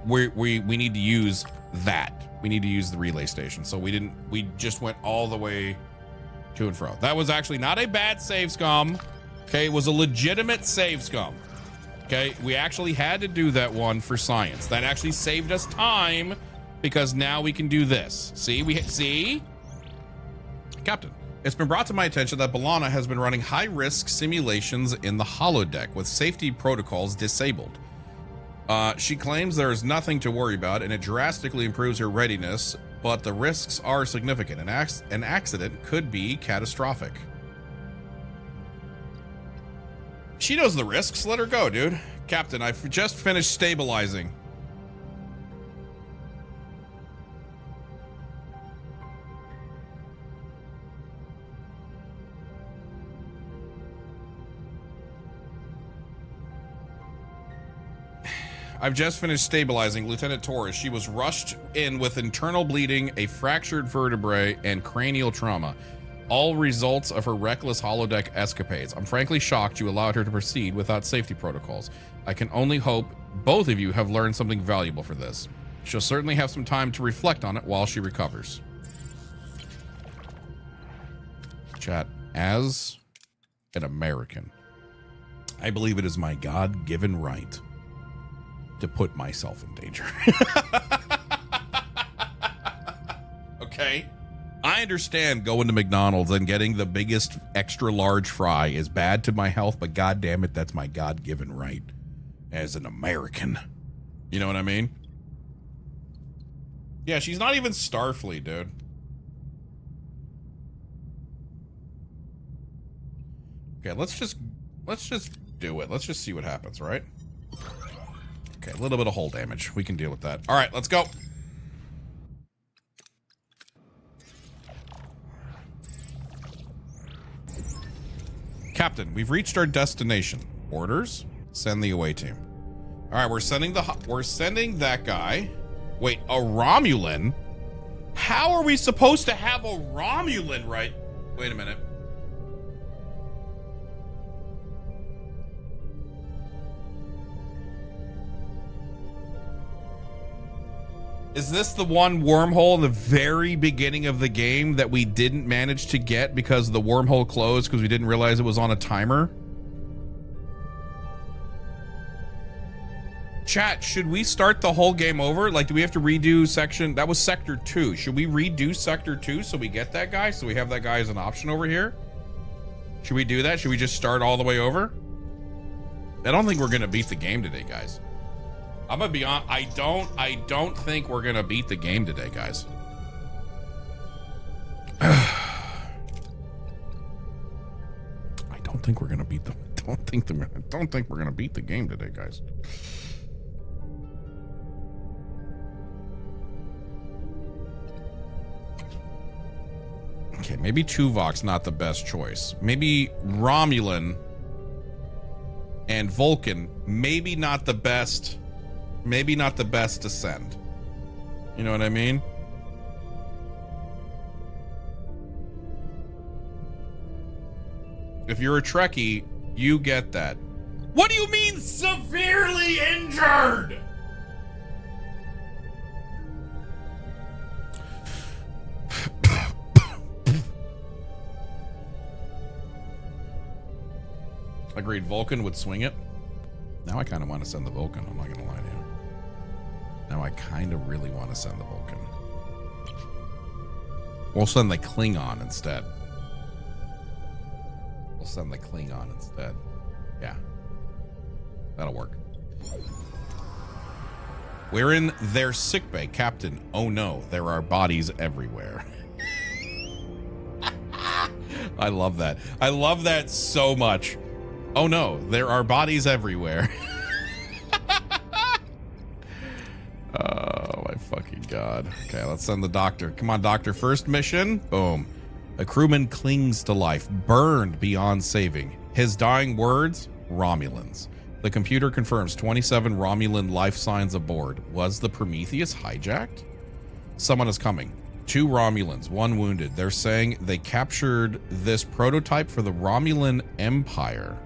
We need to use that. We need to use the relay station. So we just went all the way to and fro. That was actually not a bad save scum. Okay, it was a legitimate save scum. Okay, we actually had to do that one for science. That actually saved us time because now we can do this. See? Captain, it's been brought to my attention that B'Elanna has been running high-risk simulations in the holodeck with safety protocols disabled. She claims there is nothing to worry about and it drastically improves her readiness, but the risks are significant. An accident could be catastrophic. She knows the risks. Let her go, dude. Captain, I've just finished stabilizing. I've just finished stabilizing Lieutenant Torres. She was rushed in with internal bleeding, a fractured vertebrae, and cranial trauma. All results of her reckless holodeck escapades. I'm frankly shocked you allowed her to proceed without safety protocols. I can only hope both of you have learned something valuable for this. She'll certainly have some time to reflect on it while she recovers. Chat, as an American, I believe it is my God-given right to put myself in danger. Okay? I understand going to McDonald's and getting the biggest extra large fry is bad to my health, but God damn it, that's my God-given right as an American. You know what I mean? Yeah, she's not even Starfleet, dude. Okay, let's just do it. Let's just see what happens, right? Okay, a little bit of hull damage. We can deal with that. All right, let's go. Captain, we've reached our destination. Orders? Send the away team. All right, we're sending that guy. Wait, a Romulan? How are we supposed to have a Romulan, right? Wait a minute. Is this the one wormhole in the very beginning of the game that we didn't manage to get because the wormhole closed because we didn't realize it was on a timer? Chat, should we start the whole game over? Like, do we have to redo section? That was Sector 2. Should we redo Sector 2 so we get that guy? So we have that guy as an option over here? Should we do that? Should we just start all the way over? I don't think we're going to beat the game today, guys. I'm gonna be on. I don't think we're gonna beat the game today, guys. I don't think we're gonna beat the. I don't think we're gonna beat the game today, guys. Okay, maybe Tuvok's not the best choice. Maybe Romulan and Vulcan. Maybe not the best. Maybe not the best to send. You know what I mean? If you're a Trekkie, you get that. What do you mean severely injured? Agreed, Vulcan would swing it. Now I kind of want to send the Vulcan, I'm not going to lie to you. Now I kind of really want to send the Vulcan. We'll send the Klingon instead. Yeah. That'll work. We're in their sickbay, Captain. Oh no, there are bodies everywhere. I love that. I love that so much. Oh no, there are bodies everywhere. Oh my fucking god. Okay, let's send the doctor. Come on, doctor. First mission. Boom. A crewman clings to life, burned beyond saving. His dying words, Romulans. The computer confirms 27 Romulan life signs aboard. Was the Prometheus hijacked? Someone is coming. 2 Romulans, 1 wounded. They're saying they captured this prototype for the Romulan Empire.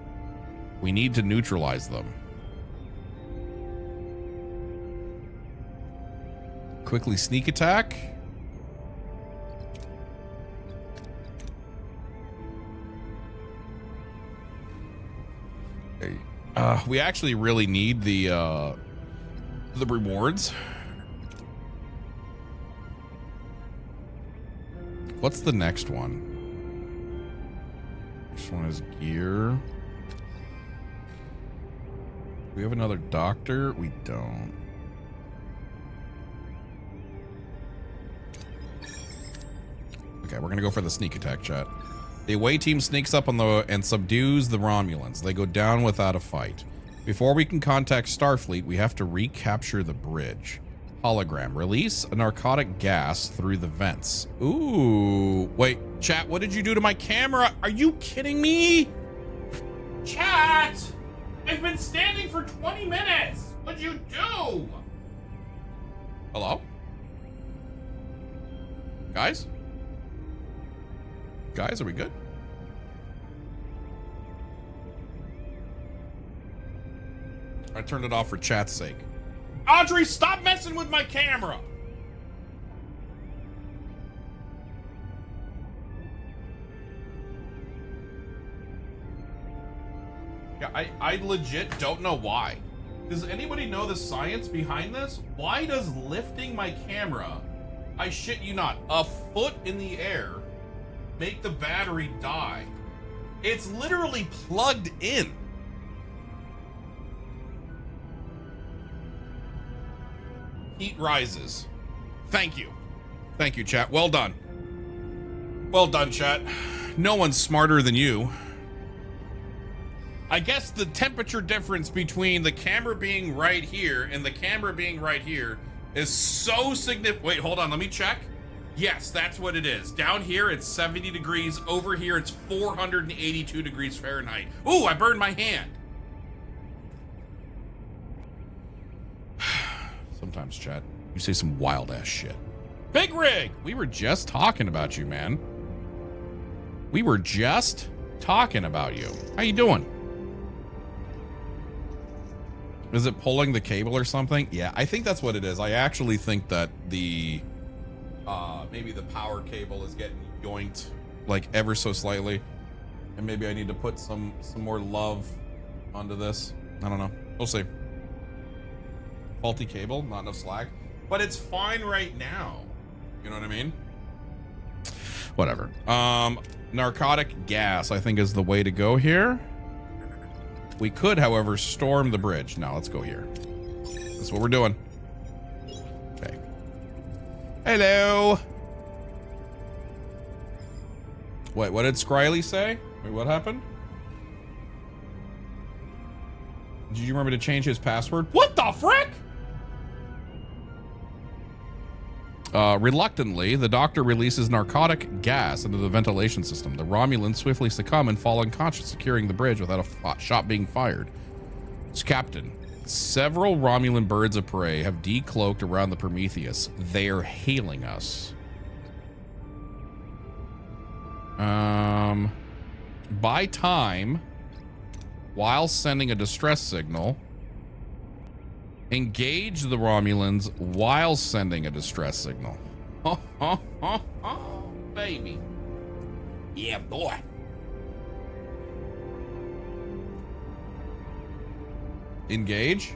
We need to neutralize them. Quickly sneak attack. We actually really need the rewards. What's the next one? Next one is gear. We have another doctor. We don't. Okay, we're gonna go for the sneak attack, chat. The away team sneaks up on and subdues the Romulans. They go down without a fight. Before we can contact Starfleet, we have to recapture the bridge. Hologram. Release a narcotic gas through the vents. Ooh. Wait, chat, what did you do to my camera? Are you kidding me? Chat! I've been standing for 20 minutes! What'd you do? Hello? Guys? Guys, are we good? I turned it off for chat's sake. Audrey, stop messing with my camera! Yeah, I legit don't know why. Does anybody know the science behind this? Why does lifting my camera, I shit you not, a foot in the air, make the battery die? It's literally plugged in. Heat rises. Thank you. Thank you, chat. Well done. Well done, chat. No one's smarter than you. I guess the temperature difference between the camera being right here and the camera being right here is so significant. Wait, hold on. Let me check. Yes, that's what it is. Down here, it's 70 degrees. Over here, it's 482 degrees Fahrenheit. Ooh, I burned my hand. Sometimes, chat, you say some wild ass shit. Big Rig, we were just talking about you, man. We were just talking about you. How you doing? Is it pulling the cable or something? Yeah, I think that's what it is. I actually think that the maybe the power cable is getting yoinked like ever so slightly, and maybe I need to put some more love onto this. I don't know. We'll see. Faulty cable, not enough slack, but it's fine right now. You know what I mean? Whatever. Narcotic gas, I think, is the way to go here. We could, however, storm the bridge. No, let's go here. That's what we're doing. Okay. Hello. Wait, what did Scriley say? Wait, what happened? Did you remember to change his password? What the frick? Reluctantly, the doctor releases narcotic gas into the ventilation system. The Romulans swiftly succumb and fall unconscious, securing the bridge without a shot being fired. It's Captain. Several Romulan birds of prey have decloaked around the Prometheus. They are hailing us. Buy time while sending a distress signal. Engage the Romulans while sending a distress signal. Baby. Yeah, boy. Engage.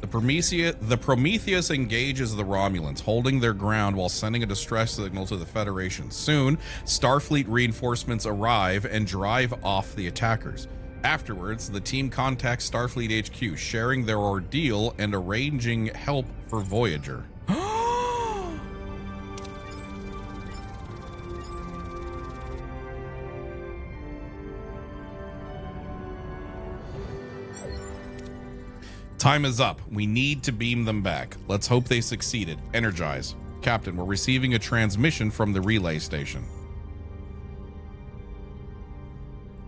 The Prometheus engages the Romulans, holding their ground while sending a distress signal to the Federation. Soon, Starfleet reinforcements arrive and drive off the attackers. Afterwards, the team contacts Starfleet HQ, sharing their ordeal and arranging help for Voyager. Time is up. We need to beam them back. Let's hope they succeeded. Energize. Captain, we're receiving a transmission from the relay station.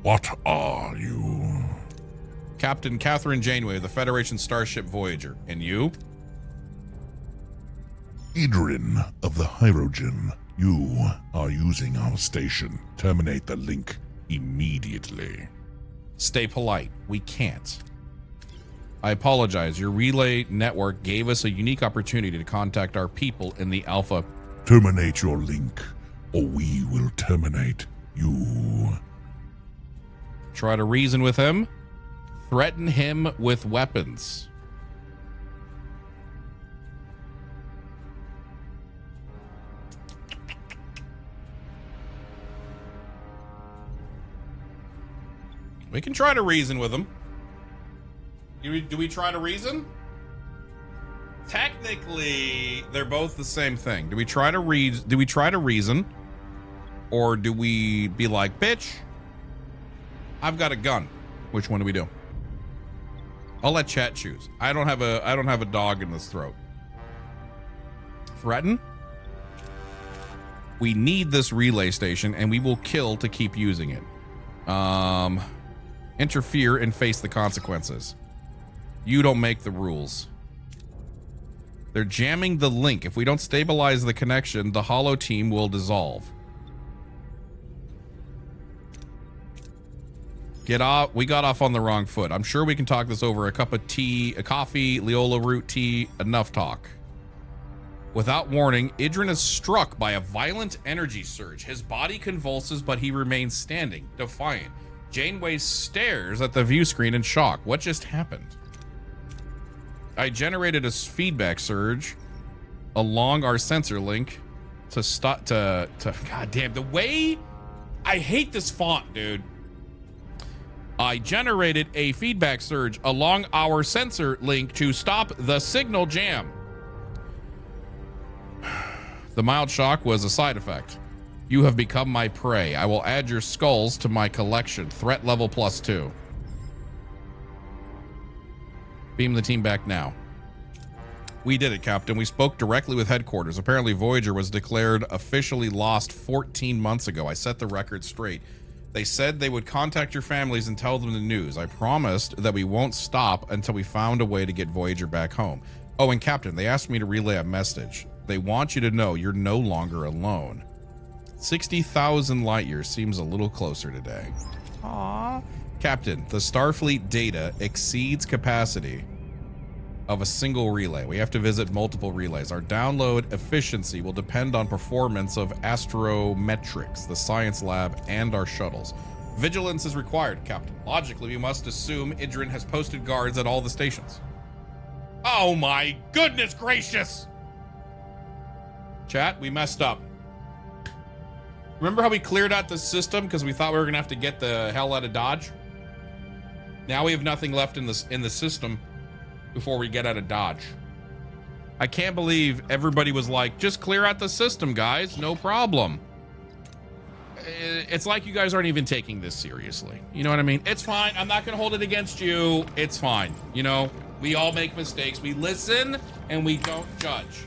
What are you? Captain Catherine Janeway of the Federation Starship Voyager. And you? Idrin of the Hydrogen. You are using our station. Terminate the link immediately. Stay polite. We can't. I apologize. Your relay network gave us a unique opportunity to contact our people in the Alpha. Terminate your link, or we will terminate you. Try to reason with him. Threaten him with weapons. We can try to reason with him. Do we try to reason? Technically, they're both the same thing. Do we try to reason? Or do we be like, bitch, I've got a gun. Which one do we do? I'll let chat choose. I don't have a dog in this throat. Threaten? We need this relay station and we will kill to keep using it. interfere, and face the consequences. You don't make the rules. They're jamming the link. If we don't stabilize the connection, the Holo team will dissolve. Get off. We got off on the wrong foot. I'm sure we can talk this over a cup of tea, a coffee, Leola root tea, enough talk. Without warning, Idrin is struck by a violent energy surge. His body convulses, but he remains standing, defiant. Janeway stares at the view screen in shock. What just happened? I generated a feedback surge along our sensor link to stop to God damn, the way I hate this font, dude. I generated a feedback surge along our sensor link to stop the signal jam. The mild shock was a side effect. You have become my prey. I will add your skulls to my collection. Threat level +2. Beam the team back now. We did it, Captain. We spoke directly with headquarters. Apparently Voyager was declared officially lost 14 months ago. I set the record straight. They said they would contact your families and tell them the news. I promised that we won't stop until we found a way to get Voyager back home. Oh, and Captain, they asked me to relay a message. They want you to know you're no longer alone. 60,000 light years seems a little closer today. Aww. Captain, the Starfleet data exceeds capacity of a single relay. We have to visit multiple relays. Our download efficiency will depend on performance of astrometrics, the science lab, and our shuttles. Vigilance is required, Captain. Logically, we must assume Idrin has posted guards at all the stations. Oh my goodness gracious! Chat, we messed up. Remember how we cleared out the system because we thought we were gonna have to get the hell out of Dodge? Now we have nothing left in the system before we get out of Dodge. I can't believe everybody was like, just clear out the system, guys, no problem. It's like you guys aren't even taking this seriously. You know what I mean? It's fine. I'm not gonna hold it against you. It's fine. You know, we all make mistakes. We listen and we don't judge.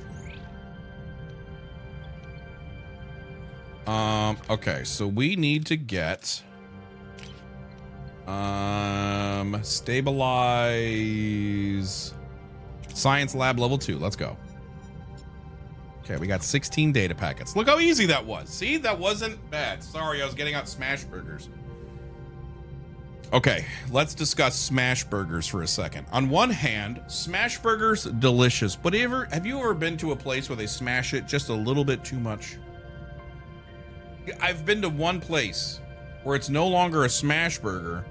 Okay, so we need to get stabilize science lab level 2. Let's go. Okay, we got 16 data packets. Look how easy that was. See, that wasn't bad. Sorry, I was getting out smash burgers. Okay, let's discuss smash burgers for a second. On one hand, smash burgers, delicious, but have you ever been to a place where they smash it just a little bit too much? I've been to one place where it's no longer a smash burger,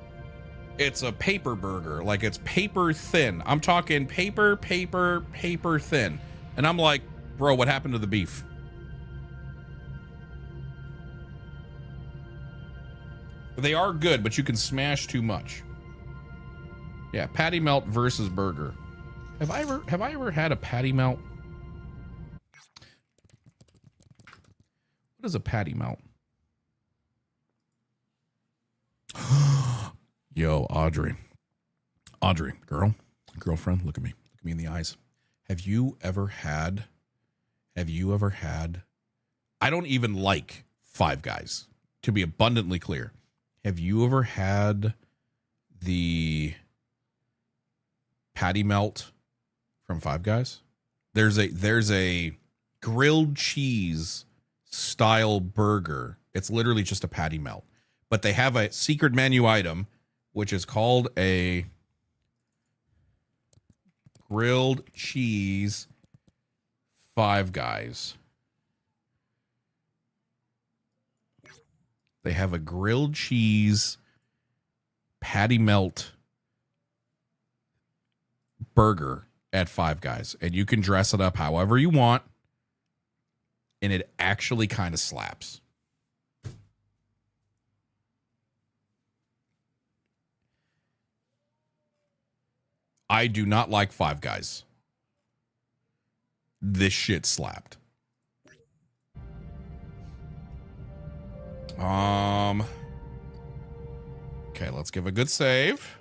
it's a paper burger. Like, it's paper thin. I'm talking paper thin. And I'm like, bro, what happened to the beef? They are good, but you can smash too much. Yeah, patty melt versus burger. Have I ever had a patty melt? What is a patty melt? Yo, Audrey, girlfriend, look at me in the eyes. Have you ever had, I don't even like Five Guys, to be abundantly clear. Have you ever had the patty melt from Five Guys? There's a grilled cheese style burger. It's literally just a patty melt, but they have a secret menu item which is called a grilled cheese Five Guys. They have a grilled cheese patty melt burger at Five Guys, and you can dress it up however you want, and it actually kind of slaps. I do not like Five Guys. This shit slapped. Okay, let's give a good save.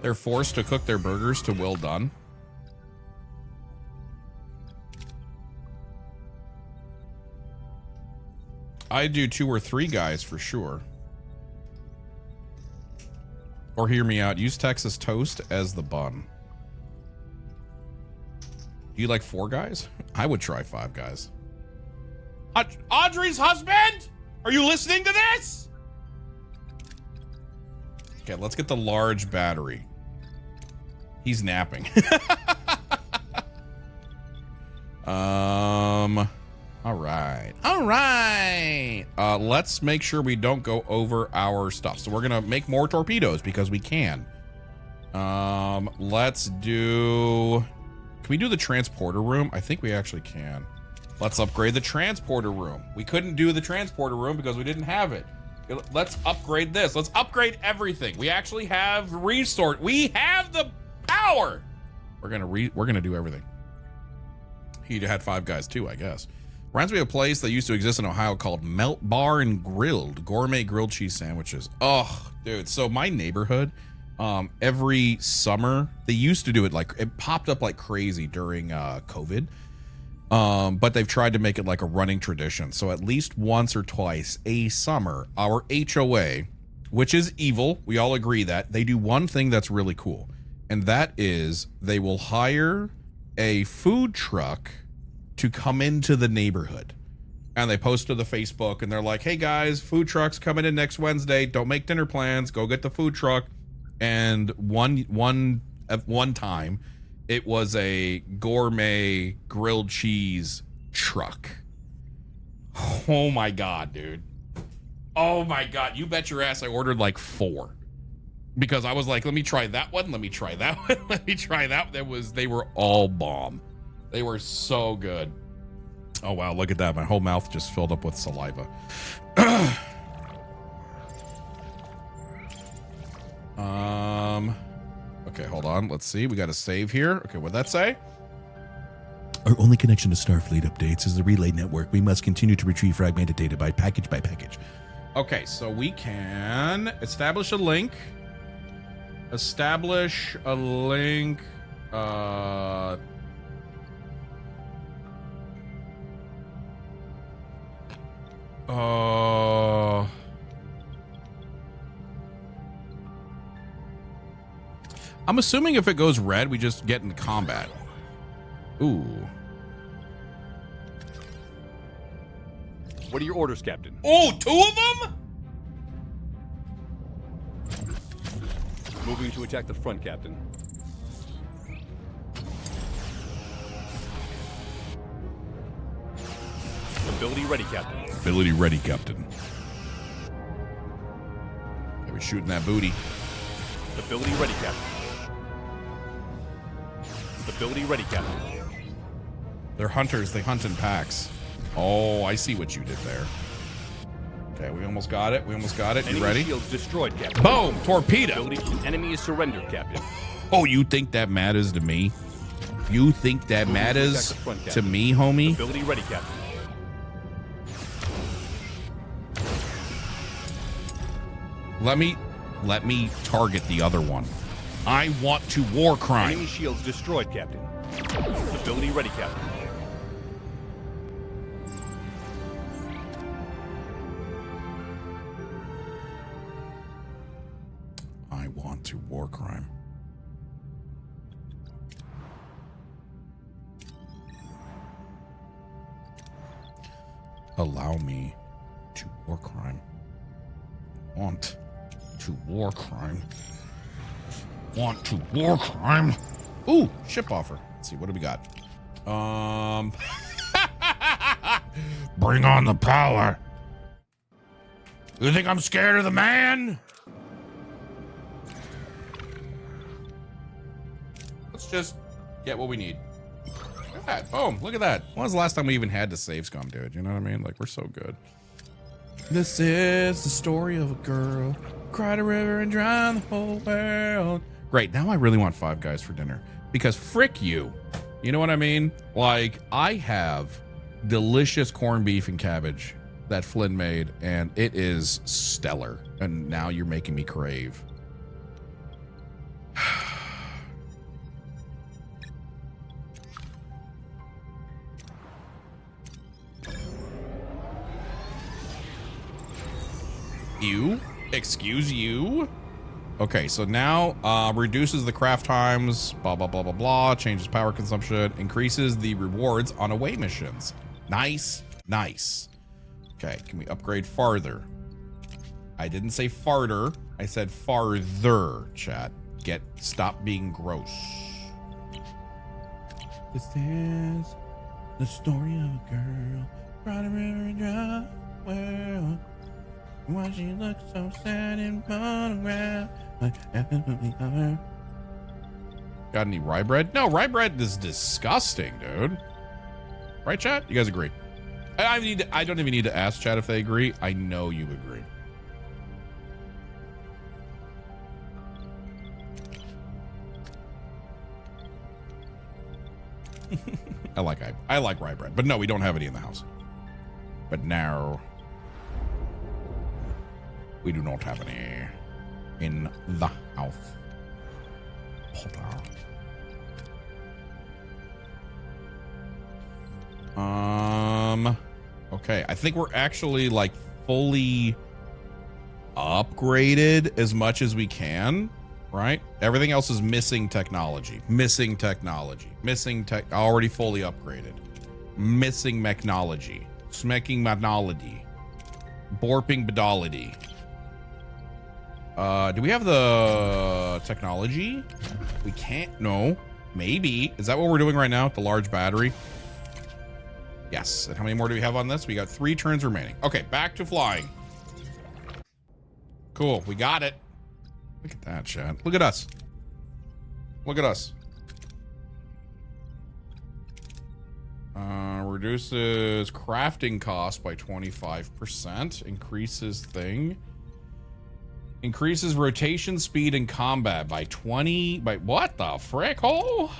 They're forced to cook their burgers to well done. I do 2 or 3 guys for sure. Or hear me out. Use Texas toast as the bun. Do you like 4 guys? I would try 5 guys. Audrey's husband? Are you listening to this? Okay, let's get the large battery. He's napping. All right. Let's make sure we don't go over our stuff. So we're gonna make more torpedoes because we can. Let's do. Can we do the transporter room? I think we actually can. Let's upgrade the transporter room. We couldn't do the transporter room because we didn't have it. Let's upgrade this. Let's upgrade everything. We actually have resource. We have the power. We're gonna do everything. He had 5 guys too, I guess. Reminds me of a place that used to exist in Ohio called Melt Bar and Grilled. Gourmet grilled cheese sandwiches. Oh, dude. So my neighborhood, every summer, they used to do it like, it popped up like crazy during COVID. But they've tried to make it like a running tradition. So at least once or twice a summer, our HOA, which is evil, we all agree that, they do one thing that's really cool. And that is they will hire a food truck to come into the neighborhood, and they post to the Facebook and they're like, hey guys, food truck's coming in next Wednesday, don't make dinner plans, go get the food truck. And one time it was a gourmet grilled cheese truck. Oh my god, dude. Oh my god, you bet your ass I ordered like 4 because I was like, let me try that one, let me try that one, let me try that. They were all bomb. They were so good. Oh, wow. Look at that. My whole mouth just filled up with saliva. Okay, hold on. Let's see. We got a save here. Okay, what'd that say? Our only connection to Starfleet updates is the relay network. We must continue to retrieve fragmented data by package by package. Okay, so we can establish a link. Establish a link. I'm assuming if it goes red, we just get into combat. Ooh. What are your orders, Captain? Oh, 2 of them? Moving to attack the front, Captain. Ability ready, Captain. Ability ready, Captain. Are we shooting that booty? Ability ready, Captain. Ability ready, Captain. They're hunters. They hunt in packs. Oh, I see what you did there. Okay, we almost got it. We almost got it. You Enemy ready? shields destroyed, Captain. Boom! Torpedo. Ability enemy is surrendered, Captain. Oh, you think that matters to me? You think that Moving to matters attack the front, to Captain. me, homie? Ability ready, Captain. Let me target the other one. I want to war crime. Enemy shields destroyed, Captain. Ability ready, Captain. I want to war crime. Allow me to war crime. Want to war crime. Want to war crime. Ooh, ship offer. Let's see, what do we got? Bring on the power. You think I'm scared of the man? Let's just get what we need. Look at that. Boom. Look at that. When was the last time we even had to save scum, dude? You know what I mean? Like, we're so good. This is the story of a girl who cried a river and drowned the whole world. Great. Now I really want Five Guys for dinner because frick you. You know what I mean? Like, I have delicious corned beef and cabbage that Flynn made, and it is stellar. And now you're making me crave. You? Excuse you? Okay, so now reduces the craft times, blah, blah, blah, blah, blah, changes power consumption, increases the rewards on away missions. Nice, nice. Okay, can we upgrade farther? I didn't say farther, I said farther, chat. Stop being gross. This is the story of a girl brought a river and dry well. Why she looks so sad and photographed. Got any rye bread? No, rye bread is disgusting, dude. Right, chat? You guys agree? I don't even need to ask chat if they agree. I know you agree. I like rye bread, but no, we don't have any in the house. But now we do not have any in the house. Hold on. Okay, I think we're actually like fully upgraded as much as we can, right? Everything else is missing technology. Already fully upgraded. Missing mechnology. Smecking mechnology. Borping bedology. Do we have the technology? We can't. No. Maybe. Is that what we're doing right now? The large battery? Yes. And how many more do we have on this? We got 3 turns remaining. Okay, back to flying. Cool. We got it. Look at that, chat. Look at us. Look at us. Reduces crafting cost by 25%. Increases thing. Increases rotation speed in combat by 20. By what the frick hole?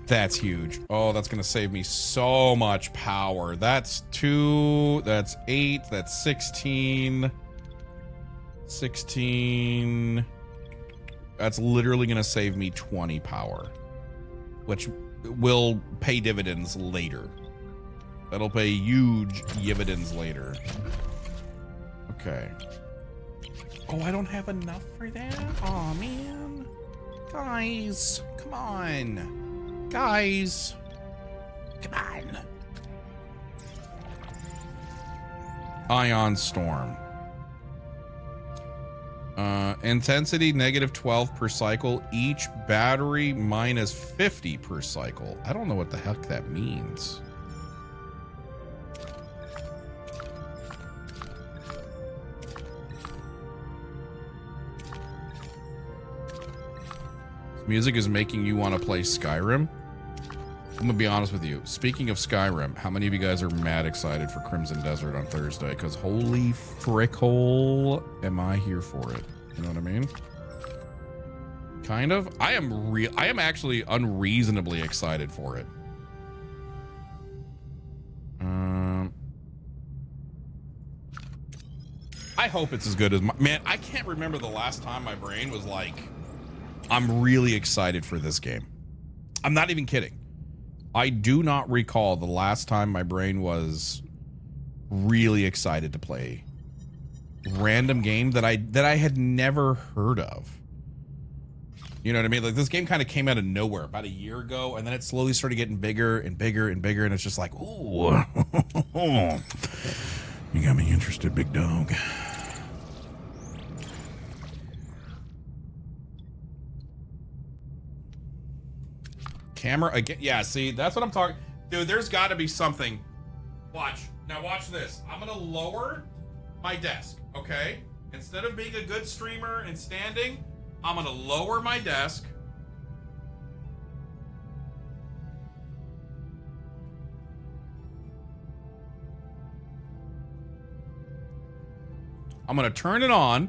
That's huge. Oh, that's gonna save me so much power. That's 2, that's 8, that's 16. 16. That's literally gonna save me 20 power, which will pay dividends later. That'll pay huge dividends later. Okay. Oh, I don't have enough for that? Oh man. Guys, come on. Guys, come on. Ion Storm. Intensity -12 per cycle. Each battery -50 per cycle. I don't know what the heck that means. This music is making you want to play Skyrim. I'm gonna be honest with you. Speaking of Skyrim, how many of you guys are mad excited for Crimson Desert on Thursday? Because holy frickhole, am I here for it? You know what I mean? Kind of. I am actually unreasonably excited for it. I hope it's as good as man. I can't remember the last time my brain was like, I'm really excited for this game. I'm not even kidding. I do not recall the last time my brain was really excited to play random game that I had never heard of. You know what I mean? Like this game kind of came out of nowhere about a year ago, and then it slowly started getting bigger and bigger and bigger, and it's just like, ooh, you got me interested, big dog. Camera again. Yeah, see, that's what I'm talking. Dude, there's got to be something. Watch. Now watch this. I'm going to lower my desk, okay? Instead of being a good streamer and standing, I'm going to lower my desk. I'm going to turn it on.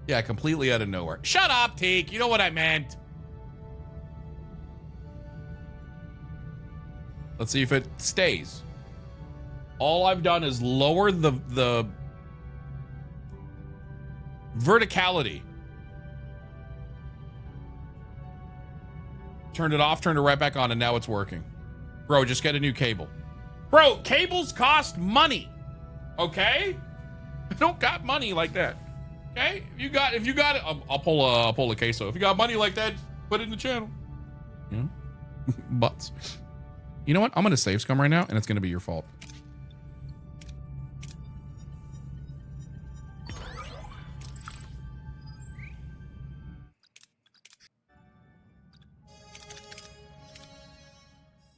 Yeah, completely out of nowhere. Shut up, Teak. You know what I meant. Let's see if it stays. All I've done is lower the verticality. Turned it off, turned it right back on, and now it's working. Bro, just get a new cable. Bro, cables cost money. Okay? I don't got money like that. Okay? If you got it, I'll pull a queso. If you got money like that, put it in the channel. Yeah. Butts. You know what? I'm gonna save scum right now, and it's gonna be your fault.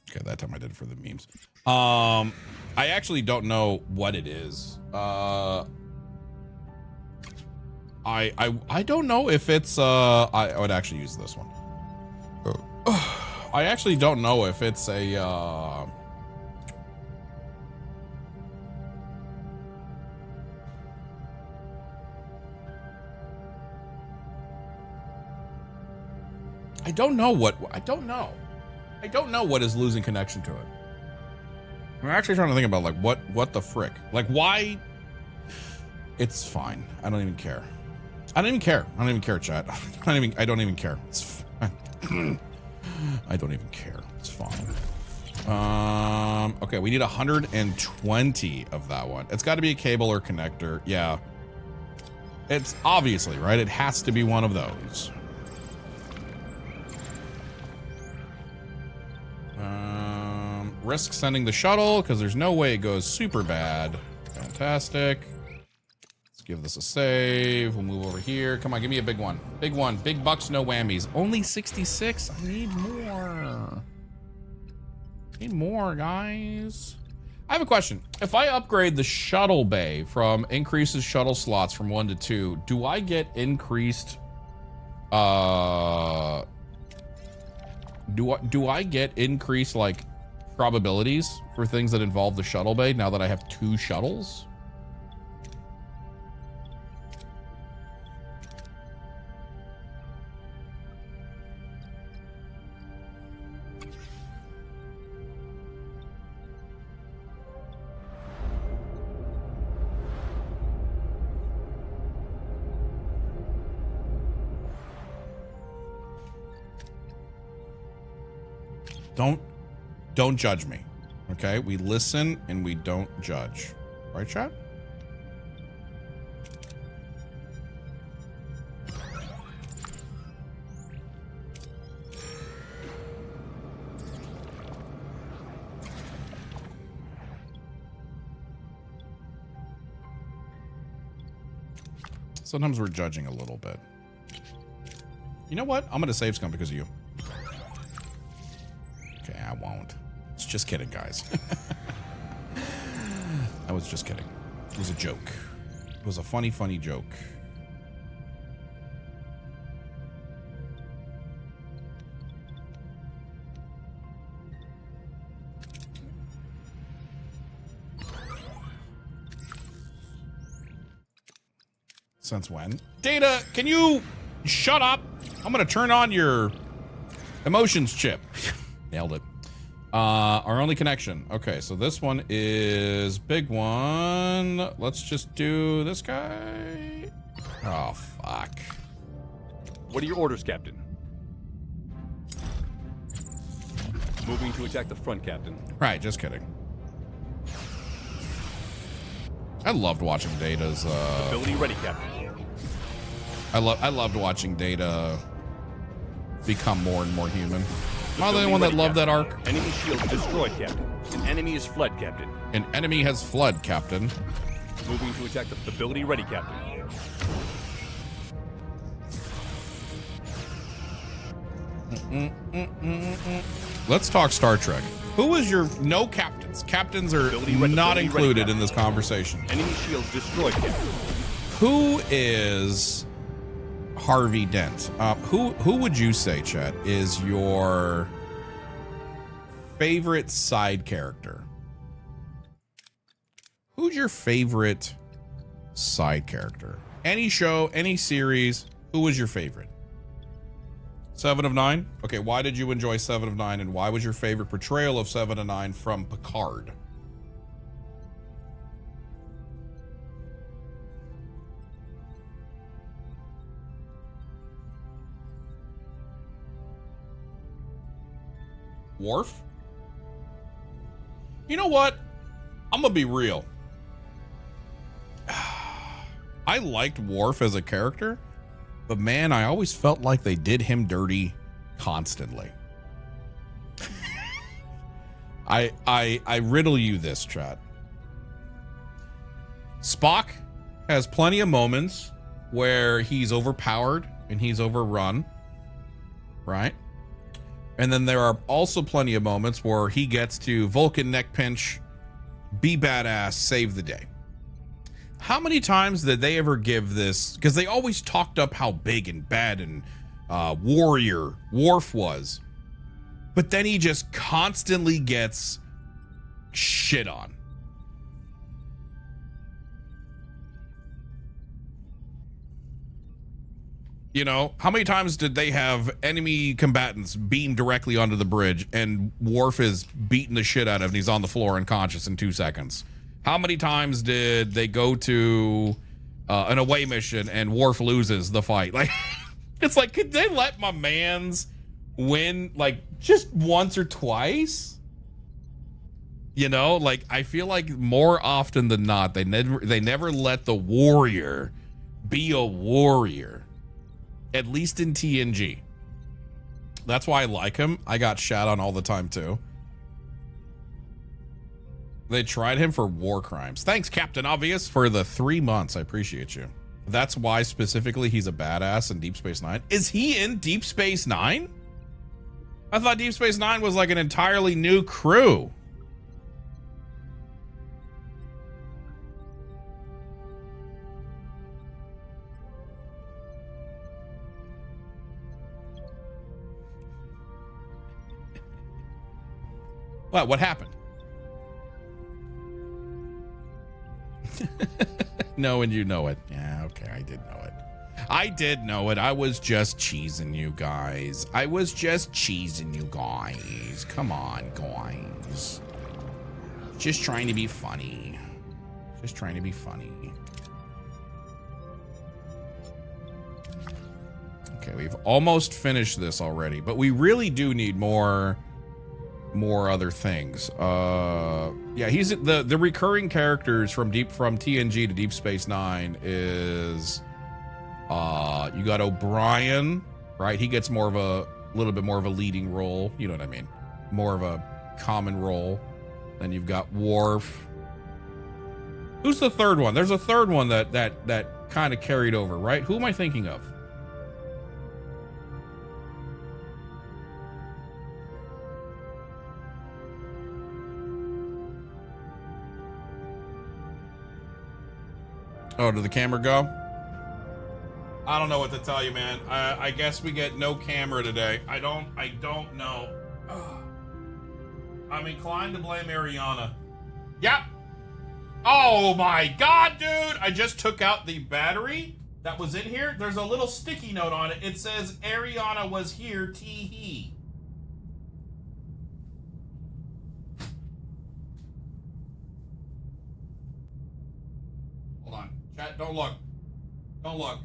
Okay, that time I did it for the memes. I actually don't know what it is. I don't know if it's I would actually use this one. I actually don't know if it's a I don't know what is losing connection to it. I'm actually trying to think about like what the frick? Like why? It's fine. I don't even care. I don't even care, chat. I don't even care. It's fine. I don't even care. It's fine. Okay, we need 120 of that one. It's got to be a cable or connector. Yeah. It's obviously, right? It has to be one of those. Risk sending the shuttle because there's no way it goes super bad. Fantastic. Let's give this a save. We'll move over here. Come on, give me a big one. Big one. Big bucks, no whammies. Only 66. I need more. Need more, guys. I have a question. If I upgrade the shuttle bay from increases shuttle slots from 1 to 2, do I get increased do I get increased like probabilities for things that involve the shuttle bay now that I have 2 shuttles? Don't judge me, okay? We listen and we don't judge. Right, chat? Sometimes we're judging a little bit. You know what? I'm gonna save scum because of you. Okay, I won't. It's just kidding, guys. I was just kidding. It was a joke. It was a funny joke. Since when? Data, can you shut up? I'm gonna turn on your emotions chip. Nailed it. Our only connection. Okay, so this one is big one. Let's just do this guy. Oh, fuck. What are your orders, Captain? Moving to attack the front, Captain. Right, just kidding. I loved watching Data's Ability ready, Captain. I loved watching Data become more and more human. Am I the only one that loved that arc? Enemy shield destroyed, Captain. An enemy is fled, Captain. An enemy has fled, Captain. Moving to attack the ability ready, Captain. Let's talk Star Trek. Who is your no captains? Captains are not included in this conversation. Enemy shields destroyed, Captain. Who is Harvey Dent? Who would you say, Chet, is your favorite side character? Who's your favorite side character? Any show, any series, who was your favorite? 7 of 9? Okay, why did you enjoy 7 of 9, and why was your favorite portrayal of 7 of 9 from Picard? Worf? You know what? I'm gonna be real. I liked Worf as a character, but man, I always felt like they did him dirty constantly. I riddle you this, chat. Spock has plenty of moments where he's overpowered and he's overrun, right? And then there are also plenty of moments where he gets to Vulcan neck pinch, be badass, save the day. How many times did they ever give this? Because they always talked up how big and bad and warrior Worf was. But then he just constantly gets shit on. You know, how many times did they have enemy combatants beam directly onto the bridge and Worf is beating the shit out of him and he's on the floor unconscious in 2 seconds? How many times did they go to an away mission and Worf loses the fight? Like, it's like, could they let my mans win like just once or twice? You know, like I feel like more often than not, they never let the warrior be a warrior. At least in TNG. That's why I like him. I got shat on all the time too. They tried him for war crimes. Thanks, Captain Obvious, for the 3 months. I appreciate you. That's why specifically he's a badass in Deep Space Nine. Is he in Deep Space Nine? I thought Deep Space Nine was like an entirely new crew. What happened? No, and you know it. Yeah, okay, I did know it. I did know it. I was just cheesing you guys. Come on, guys. Just trying to be funny. Okay, we've almost finished this already, but we really do need more other things. Yeah, he's the recurring characters from TNG to Deep Space Nine is you got O'Brien, right? He gets more of a little bit more of a leading role, you know what I mean? More of a common role. Then you've got Worf. Who's the third one? There's a third one that kind of carried over, right? Who am I thinking of? Oh, did the camera go? I don't know what to tell you, man. I guess we get no camera today. I don't know. Ugh. I'm inclined to blame Ariana. Yep. Oh my God, dude. I just took out the battery that was in here. There's a little sticky note on it. It says Ariana was here, tee-hee. Hold on. Chat, don't look. Don't look.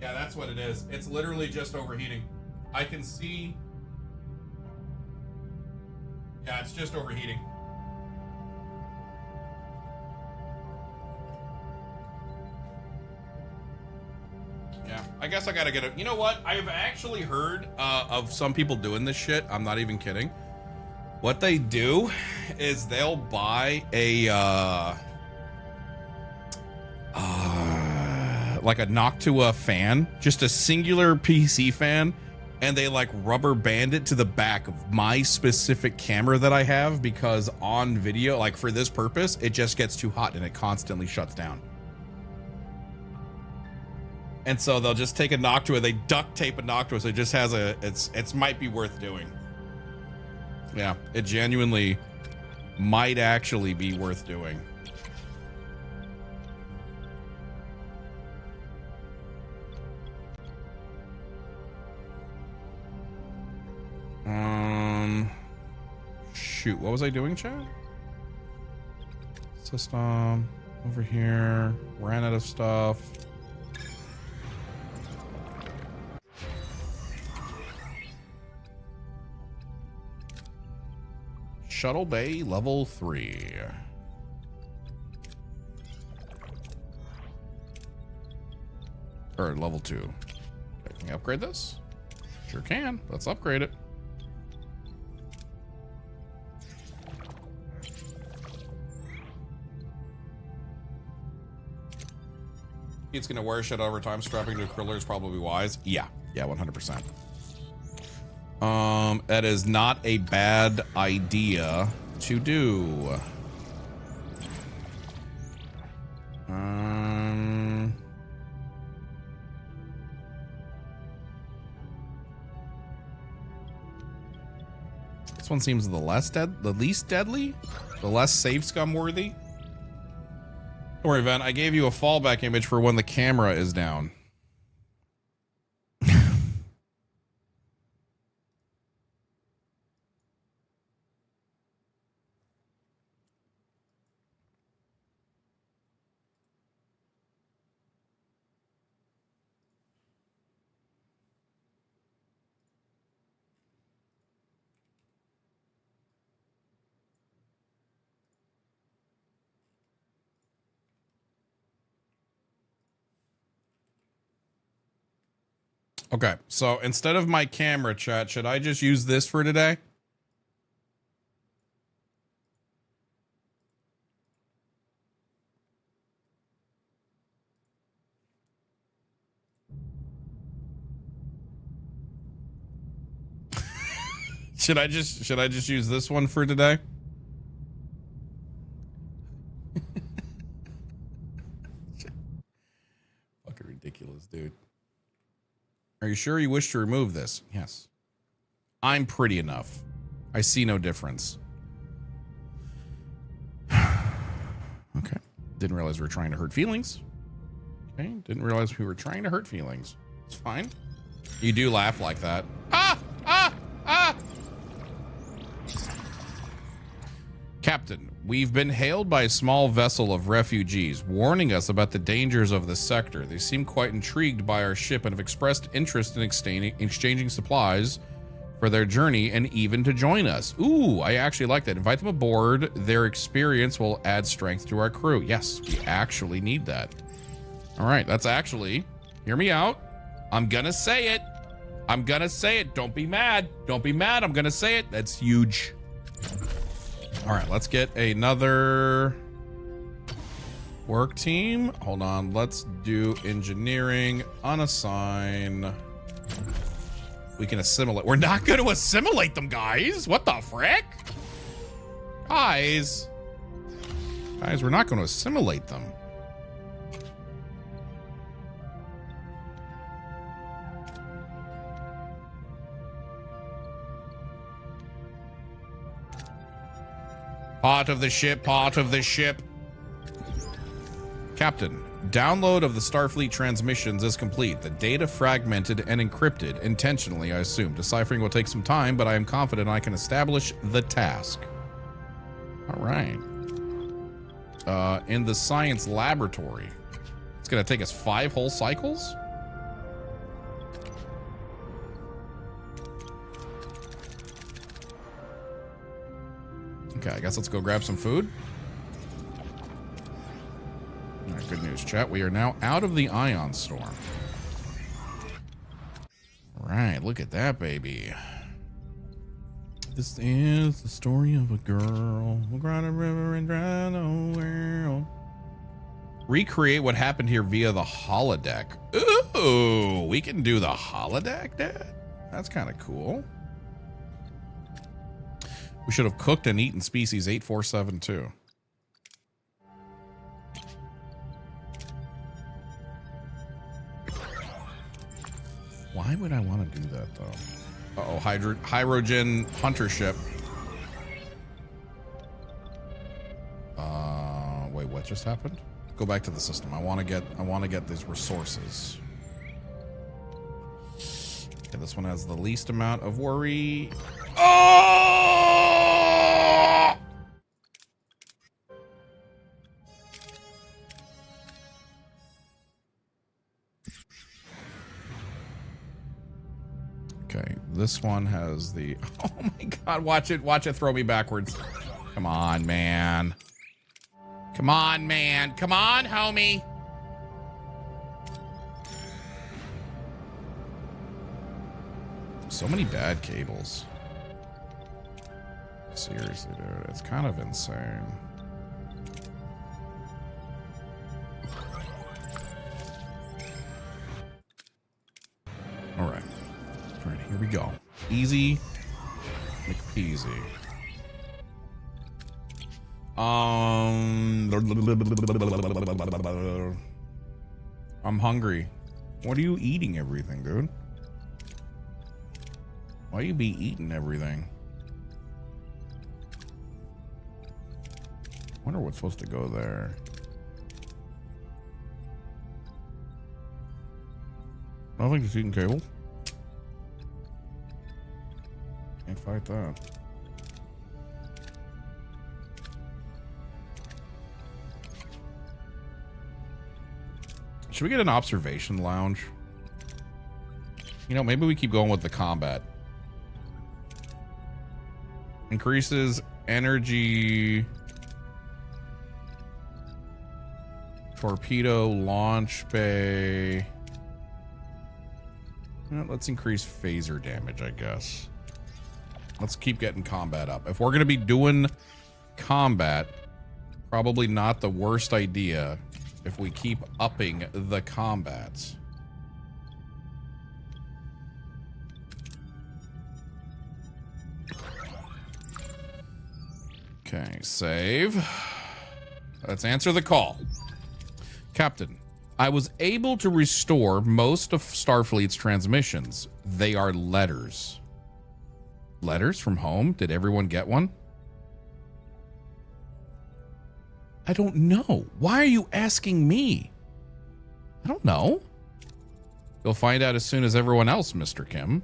Yeah, that's what it is. It's literally just overheating. I can see. Yeah, it's just overheating. Yeah, I guess I gotta get it. You know what? I've actually heard of some people doing this shit. I'm not even kidding. What they do is they'll buy a like a Noctua fan, just a singular PC fan, and they like rubber band it to the back of my specific camera that I have, because on video, like for this purpose, it just gets too hot and it constantly shuts down. And so they'll just take a Noctua, they duct tape a Noctua, so it just has it's might be worth doing. Yeah, it genuinely might actually be worth doing. shoot, what was I doing, chat? System over here. Ran out of stuff. Shuttle Bay level 3. Or level 2. Okay, can we upgrade this? Sure can. Let's upgrade it. It's gonna wear shit over time. Strapping to a Kriller is probably wise. Yeah, 100%. That is not a bad idea to do. This one seems the least deadly, the less safe scum worthy. Don't worry, Ven. I gave you a fallback image for when the camera is down. Okay, so instead of my camera, chat, should I just use this for today? Should I just use this one for today? Fucking ridiculous, dude. Are you sure you wish to remove this? Yes. I'm pretty enough. I see no difference. Okay. Didn't realize we were trying to hurt feelings. Okay. Didn't realize we were trying to hurt feelings. It's fine. You do laugh like that. Ah! Ah! Ah! Captain, we've been hailed by a small vessel of refugees, warning us about the dangers of the sector. They seem quite intrigued by our ship and have expressed interest in exchanging supplies for their journey and even to join us. Ooh, I actually like that. Invite them aboard. Their experience will add strength to our crew. Yes, we actually need that. All right, that's actually, hear me out. I'm gonna say it. I'm gonna say it. Don't be mad. Don't be mad. I'm gonna say it. That's huge. All right, let's get another work team. Hold on, let's do engineering, unassign. We can assimilate. We're not going to assimilate them, guys. What the frick? Guys, we're not going to assimilate them. Part of the ship, part of the ship. Captain, download of the Starfleet transmissions is complete. The data fragmented and encrypted, intentionally, I assume. Deciphering will take some time, but I am confident I can establish the task. All right. In the science laboratory. It's going to take us 5 whole cycles? Okay, I guess let's go grab some food. All right, good news, chat. We are now out of the ion storm. All right, look at that, baby. This is the story of a girl who cried a river and drowned the world. Recreate what happened here via the holodeck. Ooh, we can do the holodeck, Dad? That's kind of cool. We should have cooked and eaten species 8472. Why would I want to do that, though? Uh-oh, hydrogen hunter ship. Wait, what just happened? Go back to the system. I want to get these resources. Okay, this one has the least amount of worry. Oh! This one has the... Oh my god, watch it throw me backwards. Come on, man. Come on, man. Come on, homie. So many bad cables. Seriously, dude. It's kind of insane. All right. All right, here we go. Easy McPeasy. I'm hungry. What are you eating everything, dude? Why you be eating everything? Wonder what's supposed to go there. Nothing, just eating cable. Can't fight that. Should we get an observation lounge? You know, maybe we keep going with the combat. Increases energy. Torpedo launch bay. Let's increase phaser damage, I guess. Let's keep getting combat up. If we're going to be doing combat, probably not the worst idea if we keep upping the combats. Okay, save. Let's answer the call. Captain, I was able to restore most of Starfleet's transmissions. They are letters. Letters from home? Did everyone get one? I don't know. Why are you asking me? I don't know. You'll find out as soon as everyone else, Mr. Kim.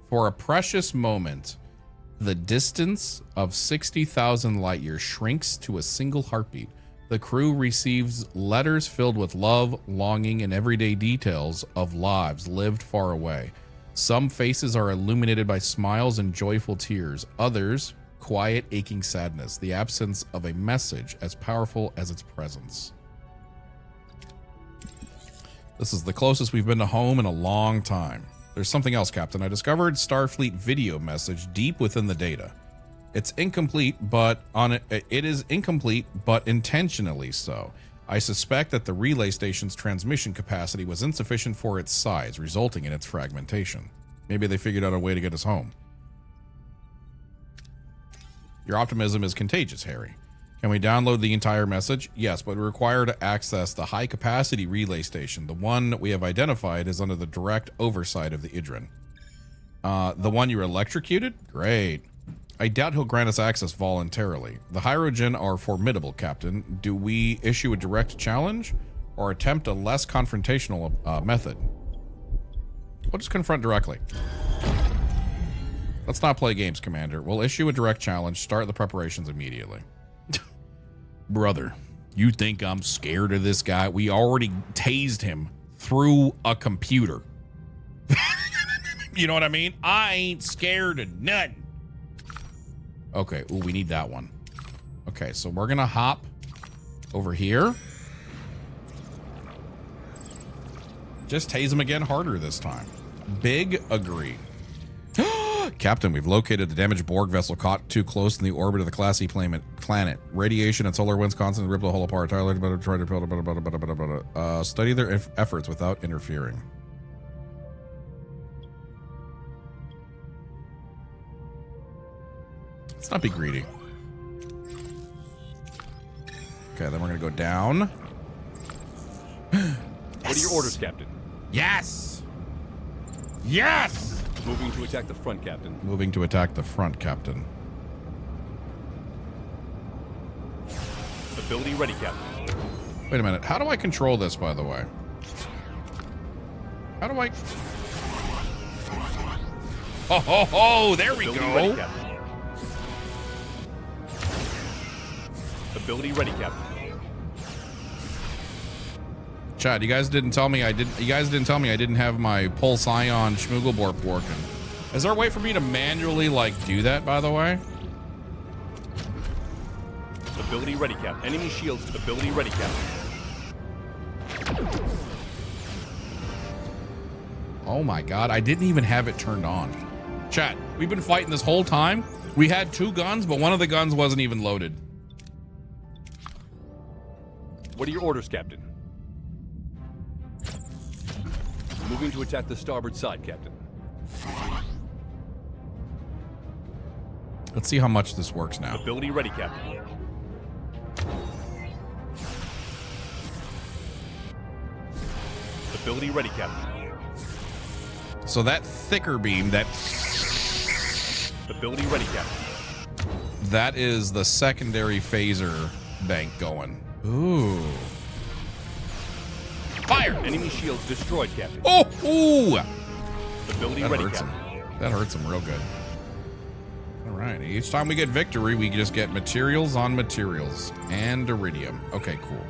For a precious moment, the distance of 60,000 light years shrinks to a single heartbeat. The crew receives letters filled with love, longing, and everyday details of lives lived far away. Some faces are illuminated by smiles and joyful tears. Others, quiet, aching sadness. The absence of a message as powerful as its presence. This is the closest we've been to home in a long time. There's something else, Captain. I discovered Starfleet video message deep within the data. It's incomplete, but it is incomplete, but intentionally so. I suspect that the relay station's transmission capacity was insufficient for its size, resulting in its fragmentation. Maybe they figured out a way to get us home. Your optimism is contagious, Harry. Can we download the entire message? Yes, but we require to access the high-capacity relay station. The one we have identified is under the direct oversight of the Idrin. The one you were electrocuted? Great. I doubt he'll grant us access voluntarily. The Hydrogen are formidable, Captain. Do we issue a direct challenge or attempt a less confrontational method? We'll just confront directly. Let's not play games, Commander. We'll issue a direct challenge. Start the preparations immediately. Brother, you think I'm scared of this guy? We already tased him through a computer. You know what I mean? I ain't scared of nothing. Okay, ooh, we need that one. Okay, so we're gonna hop over here. Just tase him again harder this time. Big agree. Captain, we've located the damaged Borg vessel caught too close in the orbit of the Class E planet. Radiation and solar winds constantly rip the hull apart. Tyler, try to study their efforts without interfering. Let's not be greedy. Okay, then we're gonna go down. What are your orders, Captain? Yes! Yes! Moving to attack the front, Captain. Moving to attack the front, Captain. Ability ready, Captain. Wait a minute. How do I control this, by the way? How do I... Oh, ho, ho, there we Ability ready, go. Captain. Ability ready, Captain. Chad, you guys didn't tell me I didn't have my Pulse Ion Schmoogelborp working. Is there a way for me to manually like do that, by the way? Ability ready, Cap. Enemy shields. Ability ready, Cap. Oh my god, I didn't even have it turned on. Chat, we've been fighting this whole time. We had 2 guns, but one of the guns wasn't even loaded. What are your orders, Captain? Moving to attack the starboard side, Captain. Let's see how much this works now. Ability ready, Captain. Ability ready, Captain. So that thicker beam, that Ability ready, Captain. that is the secondary phaser bank going. Ooh. Fire! Enemy shields destroyed, Captain. Oh, ooh! Ability That ready, hurts him. Captain. That hurts him real good. All right. Each time we get victory, we just get materials on materials and iridium. Okay, cool.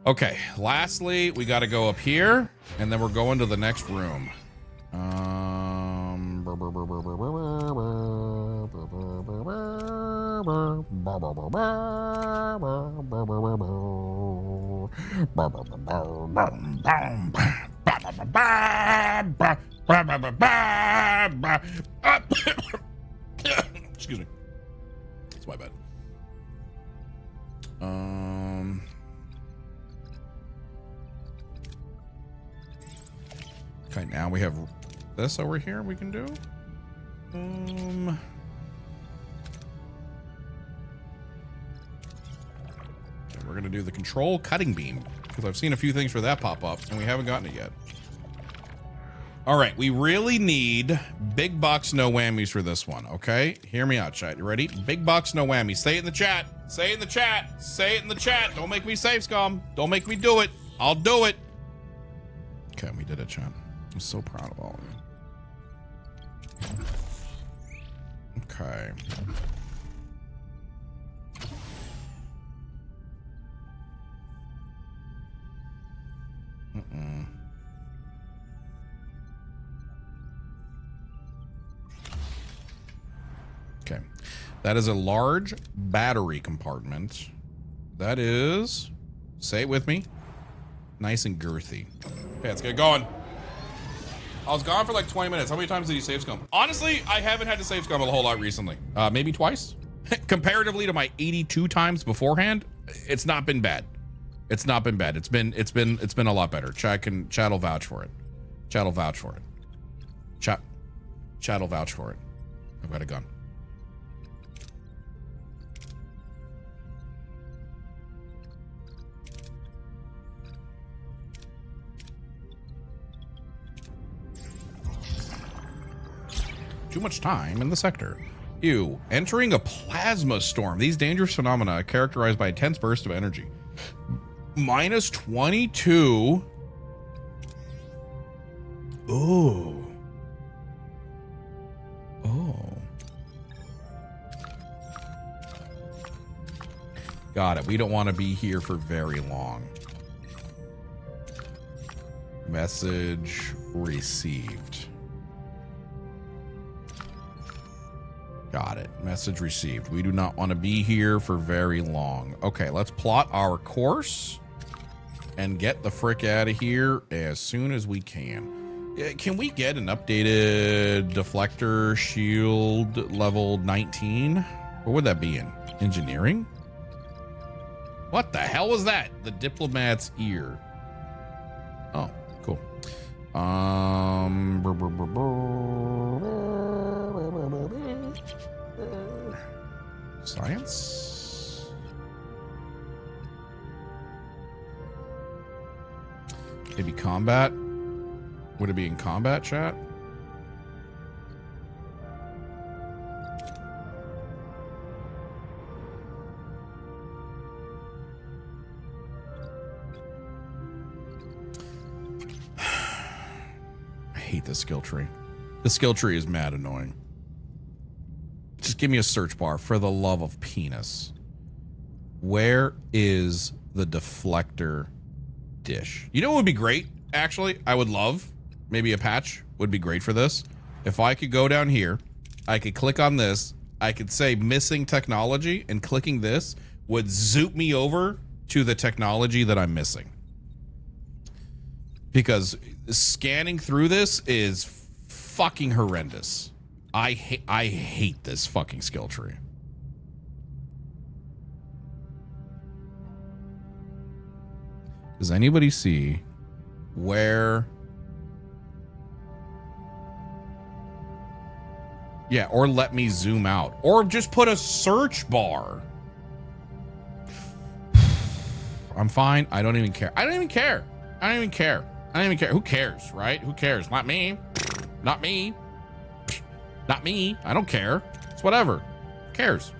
Okay. Lastly, we got to go up here, and then we're going to the next room. Excuse me. That's my bad. Okay, now we have this over here we can do. Okay, we're gonna do the control cutting beam because I've seen a few things for that pop up and we haven't gotten it yet. All right, we really need big bucks, no whammies for this one, okay? Hear me out, chat. You ready? Big bucks, no whammies. Say it in the chat. Say it in the chat. Say it in the chat. Don't make me save scum. Don't make me do it. I'll do it. Okay, we did it, chat. I'm so proud of all of you. Okay. Okay. That is a large battery compartment. That is, say it with me, nice and girthy. Okay, let's get going. I was gone for like 20 minutes. How many times did you save scum? Honestly, I haven't had to save scum a whole lot recently. Maybe twice. Comparatively to my 82 times beforehand, it's not been bad. It's not been bad. It's been a lot better. Chat will vouch for it. Chat will vouch for it. Chat will vouch for it. I've got a gun. Too much time in the sector. Ew. Entering a plasma storm. These dangerous phenomena are characterized by intense bursts of energy. Minus 22. Oh. Oh. Got it. We don't want to be here for very long. Message received. Got it. Message received. We do not want to be here for very long. Okay, let's plot our course and get the frick out of here as soon as we can. Can we get an updated deflector shield level 19? What would that be in? Engineering? What the hell was that? The diplomat's ear. Oh, cool. Science? Maybe combat? Would it be in combat, chat? I hate this skill tree. The skill tree is mad annoying. Just give me a search bar for the love of penis. Where is the deflector dish. You know what would be great? Actually, I would love, maybe a patch would be great for this. If I could go down here, I could click on this, I could say missing technology, and clicking this would zoom me over to the technology that I'm missing. Because scanning through this is fucking horrendous. I hate this fucking skill tree. Does anybody see where? Yeah, or let me zoom out. Or just put a search bar. I'm fine. I don't even care. I don't even care. I don't even care. I don't even care. Who cares, right? Who cares? Not me. Not me. Not me. I don't care. It's whatever. Who cares?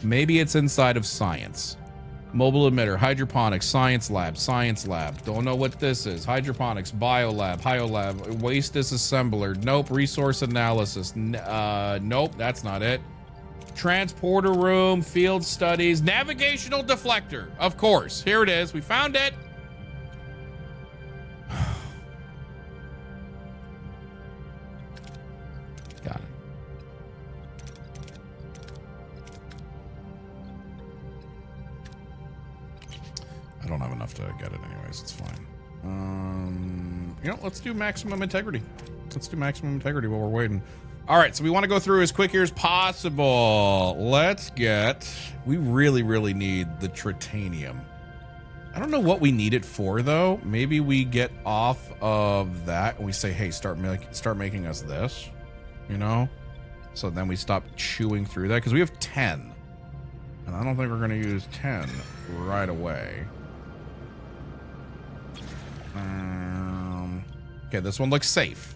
Maybe it's inside of science. Mobile emitter, hydroponics, science lab. Don't know what this is. Hydroponics, biolab, waste disassembler. Nope. Resource analysis. Nope. That's not it. Transporter room, field studies, navigational deflector. Of course. Here it is. We found it. Got it. I don't have enough to get it anyways. It's fine. You know, let's do maximum integrity. Let's do maximum integrity while we're waiting. All right, so we want to go through as quick here as possible. Let's get... We really, really need the tritanium. I don't know what we need it for, though. Maybe we get off of that and we say, hey, start making us this, you know? So then we stop chewing through that, because we have 10. And I don't think we're going to use 10 right away. Okay, this one looks safe.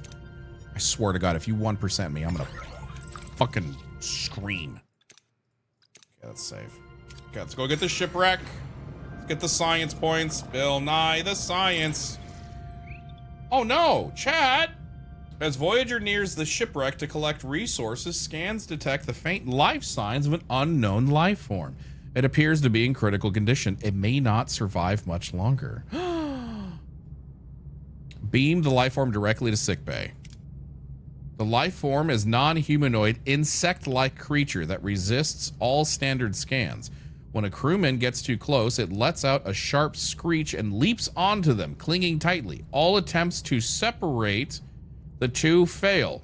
I swear to God, if you 1% me, I'm gonna fucking scream. Okay, that's safe. Okay, let's go get the shipwreck. Let's get the science points. Bill Nye, the science. Oh no, chat. As Voyager nears the shipwreck to collect resources, scans detect the faint life signs of an unknown life form. It appears to be in critical condition. It may not survive much longer. Beam the life form directly to sickbay. The life form is non-humanoid, insect-like creature that resists all standard scans. When a crewman gets too close, it lets out a sharp screech and leaps onto them, clinging tightly. All attempts to separate the two fail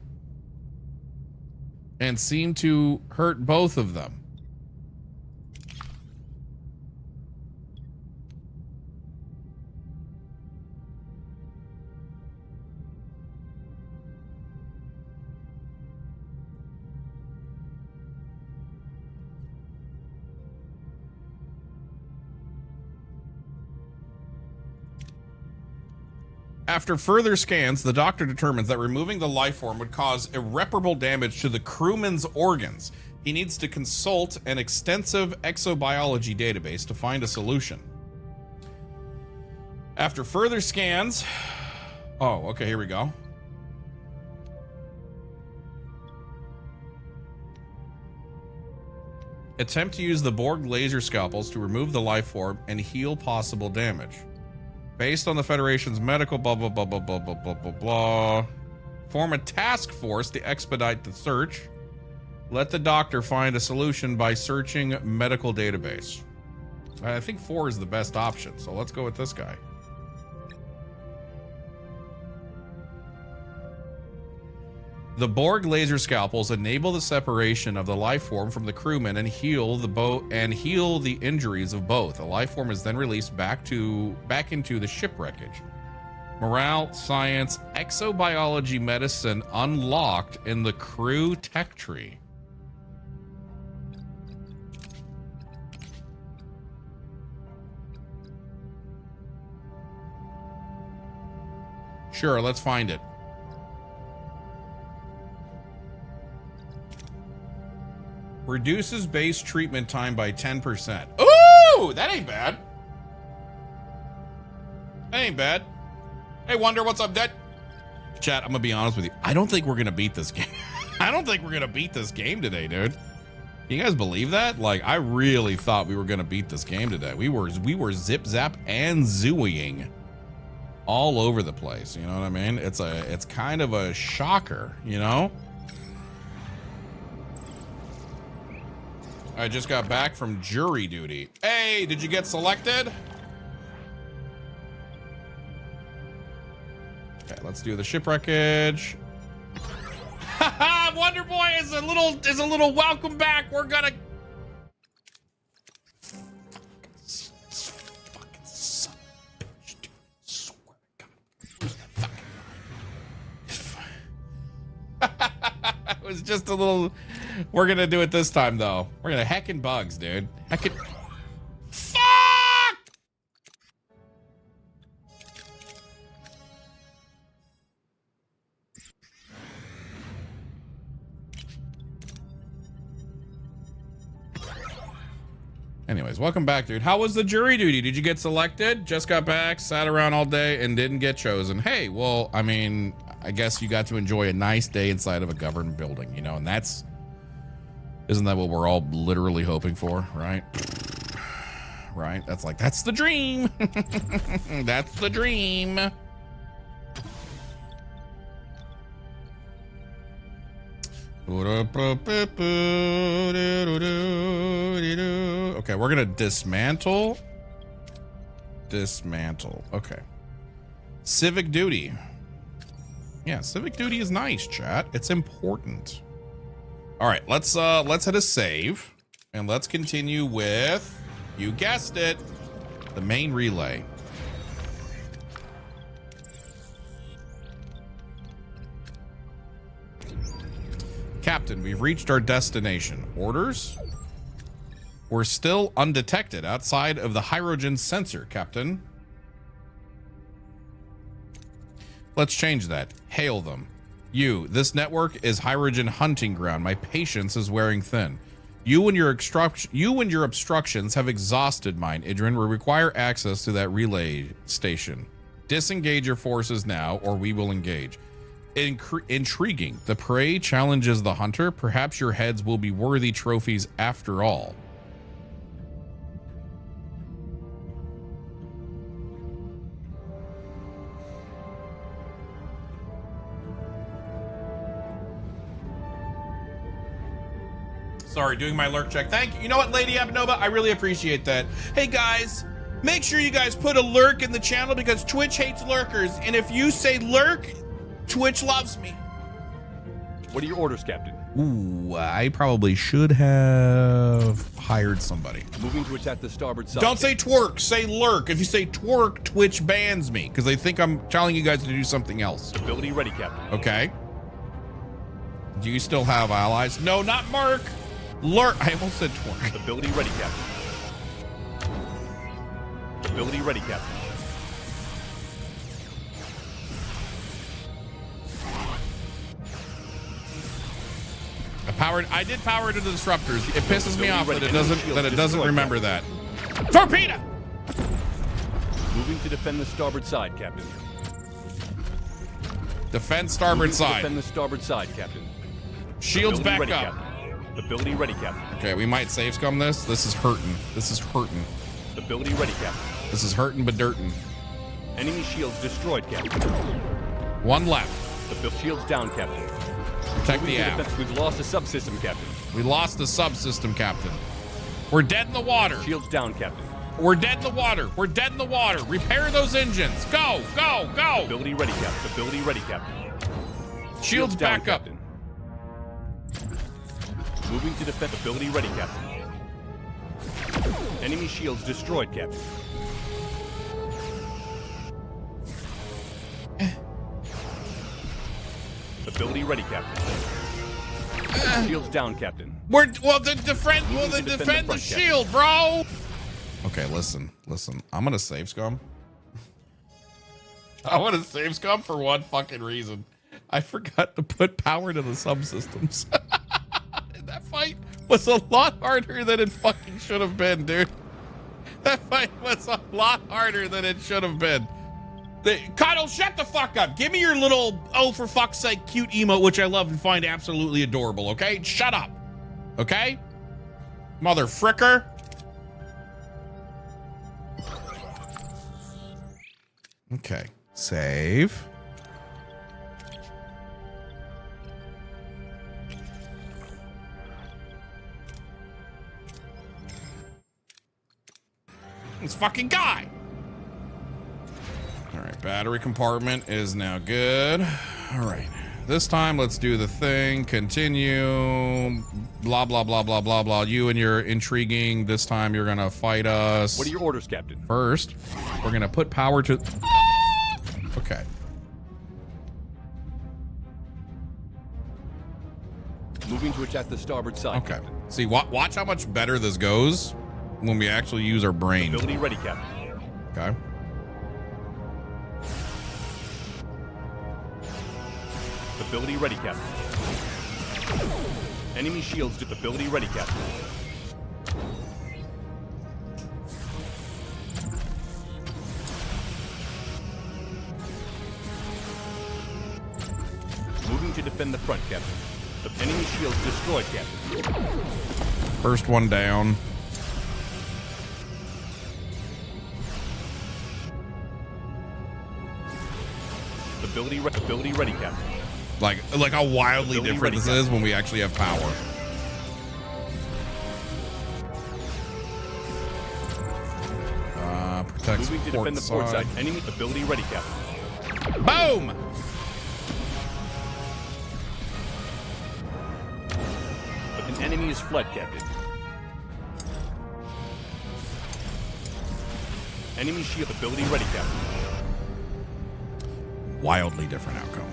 and seem to hurt both of them. After further scans, the doctor determines that removing the life form would cause irreparable damage to the crewman's organs. He needs to consult an extensive exobiology database to find a solution. After further scans... Oh, okay, here we go. Attempt to use the Borg laser scalpels to remove the life form and heal possible damage. Based on the Federation's medical blah, blah, blah, blah, blah, blah, blah, blah, blah. Form a task force to expedite the search. Let the doctor find a solution by searching medical database. I think 4 is the best option, so let's go with this guy. The Borg laser scalpels enable the separation of the life form from the crewman and heal the injuries of both. The life form is then released back into the shipwreckage. Morale, science, exobiology, medicine unlocked in the crew tech tree. Sure, let's find it. Reduces base treatment time by 10%. Ooh, that ain't bad. That ain't bad. Hey, Wonder, what's up, Dad? Chat, I'm gonna be honest with you. I don't think we're gonna beat this game. I don't think we're gonna beat this game today, dude. Can you guys believe that? Like, I really thought we were gonna beat this game today. We were zip zap and zooeying all over the place. You know what I mean? It's kind of a shocker, you know? I just got back from jury duty. Hey, did you get selected? Okay, let's do the shipwreckage. Haha, Wonder Boy is a little welcome back. We're gonna fucking son of a bitch, dude. Swear to God. It was just a little. We're gonna do it this time though. We're gonna heckin' bugs, dude. Heckin'. Fuck! Anyways, welcome back, dude. How was the jury duty? Did you get selected? Just got back, sat around all day, and didn't get chosen. Hey, well, I mean, I guess you got to enjoy a nice day inside of a government building, you know, and isn't that what we're all literally hoping for, right? Right? That's the dream. That's the dream. Okay, we're gonna dismantle. Okay. Civic duty. Yeah, civic duty is nice, chat. It's important. All right, let's hit a save and let's continue with, you guessed it, the main relay. Captain, we've reached our destination. Orders? We're still undetected outside of the hydrogen sensor, Captain. Let's change that. Hail them. This network is hydrogen hunting ground. My patience is wearing thin. You and your obstructions have exhausted mine, Idrin. We require access to that relay station. Disengage your forces now, or we will engage. Intriguing. The prey challenges the hunter. Perhaps your heads will be worthy trophies after all. Sorry, doing my lurk check. Thank you. You know what, Lady Abnova? I really appreciate that. Hey, guys, make sure you guys put a lurk in the channel because Twitch hates lurkers. And if you say lurk, Twitch loves me. What are your orders, Captain? Ooh, I probably should have hired somebody. Moving to attack the starboard side. Don't say twerk, say lurk. If you say twerk, Twitch bans me because they think I'm telling you guys to do something else. Ability ready, Captain. Okay. Do you still have allies? No, not Mark. Lurk. I almost said twerk. Ability ready, Captain. Ability ready, Captain. I did power to the disruptors. It pisses me off that it doesn't remember that. Torpedo! Moving to defend the starboard side, Captain. Defend starboard side. Defend the starboard side, Captain. Shields back ready, up. Captain. Ability ready, Captain. Okay, we might save scum this. This is hurting. This is hurting. Ability ready, Captain. This is hurting but dirtin'. Enemy shields destroyed, Captain. One left. The shields down, Captain. Protect the aft. We've lost the subsystem, Captain. We lost the subsystem, Captain. We're dead in the water. Shields down, Captain. We're dead in the water. We're dead in the water. Repair those engines. Go, go, go. Ability ready, Captain. Ability ready, Captain. Shields down, back up. Captain. Moving to defend. Ability ready, Captain. Enemy shields destroyed, Captain. Ability ready, Captain. Shields down, Captain. Defend the shield, bro. Okay, listen. I'm gonna save scum. I want to save scum for one fucking reason. I forgot to put power to the subsystems. That fight was a lot harder than it fucking should have been, dude. That fight was a lot harder than it should have been. Cuddle, shut the fuck up. Give me your little, oh, for fuck's sake, cute emote, which I love and find absolutely adorable, okay? Shut up, okay? Mother fricker. Okay. Save. This fucking guy. All right, battery compartment is now good. All right, this time let's do the thing. Continue. Blah, blah, blah, blah, blah, blah. You and your intriguing. This time you're gonna fight us. What are your orders, Captain? First, we're gonna put power to... Okay. Moving to attack the starboard side. Okay. See, watch how much better this goes when we actually use our brain. Ability ready, Captain. Okay. Ability ready, Captain. Enemy shields to ability ready, Captain. Moving to defend the front, Captain. The enemy shields destroyed, Captain. First one down. Ability ready, Captain. Like how wildly Ability different ready, this is when we actually have power. Protects Moving to port defend the port side. side. Enemy ability ready, Captain. Boom! An enemy is fled, Captain. Enemy shield ability ready, Captain. Wildly different outcome.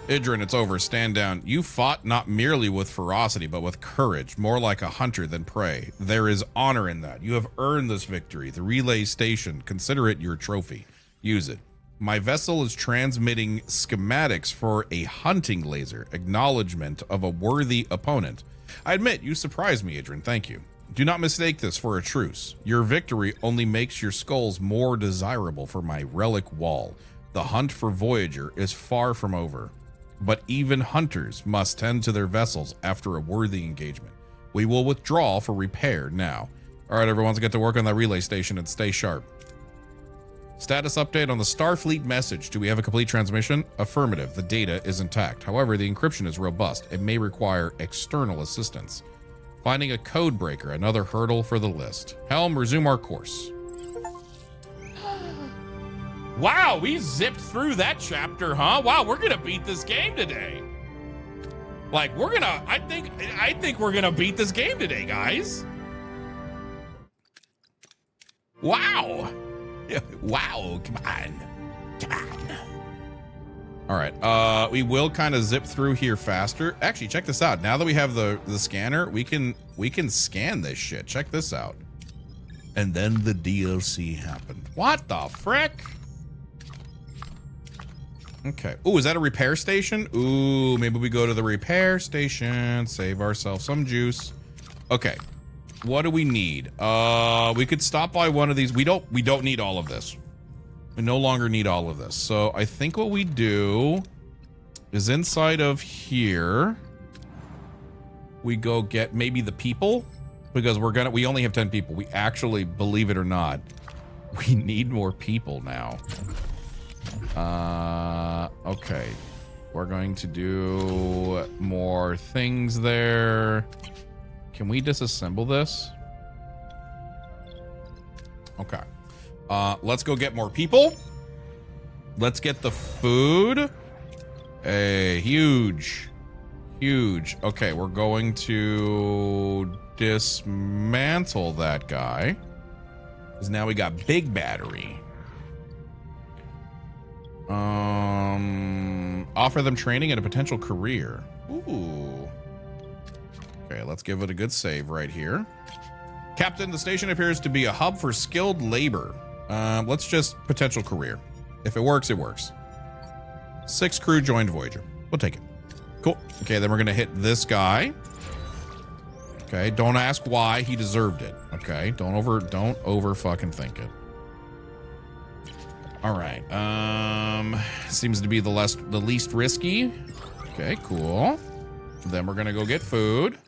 Idrin, it's over. Stand down. You fought not merely with ferocity, but with courage, more like a hunter than prey. There is honor in that. You have earned this victory. The relay station, consider it your trophy. Use it. My vessel is transmitting schematics for a hunting laser, acknowledgement of a worthy opponent. I admit, you surprised me, Idrin. Thank you. Do not mistake this for a truce. Your victory only makes your skulls more desirable for my relic wall. The hunt for Voyager is far from over. But even hunters must tend to their vessels after a worthy engagement. We will withdraw for repair now. All right, everyone, let's get to work on that relay station and stay sharp. Status update on the Starfleet message. Do we have a complete transmission? Affirmative. The data is intact. However, the encryption is robust. It may require external assistance. Finding a code breaker, another hurdle for the list. Helm, resume our course. Wow, we zipped through that chapter, huh? Wow, we're gonna beat this game today. Like, I think we're gonna beat this game today, guys. Wow. Wow, come on. All right, we will kind of zip through here faster. Actually, check this out. Now that we have the scanner, we can scan this shit. Check this out. And then the DLC happened. What the frick? Okay. Ooh, is that a repair station? Ooh, maybe we go to the repair station, save ourselves some juice. Okay. What do we need? We could stop by one of these. We don't need all of this. We no longer need all of this. So I think what we do is inside of here, we go get maybe the people, because we only have 10 people. We actually, believe it or not, we need more people now. Okay. We're going to do more things there. Can we disassemble this? Okay. Let's go get more people. Let's get the food. Hey, huge. Okay, we're going to dismantle that guy. Because now we got big battery. Offer them training and a potential career. Ooh. Okay, let's give it a good save right here. Captain, the station appears to be a hub for skilled labor. Let's just potential career. If it works, it works. 6 crew joined Voyager. We'll take it. Cool. Okay, then we're gonna hit this guy. Okay, don't ask why. He deserved it. Okay, don't over fucking think it. All right. Seems to be the least risky. Okay, cool. Then we're gonna go get food.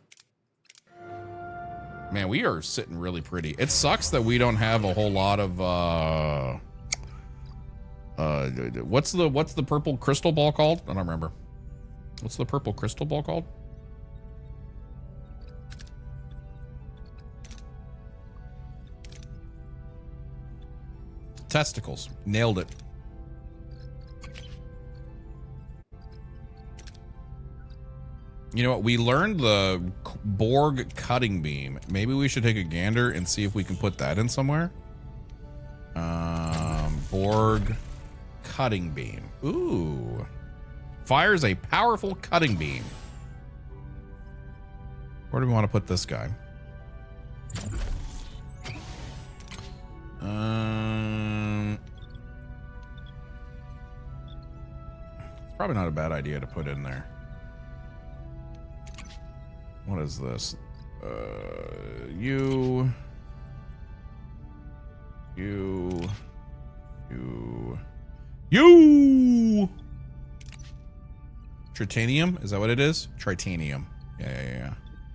Man, we are sitting really pretty. It sucks that we don't have a whole lot of what's the purple crystal ball called? I don't remember. What's the purple crystal ball called? Testicles. Nailed it. You know what? We learned the Borg cutting beam. Maybe we should take a gander and see if we can put that in somewhere. Borg cutting beam. Ooh. Fires a powerful cutting beam. Where do we want to put this guy? It's probably not a bad idea to put in there. What is this? You. Tritanium? Is that what it is? Tritanium. Yeah.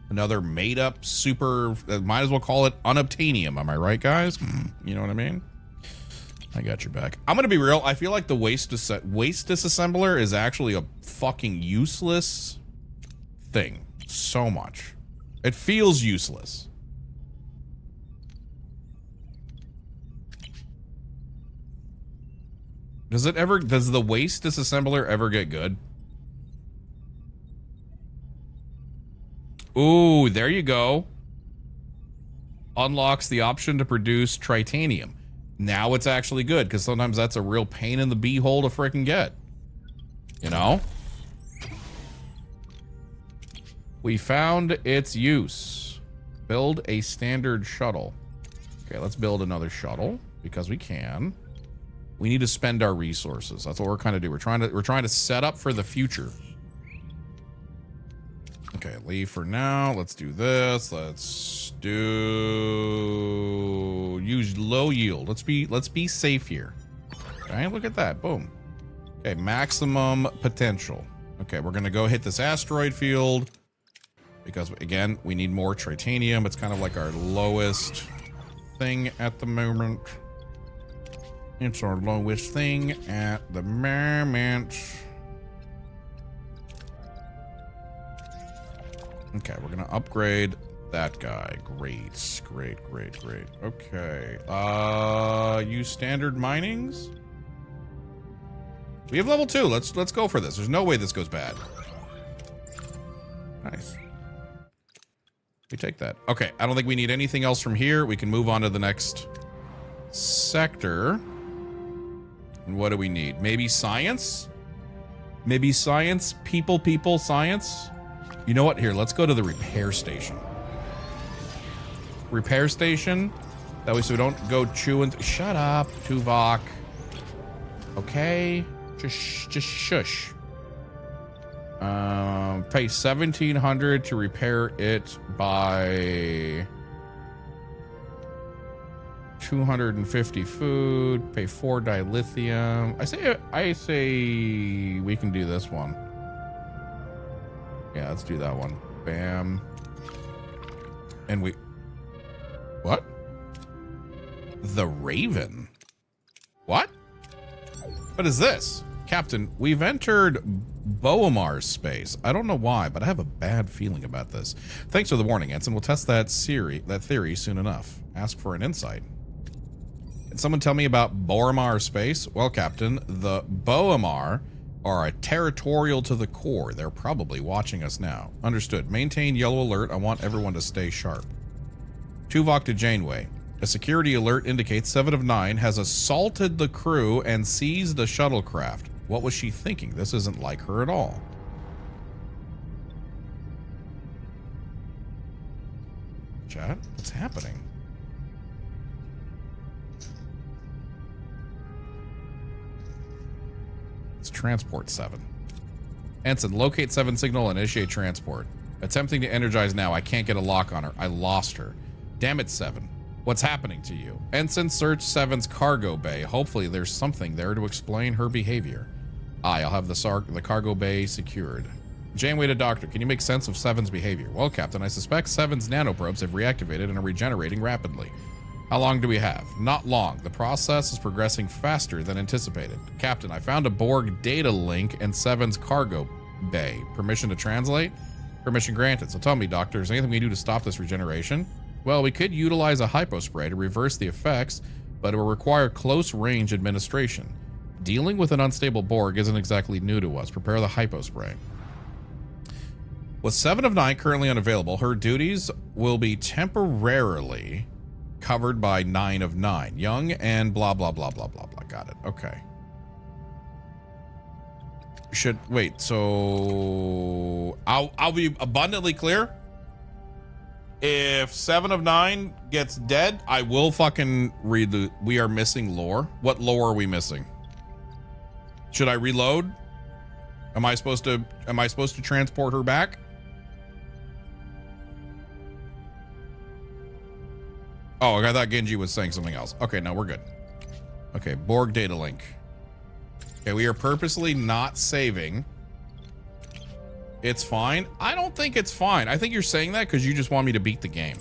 Another made up super, might as well call it unobtainium. Am I right, guys? You know what I mean? I got your back. I'm going to be real. I feel like the waste disassembler is actually a fucking useless thing. So much. It feels useless. Does the waste disassembler ever get good? Ooh, there you go. Unlocks the option to produce tritanium. Now it's actually good, because sometimes that's a real pain in the beehole to frickin' get. You know? We found its use. Build a standard shuttle. Okay, let's build another shuttle, because we can. We need to spend our resources. That's what we're kind of doing. We're trying to set up for the future. Okay, leave for now. Let's do this. Let's do use low yield. Let's be safe here. Okay, look at that. Boom. Okay, maximum potential. Okay, we're gonna go hit this asteroid field because again, we need more tritanium. It's kind of like our lowest thing at the moment. It's our lowest thing at the moment. Okay, we're gonna upgrade that guy. Great. Okay. Use standard minings. We have level 2. Let's go for this. There's no way this goes bad. Nice. We take that. Okay, I don't think we need anything else from here. We can move on to the next sector. And what do we need? Maybe science? Maybe science? People, science? You know what? Here, let's go to the repair station. Repair station? That way so we don't go chewing. Shut up, Tuvok. Okay? Just shush. Pay 1,700 to repair it by 250 food. Pay 4 dilithium. I say we can do this one. Yeah, let's do that one. Bam. And we... What? The Raven? What? What is this? Captain, we've entered Boemar's space. I don't know why, but I have a bad feeling about this. Thanks for the warning, Ensign. We'll test that theory soon enough. Ask for an insight. Can someone tell me about Boemar space? Well, Captain, the Boemar are a territorial to the core. They're probably watching us now. Understood. Maintain yellow alert. I want everyone to stay sharp. Tuvok to Janeway. A security alert indicates 7 of 9 has assaulted the crew and seized the shuttlecraft. What was she thinking? This isn't like her at all. Chat, what's happening? It's transport 7. Ensign, locate 7 signal and initiate transport. Attempting to energize now. I can't get a lock on her. I lost her. Damn it, 7. What's happening to you? Ensign, search 7's cargo bay. Hopefully there's something there to explain her behavior. I'll have the cargo bay secured. Janeway to Doctor, can you make sense of Seven's behavior? Well, Captain, I suspect Seven's nanoprobes have reactivated and are regenerating rapidly. How long do we have? Not long. The process is progressing faster than anticipated. Captain, I found a Borg data link in Seven's cargo bay. Permission to translate? Permission granted. So tell me, Doctor, is there anything we can do to stop this regeneration? Well, we could utilize a hypospray to reverse the effects, but it will require close-range administration. Dealing with an unstable Borg isn't exactly new to us. Prepare the hypospray. With 7 of 9 currently unavailable, her duties will be temporarily covered by 9 of 9. Young and blah, blah, blah, blah, blah, blah. Got it. Okay. Wait, so I'll be abundantly clear. If 7 of 9 gets dead, I will fucking read the, we are missing lore. What lore are we missing? Should I reload? Am I supposed to transport her back? Oh, I thought Genji was saying something else. Okay, no, we're good. Okay, Borg data link. Okay, we are purposely not saving. It's fine. I don't think it's fine. I think you're saying that because you just want me to beat the game.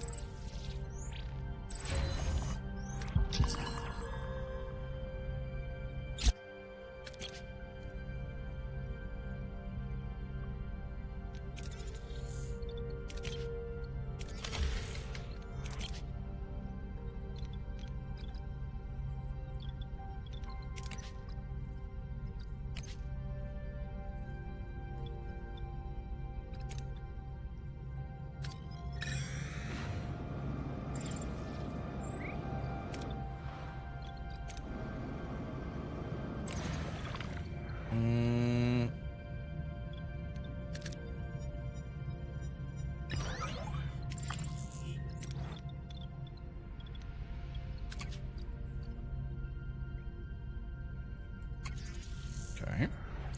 Okay.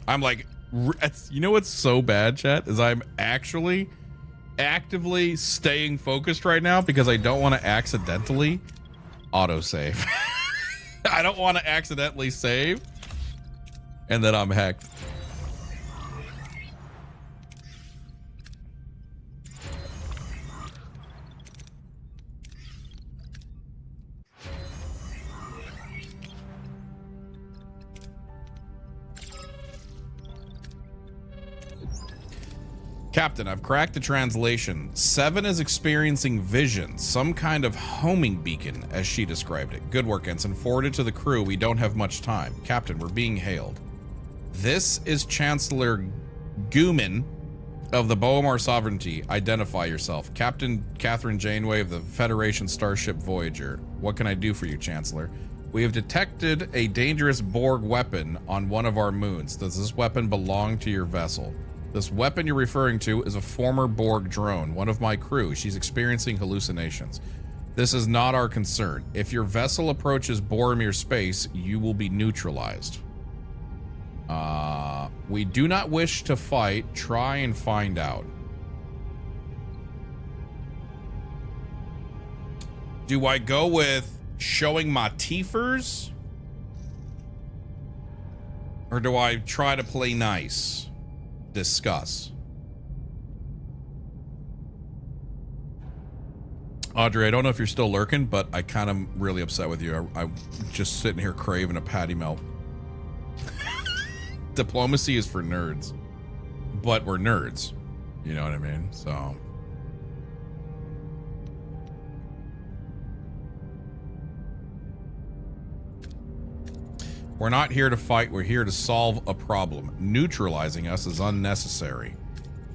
I'm like, you know what's so bad, chat, is I'm actually actively staying focused right now because I don't want to accidentally autosave. I don't want to accidentally save and then I'm hacked. Captain, I've cracked the translation. 7 is experiencing visions, some kind of homing beacon, as she described it. Good work, Ensign. Forwarded to the crew. We don't have much time. Captain, we're being hailed. This is Chancellor Gooman of the Boemar Sovereignty. Identify yourself. Captain Catherine Janeway of the Federation Starship Voyager. What can I do for you, Chancellor? We have detected a dangerous Borg weapon on one of our moons. Does this weapon belong to your vessel? This weapon you're referring to is a former Borg drone, one of my crew. She's experiencing hallucinations. This is not our concern. If your vessel approaches Boromir space, you will be neutralized. We do not wish to fight. Try and find out. Do I go with showing my teethers? Or do I try to play nice? Discuss. Audrey, I don't know if you're still lurking, but I kind of really upset with you. I'm just sitting here craving a patty melt. Diplomacy is for nerds, but we're nerds. You know what I mean? So. We're not here to fight. We're here to solve a problem. Neutralizing us is unnecessary.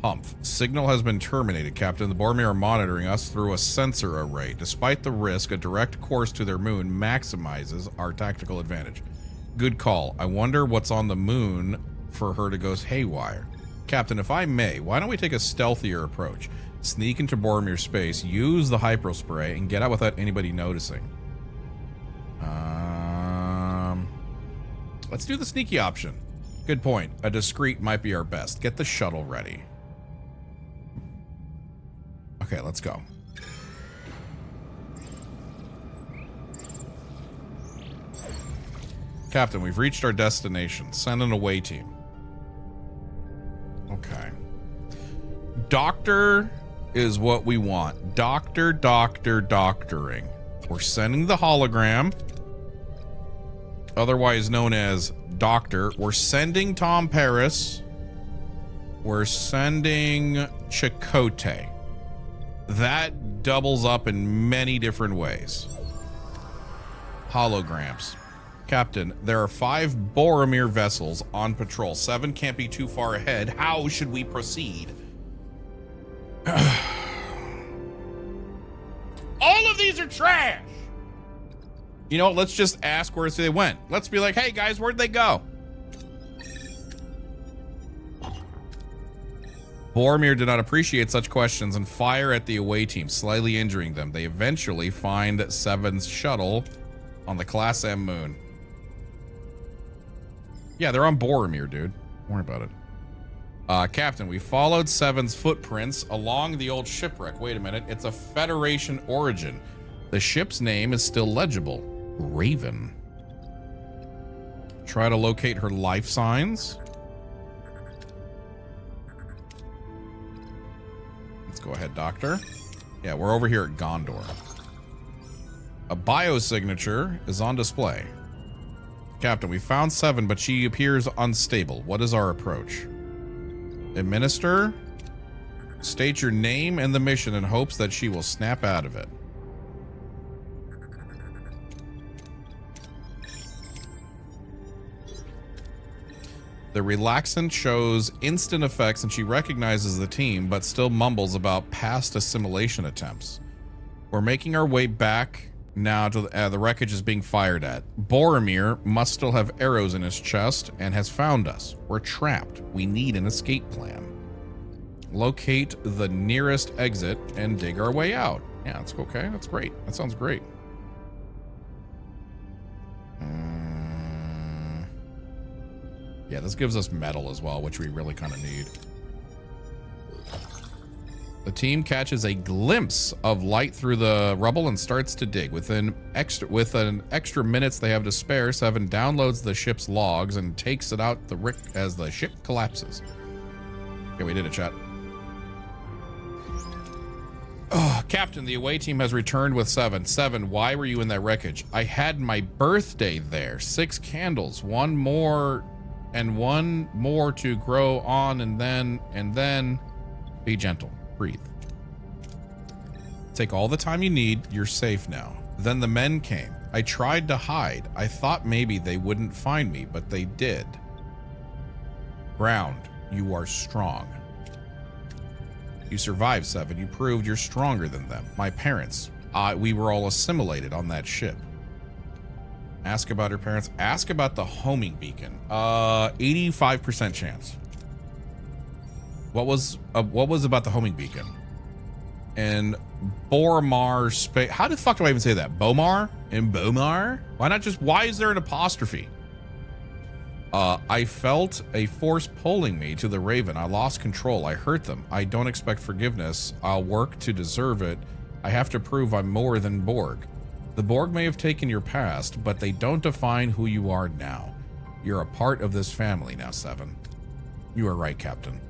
Humph. Signal has been terminated, Captain. The Boromir are monitoring us through a sensor array. Despite the risk, a direct course to their moon maximizes our tactical advantage. Good call. I wonder what's on the moon for her to go haywire. Captain, if I may, why don't we take a stealthier approach? Sneak into Boromir space, use the hypospray, and get out without anybody noticing. Let's do the sneaky option. Good point. A discreet might be our best. Get the shuttle ready. Okay, let's go. Captain, we've reached our destination. Send an away team. Okay. Doctor is what we want. Doctoring. We're sending the hologram, otherwise known as Doctor. We're sending Tom Paris. We're sending Chakotay. That doubles up in many different ways. Holograms. Captain, there are 5 Boromir vessels on patrol. 7 can't be too far ahead. How should we proceed? All of these are trash. You know, let's just ask where they went. Let's be like, hey guys, where'd they go? Boromir did not appreciate such questions and fire at the away team, slightly injuring them. They eventually find 7's shuttle on the Class M moon. Yeah, they're on Boromir, dude. Don't worry about it. Captain, we followed 7's footprints along the old shipwreck. Wait a minute. It's a Federation origin. The ship's name is still legible. Raven. Try to locate her life signs. Let's go ahead, Doctor. Yeah, we're over here at Gondor. A biosignature is on display. Captain, we found 7, but she appears unstable. What is our approach? Administer. State your name and the mission in hopes that she will snap out of it. The relaxant shows instant effects and she recognizes the team, but still mumbles about past assimilation attempts. We're making our way back now to the wreckage is being fired at. Boromir must still have arrows in his chest and has found us. We're trapped. We need an escape plan. Locate the nearest exit and dig our way out. Yeah, that's okay. That's great. That sounds great. Yeah, this gives us metal as well, which we really kind of need. The team catches a glimpse of light through the rubble and starts to dig. With an extra minutes they have to spare, 7 downloads the ship's logs and takes it out as the ship collapses. Okay, we did it, chat. Oh, Captain, the away team has returned with 7. 7, why were you in that wreckage? I had my birthday there. 6 candles, one more to grow on, and then be gentle. Breathe. Take all the time you need. You're safe now. Then the men came. I tried to hide. I thought maybe they wouldn't find me, but they did. Ground, you are strong. You survived, 7. You proved you're stronger than them. My parents, we were all assimilated on that ship. Ask about her parents. Ask about the homing beacon. 85% chance. What was about the homing beacon? And Boromar space. How the fuck do I even say that? Bomar? In Bomar? Why is there an apostrophe? I felt a force pulling me to the Raven. I lost control. I hurt them. I don't expect forgiveness. I'll work to deserve it. I have to prove I'm more than Borg. The Borg may have taken your past, but they don't define who you are now. You're a part of this family now, 7. You are right, Captain.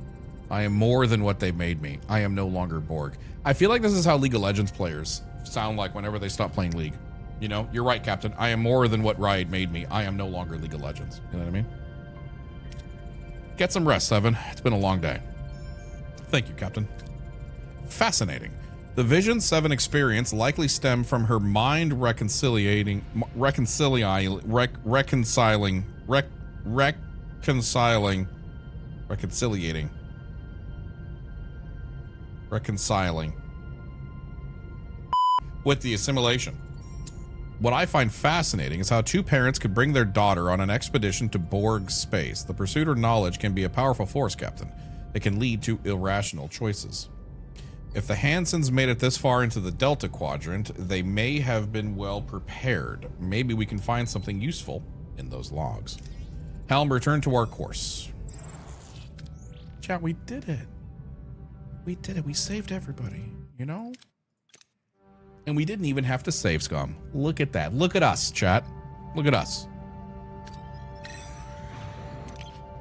I am more than what they made me. I am no longer Borg. I feel like this is how League of Legends players sound like whenever they stop playing League. You know, you're right, Captain. I am more than what Riot made me. I am no longer League of Legends. You know what I mean? Get some rest, 7. It's been a long day. Thank you, Captain. Fascinating. The Vision 7 experience likely stemmed from her mind reconciling with the assimilation. What I find fascinating is how 2 parents could bring their daughter on an expedition to Borg space. The pursuit of knowledge can be a powerful force, Captain. It can lead to irrational choices. If the Hansons made it this far into the Delta Quadrant, they may have been well prepared. Maybe we can find something useful in those logs. Helm, return to our course. Chat, we did it. We did it. We saved everybody, you know? And we didn't even have to save scum. Look at that. Look at us, chat. Look at us.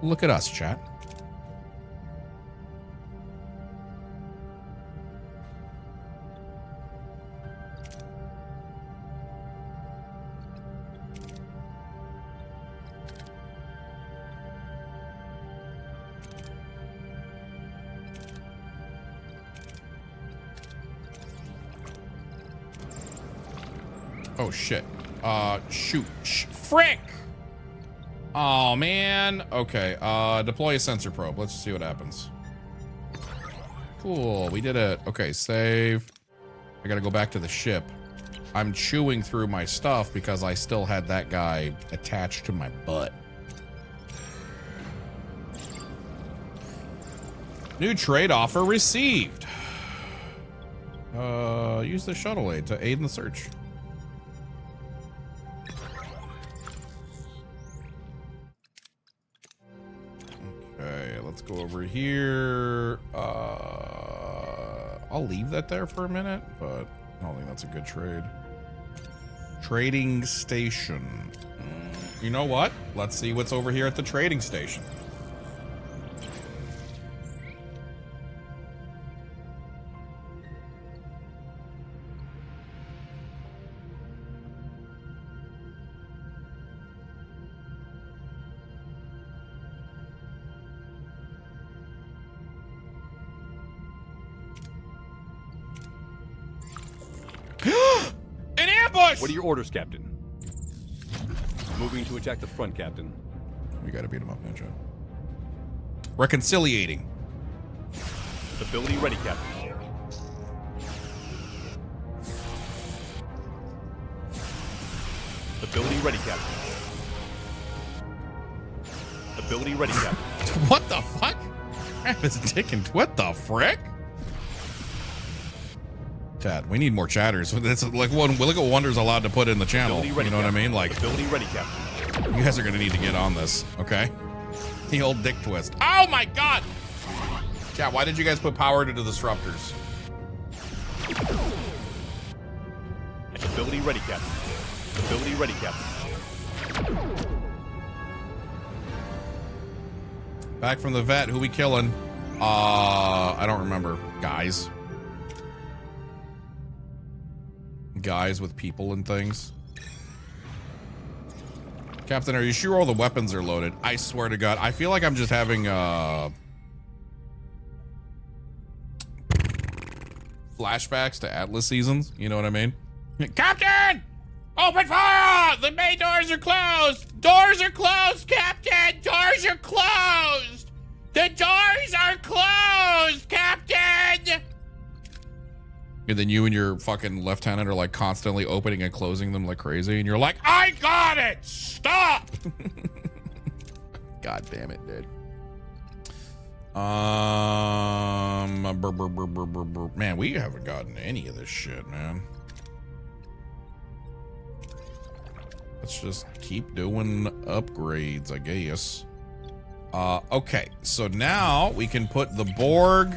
Look at us, chat. Oh, shit. Shoot. Frick! Oh, man. Okay, deploy a sensor probe. Let's see what happens. Cool, we did it. Okay, save. I gotta go back to the ship. I'm chewing through my stuff because I still had that guy attached to my butt. New trade offer received. Use the shuttle aid to aid in the search. Okay, let's go over here. I'll leave that there for a minute, but I don't think that's a good trade. Trading station. You know what? Let's see what's over here at the trading station. An ambush! What are your orders, Captain? Moving to attack the front, Captain. We gotta beat him up, Ninja. Reconciliating. Ability ready, Captain. Ability ready, Captain. Ability ready, Captain. What the fuck? Crap is ticking. What the frick? Chat, we need more chatters. That's like one. Look at Wonder's allowed to put in the channel. Ability ready, You know what I Captain. mean? Like, Ability ready, Captain. you guys are gonna need to get on this, okay? The old dick twist. Oh my god! Chat, why did you guys put power to the disruptors? Ability ready, Captain. Ability ready, Captain. Back from the vet. Who we killing? I don't remember. Guys. Guys with people and things. Captain, are you sure all the weapons are loaded? I swear to God, I feel like I'm just having flashbacks to Atlas seasons. You know what I mean? Captain! Open fire! The main doors are closed! Doors are closed, Captain! Doors are closed! The doors are closed, Captain! And then you and your fucking lieutenant are like constantly opening and closing them like crazy. And you're like, I got it! Stop! God damn it, dude. Man, we haven't gotten any of this shit, man. Let's just keep doing upgrades, I guess. Okay, so now we can put the Borg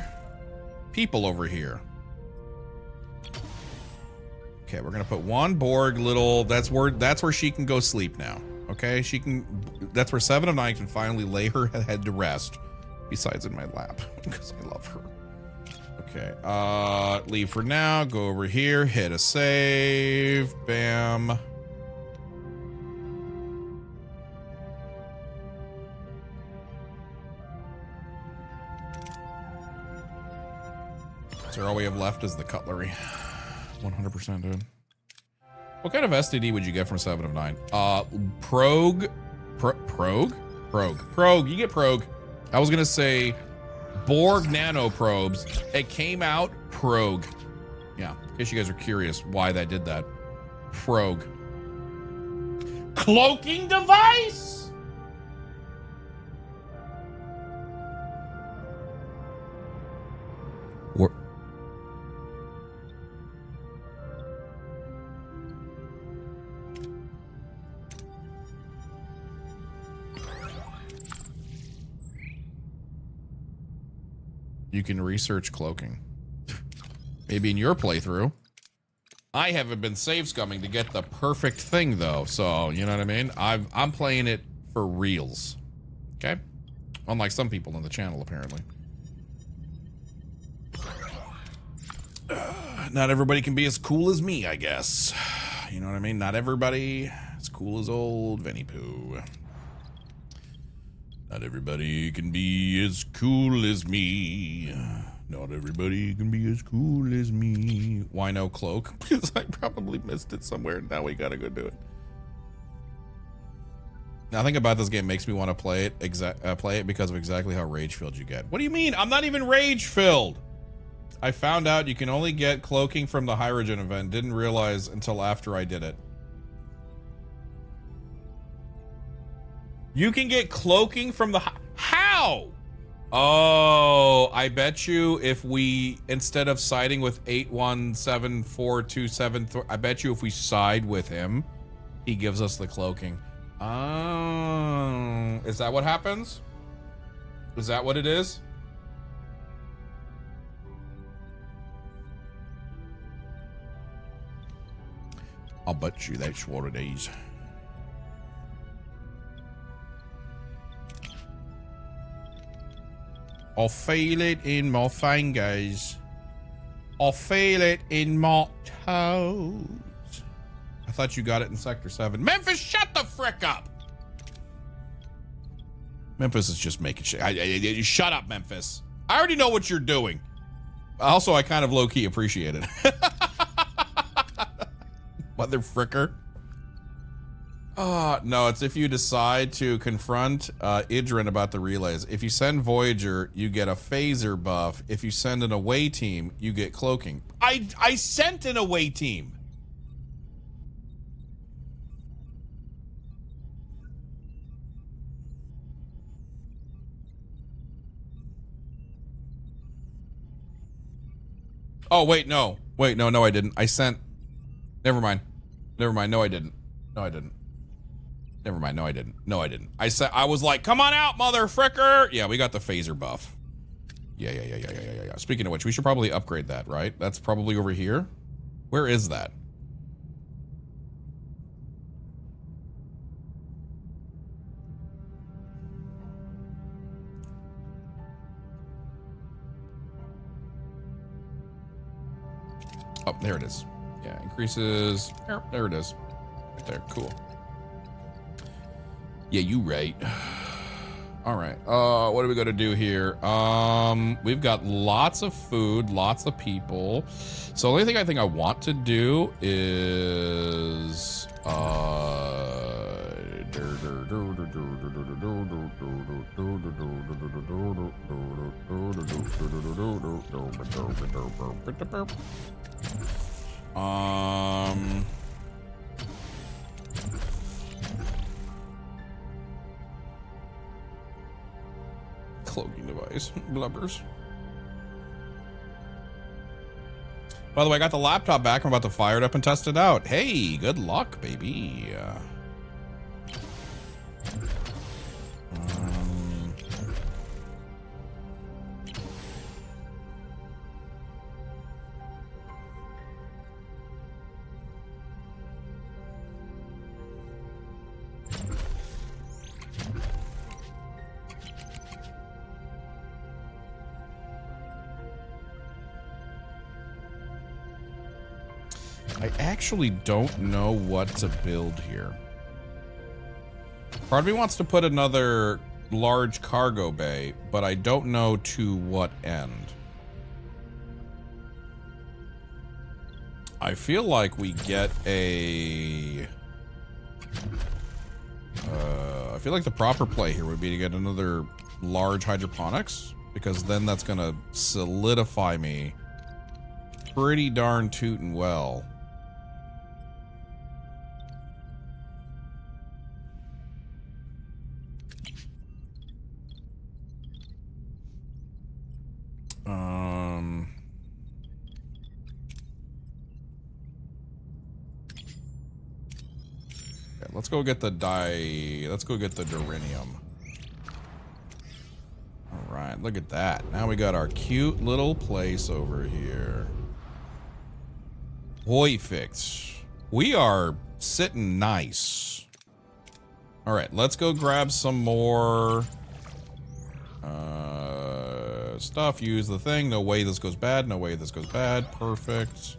people over here. Okay, we're gonna put one Borg little. That's where she can go sleep now. Okay, she can. That's where 7 of 9 can finally lay her head to rest. Besides in my lap, because I love her. Okay, leave for now. Go over here. Hit a save. Bam. So all we have left is the cutlery. 100%, dude. What kind of STD would you get from 7 of 9? Prog? Prog? Prog. You get Prog. I was gonna say Borg nanoprobes. It came out Prog. Yeah, in case you guys are curious why that did that. Prog. Cloaking device? Or you can research cloaking. Maybe in your playthrough. I haven't been save scumming to get the perfect thing though, so you know what I mean? I'm playing it for reals. Okay? Unlike some people on the channel, apparently. Not everybody can be as cool as me, I guess. You know what I mean? Not everybody as cool as old Vinnie Pooh. Not everybody can be as cool as me. Not everybody can be as cool as me. Why no cloak? Because I probably missed it somewhere. Now we gotta go do it. Nothing about this game makes me want to play it because of exactly how rage-filled you get. What do you mean? I'm not even rage-filled. I found out you can only get cloaking from the Hyrogen event. Didn't realize until after I did it. You can get cloaking from the... How? Oh, I bet you if we, instead of siding with 817427, I bet you if we side with him, he gives us the cloaking. Oh, is that what happens? Is that what it is? I'll bet you that's what it is. I'll feel it in my fingers. I'll feel it in my toes. I thought you got it in Sector 7. Memphis, shut the frick up! Memphis is just making shit. Shut up, Memphis. I already know what you're doing. Also, I kind of low-key appreciate it. Mother fricker. No, it's if you decide to confront Idrin about the relays. If you send Voyager, you get a phaser buff. If you send an away team, you get cloaking. I sent an away team. Oh, wait, no. Wait, no, I didn't. I sent... Never mind. No, I didn't. No, I didn't. Never mind. No, I didn't. No, I didn't. I was like, come on out, mother fricker. Yeah, we got the phaser buff. Yeah. Speaking of which, we should probably upgrade that, right? That's probably over here. Where is that? Oh, there it is. Yeah, increases. There it is. Right there. Cool. Yeah, you right. All right. What are we gonna do here? We've got lots of food, lots of people. So the only thing I think I want to do is cloaking device. Blubbers. By the way, I got the laptop back. I'm about to fire it up and test it out. Hey, good luck, baby. I actually don't know what to build here. Part of me wants to put another large cargo bay, but I don't know to what end. I feel like we get a... I feel like the proper play here would be to get another large hydroponics, because then that's going to solidify me pretty darn tootin' well. Okay, let's go get the let's go get the Durinium. All right, look at that. Now we got our cute little place over here. Boy fix. We are sitting nice. All right, let's go grab some more stuff. Use the thing. No way this goes bad. No way this goes bad. Perfect.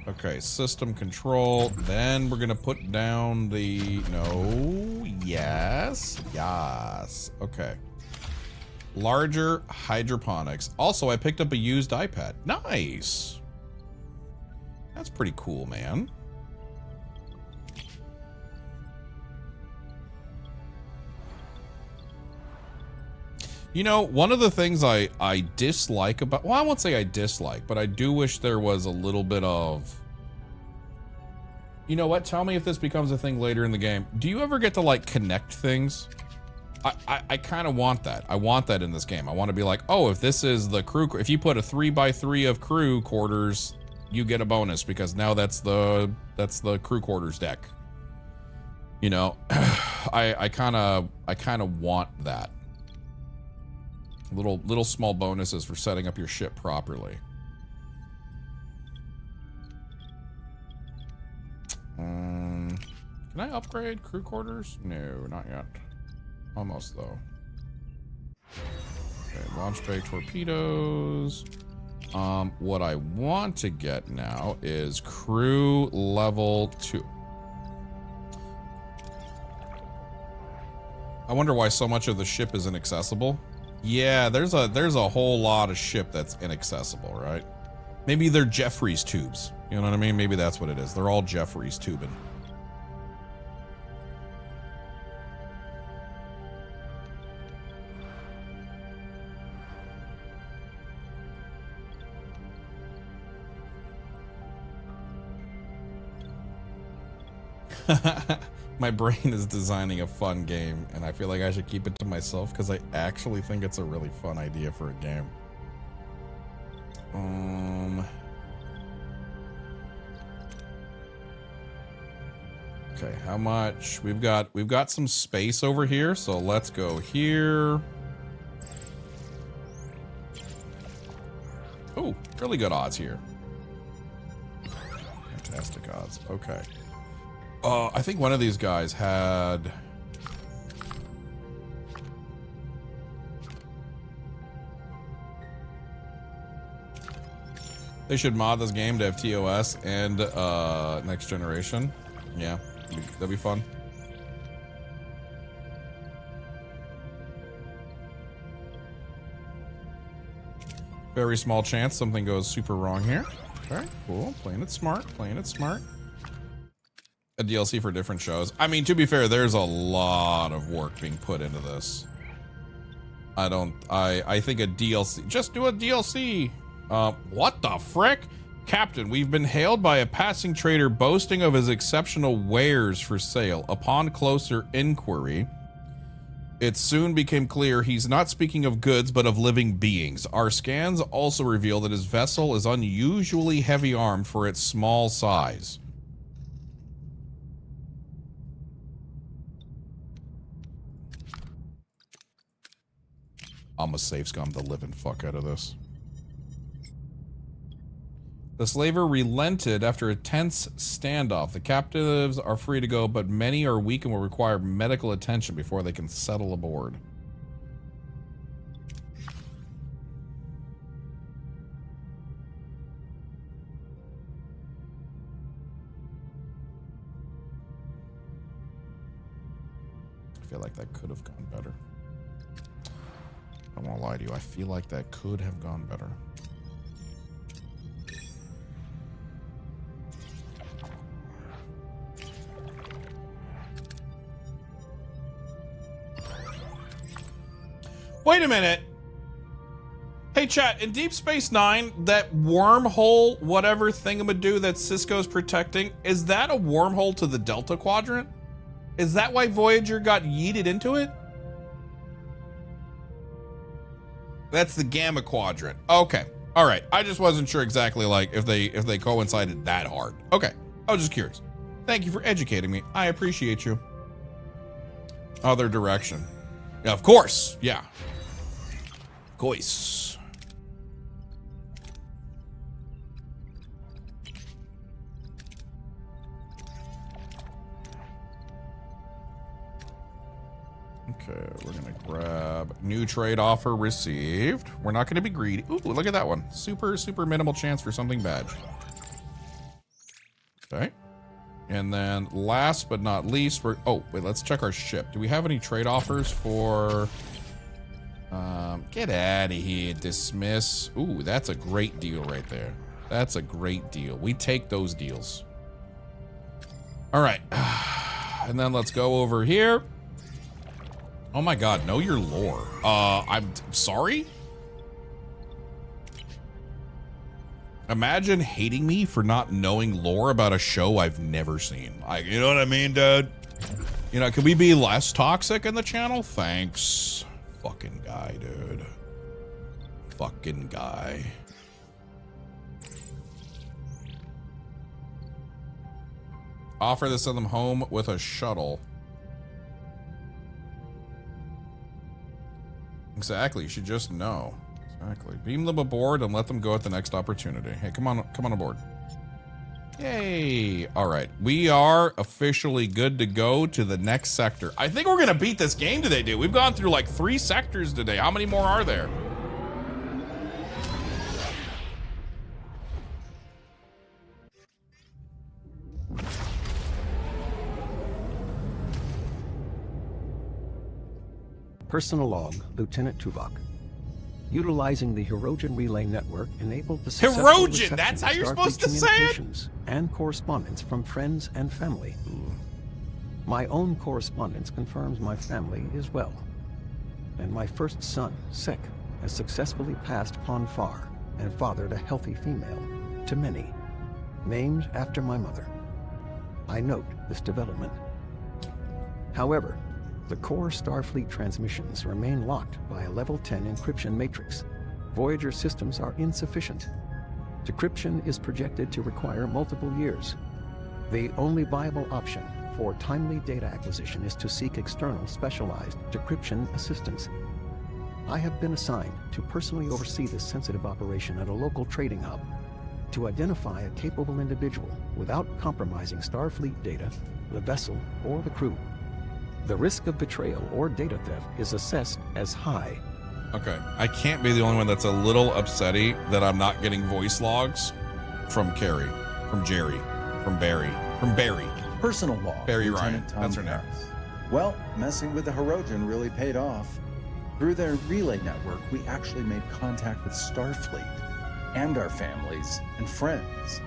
Okay, system control. Then we're gonna put down the... No. Yes. Yes. Okay. Larger hydroponics. Also, I picked up a used iPad. Nice. That's pretty cool, man. You know, one of the things I dislike about, well, I won't say I dislike, but I do wish there was a little bit of, you know what? Tell me if this becomes a thing later in the game. Do you ever get to like connect things? I kind of want that. I want that in this game. I want to be like, oh, if this is the crew, if you put a 3x3 of crew quarters, you get a bonus because now that's the crew quarters deck. You know, I kind of want that. Little small bonuses for setting up your ship properly. Can I upgrade crew quarters? No, not yet. Almost though. Okay, launch bay torpedoes. What I want to get now is crew level 2. I wonder why so much of the ship is inaccessible. Yeah, there's a whole lot of ship that's inaccessible, right? Maybe they're Jeffries tubes. You know what I mean? Maybe that's what it is. They're all Jeffries tubing. My brain is designing a fun game, and I feel like I should keep it to myself because I actually think it's a really fun idea for a game. Okay, how much? We've got some space over here, so let's go here. Oh, really good odds here. Fantastic odds. Okay. I think one of these guys had... They should mod this game to have TOS and Next Generation. Yeah, that'd be fun. Very small chance something goes super wrong here. Okay, cool. Playing it smart, playing it smart. A DLC for different shows. I mean, to be fair, there's a lot of work being put into this. I think a DLC, just do a DLC. What the frick? Captain, we've been hailed by a passing trader boasting of his exceptional wares for sale. Upon closer inquiry, it soon became clear he's not speaking of goods, but of living beings. Our scans also reveal that his vessel is unusually heavy armed for its small size. I'm a safe scum the living fuck out of this. The slaver relented after a tense standoff. The captives are free to go, but many are weak and will require medical attention before they can settle aboard. I feel like that could have gone better. I won't lie to you. I feel like that could have gone better. Wait a minute. Hey, chat, in Deep Space Nine, that wormhole, whatever thingamadoo that Cisco's protecting, is that a wormhole to the Delta Quadrant? Is that why Voyager got yeeted into it? That's the Gamma Quadrant. Okay. All right. I just wasn't sure exactly like if they coincided that hard. Okay. I was just curious. Thank you for educating me. I appreciate you. Other direction. Yeah, of course. Yeah. Of course. Okay, we're gonna grab new trade offer received. We're not gonna be greedy. Ooh, look at that one. Super minimal chance for something bad. Okay. And then last but not least, oh, wait, let's check our ship. Do we have any trade offers for, Get out of here. Dismiss. Ooh, that's a great deal right there. That's a great deal. We take those deals. All right. And then let's go over here. Oh my God, know your lore. I'm sorry? Imagine hating me for not knowing lore about a show I've never seen. Like, you know what I mean, dude? You know, can we be less toxic in the channel? Thanks. Fucking guy, dude. Fucking guy. Offer to send them home with a shuttle. Exactly, you should just know. Exactly. Beam them aboard and let them go at the next opportunity. Hey, come on aboard. Yay. All right, we are officially good to go to the next sector. I think we're gonna beat this game today, dude. We've gone through like 3 sectors today. How many more are there? Personal log, Lieutenant Tuvok. Utilizing the Hirogen Relay Network enabled the successful Hirogen, reception that's of how you're Starfleet supposed to say it? communications and correspondence from friends and family. My own correspondence confirms my family is well. And my first son, Sek, has successfully passed Pon farr and fathered a healthy female, to many, named after my mother. I note this development. However, the core Starfleet transmissions remain locked by a level 10 encryption matrix. Voyager systems are insufficient. Decryption is projected to require multiple years. The only viable option for timely data acquisition is to seek external specialized decryption assistance. I have been assigned to personally oversee this sensitive operation at a local trading hub to identify a capable individual without compromising Starfleet data, the vessel, or the crew. The risk of betrayal or data theft is assessed as high. Okay, I can't be the only one that's a little upsetty that I'm not getting voice logs from Carrie, from Jerry, from Barry. Personal log, Barry Lieutenant Ryan, Tom that's her name. Paris. Well, messing with the Hirogen really paid off. Through their relay network, we actually made contact with Starfleet and our families and friends.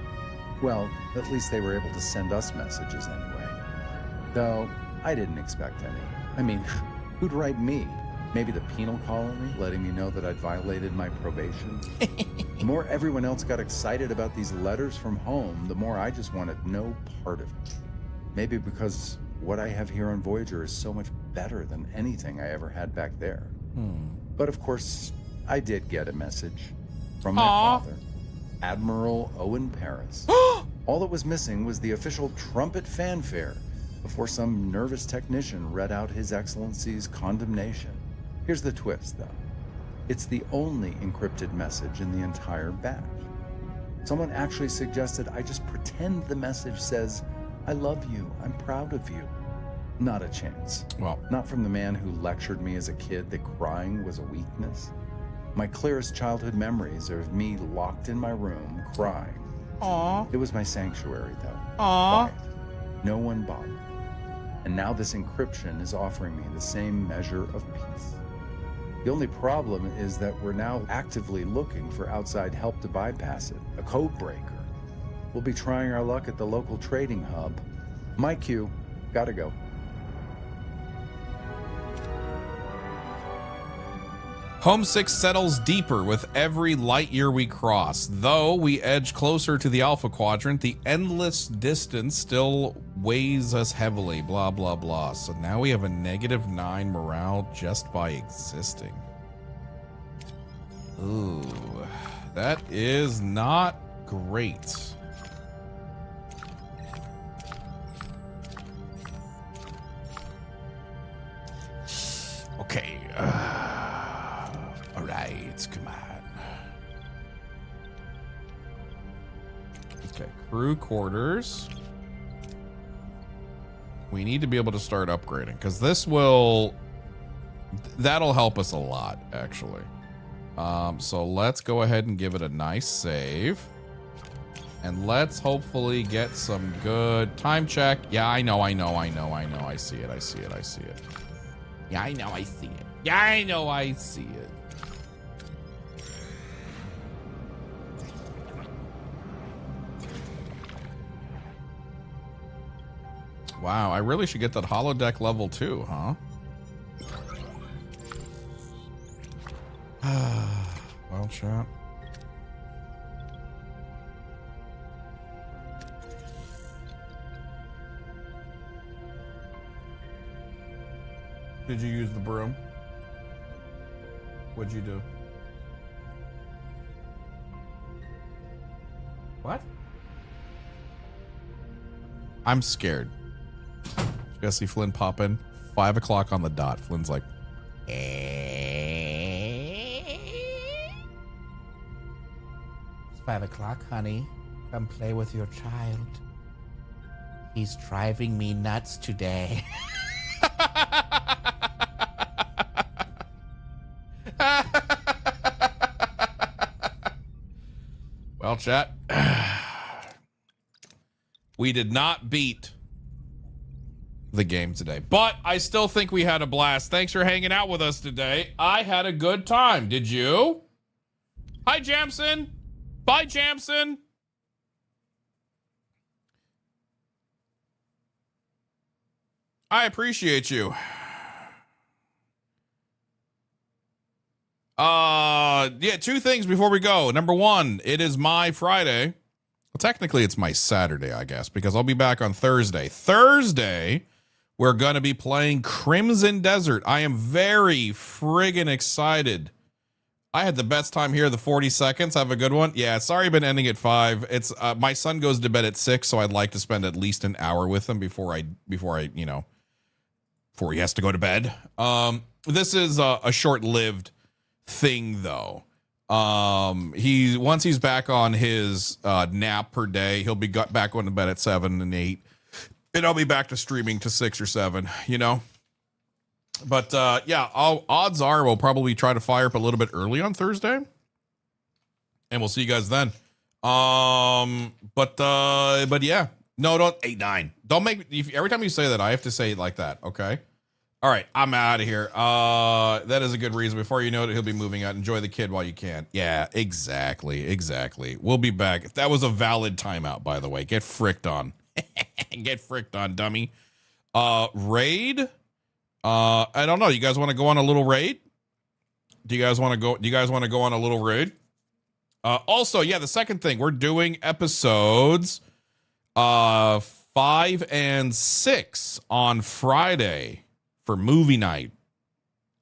Well, at least they were able to send us messages anyway. Though, I didn't expect any. I mean, who'd write me? Maybe the penal colony, letting me know that I'd violated my probation? The more everyone else got excited about these letters from home, the more I just wanted no part of it. Maybe because what I have here on Voyager is so much better than anything I ever had back there. But of course, I did get a message from my father, Admiral Owen Paris. All that was missing was the official trumpet fanfare before some nervous technician read out His Excellency's condemnation. Here's the twist, though. It's the only encrypted message in the entire batch. Someone actually suggested I just pretend the message says, "I love you, I'm proud of you." Not a chance. Well, Not from the man who lectured me as a kid that crying was a weakness. My clearest childhood memories are of me locked in my room, crying. It was my sanctuary, though. Quiet. No one bothered. And now this encryption is offering me the same measure of peace. The only problem is that we're now actively looking for outside help to bypass it, a code breaker. We'll be trying our luck at the local trading hub. My cue. Gotta go. Homesick settles deeper with every light year we cross. Though we edge closer to the Alpha Quadrant, the endless distance still weighs us heavily, blah, blah, blah. So now we have a -9 morale just by existing. Ooh, that is not great. Okay. All right, come on. Okay, crew quarters. We need to be able to start upgrading because that'll help us a lot, actually. So let's go ahead and give it a nice save. And let's hopefully get some good time check. Yeah, I know. I see it. Yeah, I know, I see it. Wow, I really should get that holodeck level 2, huh? Well, chat. Did you use the broom? What'd you do? What? I'm scared. You guys see Flynn pop in? 5 o'clock on the dot. Flynn's like, It's 5 o'clock, honey. Come play with your child. He's driving me nuts today. well, chat. We did not beat the game today, but I still think we had a blast. Thanks for hanging out with us today. I had a good time. Did you? Hi, Jamson. Bye, Jamson. I appreciate you. Yeah, 2 things before we go. Number 1, it is my Friday. Well, technically it's my Saturday, I guess, because I'll be back on Thursday. Thursday, we're going to be playing Crimson Desert. I am very friggin' excited. I had the best time here, the 40 seconds. Have a good one. Yeah, sorry I've been ending at 5. It's my son goes to bed at 6, so I'd like to spend at least an hour with him before he has to go to bed. This is a short-lived thing, though. Once he's back on his nap per day, he'll be back going to bed at 7 and 8, and I'll be back to streaming to 6 or 7, But yeah, odds are we'll probably try to fire up a little bit early on Thursday, and we'll see you guys then. But yeah, no, don't 8-9. Don't make every time you say that I have to say it like that. Okay. All right, I'm out of here. That is a good reason. Before you know it, he'll be moving out. Enjoy the kid while you can. Yeah, exactly. We'll be back. That was a valid timeout, by the way. Get fricked on. Get fricked on, dummy. Raid. I don't know. You guys want to go on a little raid? Do you guys want to go on a little raid? Also, yeah, the second thing, we're doing episodes 5 and 6 on Friday for movie night.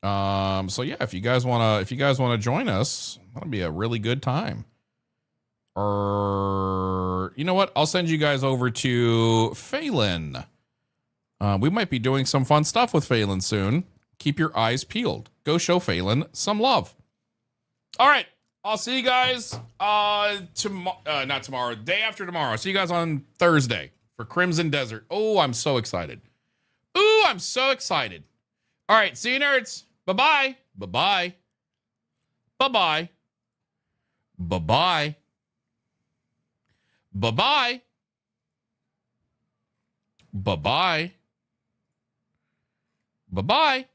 So yeah, if you guys want to join us, that'll be a really good time. Or you know what? I'll send you guys over to Phelan. We might be doing some fun stuff with Phelan soon. Keep your eyes peeled. Go show Phelan some love. All right. I'll see you guys not tomorrow, day after tomorrow. I'll see you guys on Thursday for Crimson Desert. Oh, I'm so excited. Ooh, I'm so excited. All right. See you, nerds. Bye-bye. Bye-bye. Bye-bye. Bye-bye. Bye-bye. Bye-bye. Bye-bye.